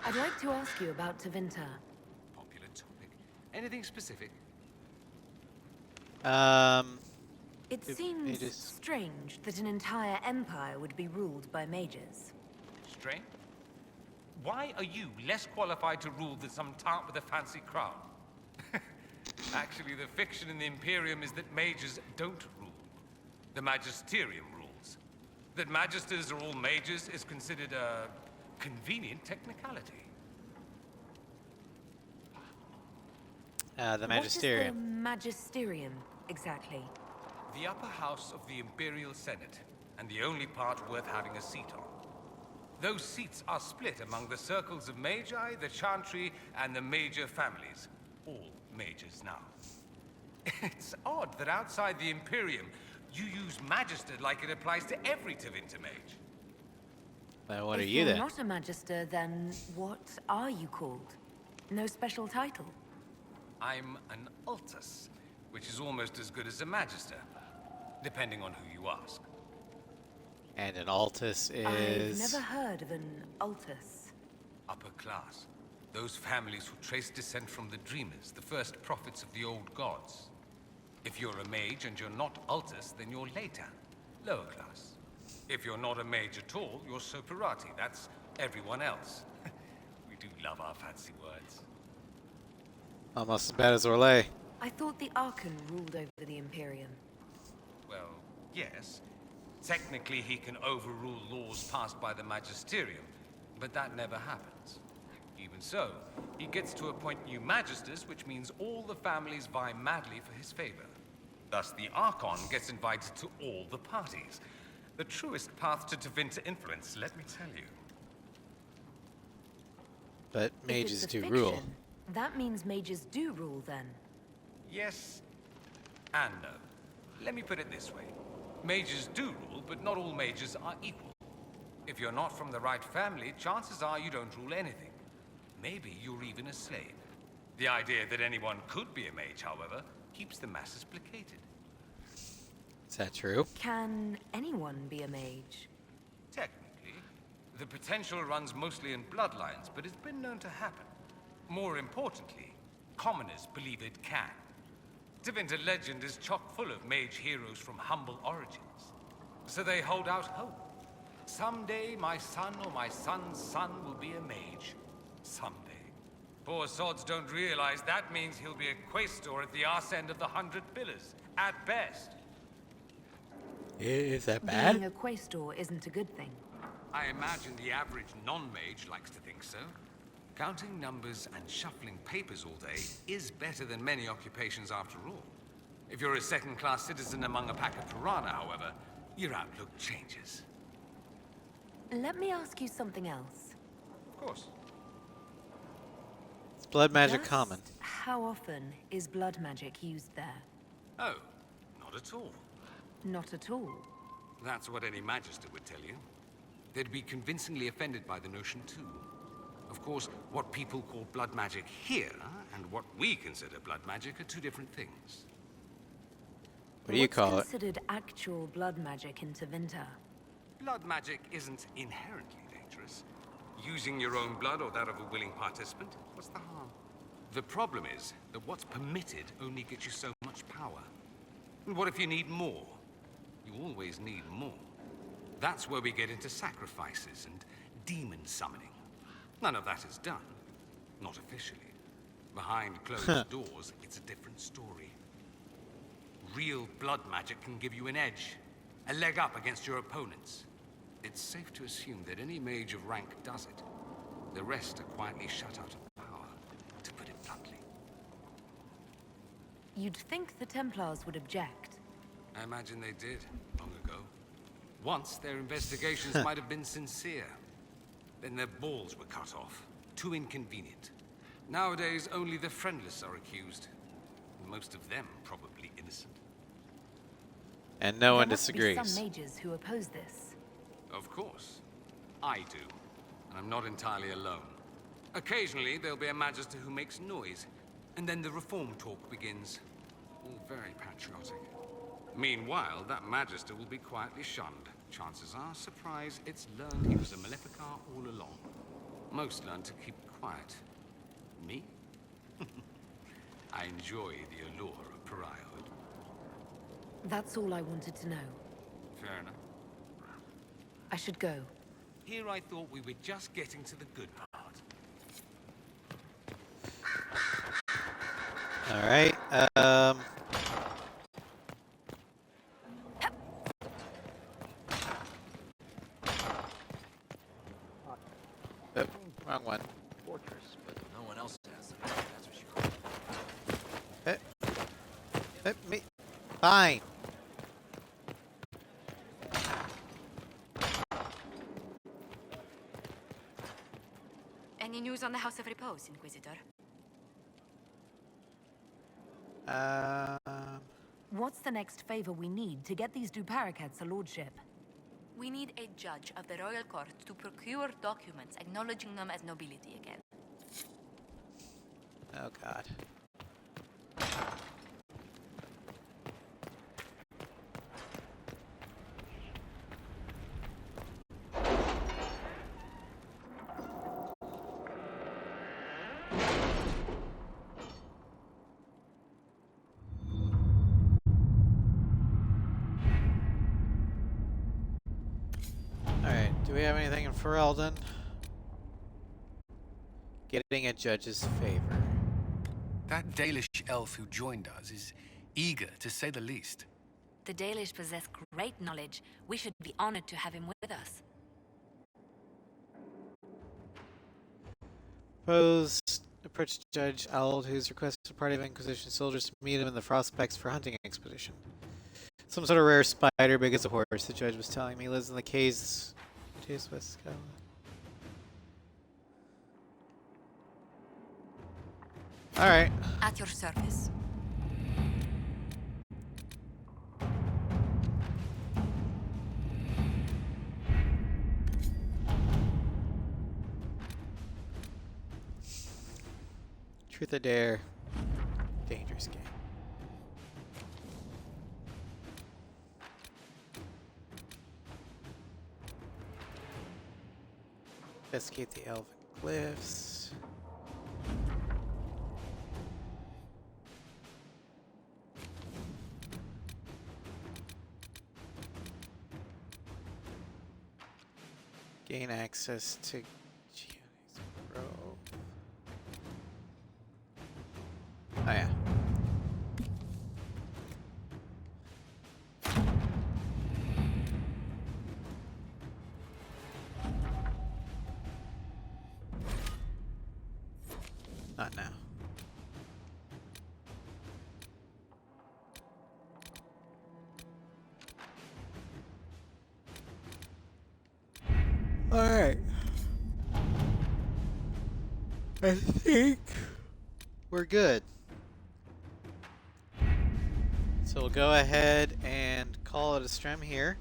I'd like to ask you about Tevinter. Popular topic. Anything specific? It seems strange that an entire empire would be ruled by mages. Strange? Why are you less qualified to rule than some tart with a fancy crown? Actually, the fiction in the Imperium is that mages don't rule. The Magisterium rules. That magisters are all mages is considered a convenient technicality. The Magisterium. What is the Magisterium, exactly? The upper house of the Imperial Senate. and the only part worth having a seat on. Those seats are split among the circles of Magi, the Chantry, and the major families. All mages now. It's odd that outside the Imperium, you use Magister like it applies to every Tevinter mage. Well, what are If you you're then? not a Magister, then what are you called? No special title? I'm an Altus, which is almost as good as a Magister, depending on who you ask. And an Altus is... I've never heard of an Altus. Upper class. Those families who trace descent from the Dreamers, the first prophets of the old gods. If you're a mage and you're not Altus, then you're Laetan, lower class. If you're not a mage at all, you're Soperati. That's everyone else. We do love our fancy words. Almost as bad as Orlais. I thought the Archon ruled over the Imperium. Well, yes. Technically, he can overrule laws passed by the Magisterium, but that never happens. Even so, he gets to appoint new Magisters, which means all the families vie madly for his favor. Thus, the Archon gets invited to all the parties. The truest path to Tevinter influence, let me tell you. But If mages it's a do rule. fiction, that means mages do rule, then. Yes and no. Let me put it this way. Mages do rule, but not all mages are equal. If you're not from the right family, chances are you don't rule anything. Maybe you're even a slave. The idea that anyone could be a mage, however, keeps the masses placated. Is that true? Can anyone be a mage? Technically, the potential runs mostly in bloodlines, but it's been known to happen. More importantly, commoners believe it can. Tevinter legend is chock full of mage heroes from humble origins. So they hold out hope. Someday my son or my son's son will be a mage. Someday. Poor sods don't realize that means he'll be a quaestor at the arse end of the 100 Pillars, at best. Is that bad? Being a quaestor isn't a good thing. I imagine the average non-mage likes to think so. Counting numbers and shuffling papers all day is better than many occupations after all. If you're a second-class citizen among a pack of piranha, however, your outlook changes. Let me ask you something else. Of course. Is blood magic Just common? how often is blood magic used there? Oh, not at all. Not at all. That's what any Magister would tell you. They'd be convincingly offended by the notion, too. Of course, what people call blood magic here, and what we consider blood magic, are two different things. What do you call it? What's considered actual blood magic in Tevinter? Blood magic isn't inherently dangerous. Using your own blood or that of a willing participant, what's the harm? The problem is that what's permitted only gets you so much power. And what if you need more? You always need more. That's where we get into sacrifices and demon summoning. None of that is done. Not officially. Behind closed doors, it's a different story. Real blood magic can give you an edge, a leg up against your opponents. It's safe to assume that any mage of rank does it. The rest are quietly shut out of power, to put it bluntly. You'd think the Templars would object. I imagine they did, long ago. Once, their investigations might have been sincere. Then their balls were cut off. Too inconvenient. Nowadays, only the friendless are accused. Most of them probably innocent. And no one There must be disagrees. some mages who oppose this. Of course. I do. And I'm not entirely alone. Occasionally, there'll be a Magister who makes noise, and then the reform talk begins. All very patriotic. Meanwhile, that Magister will be quietly shunned. Chances are, surprise, it's learned he was a Maleficar all along. Most learn to keep quiet. Me? I enjoy the allure of pariahhood. That's all I wanted to know. Fair enough. I should go. Here I thought we were just getting to the good part. All right. Oh, wrong one. Fortress, but no one else has them. That's for sure. Me. Fine. news on the House of Repose, Inquisitor? What's the next favor we need to get these Duparacats a lordship? We need a judge of the royal court to procure documents acknowledging them as nobility again. Oh, God. Alright, do we have anything in Ferelden? Getting a judge's favor. That Dalish elf who joined us is eager, to say the least. The Dalish possess great knowledge. We should be honored to have him with us. Proposed approach Judge Ald, who's requested a party of Inquisition soldiers to meet him in the Frostpex for hunting expedition. Some sort of rare spider, big as a horse, the judge was telling me, lives in the caves just west of Scotland. Alright. At your service. Truth or dare. Dangerous game. Investigate the elven glyphs. Gain access to Gianni's Grove. Oh yeah. Not now. Alright. I think we're good. So we'll go ahead and call it a stream here.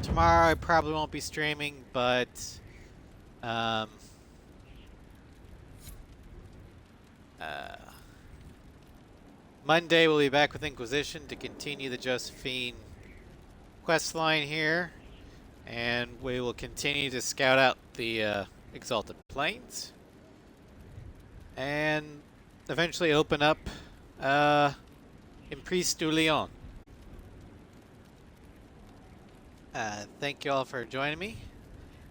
Tomorrow I probably won't be streaming, but Monday we'll be back with Inquisition to continue the Josephine quest line here, and we will continue to scout out the Exalted Plains and eventually open up Emprise du Lion. Thank you all for joining me.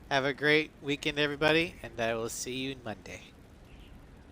Have a great weekend, everybody, and I will see you Monday.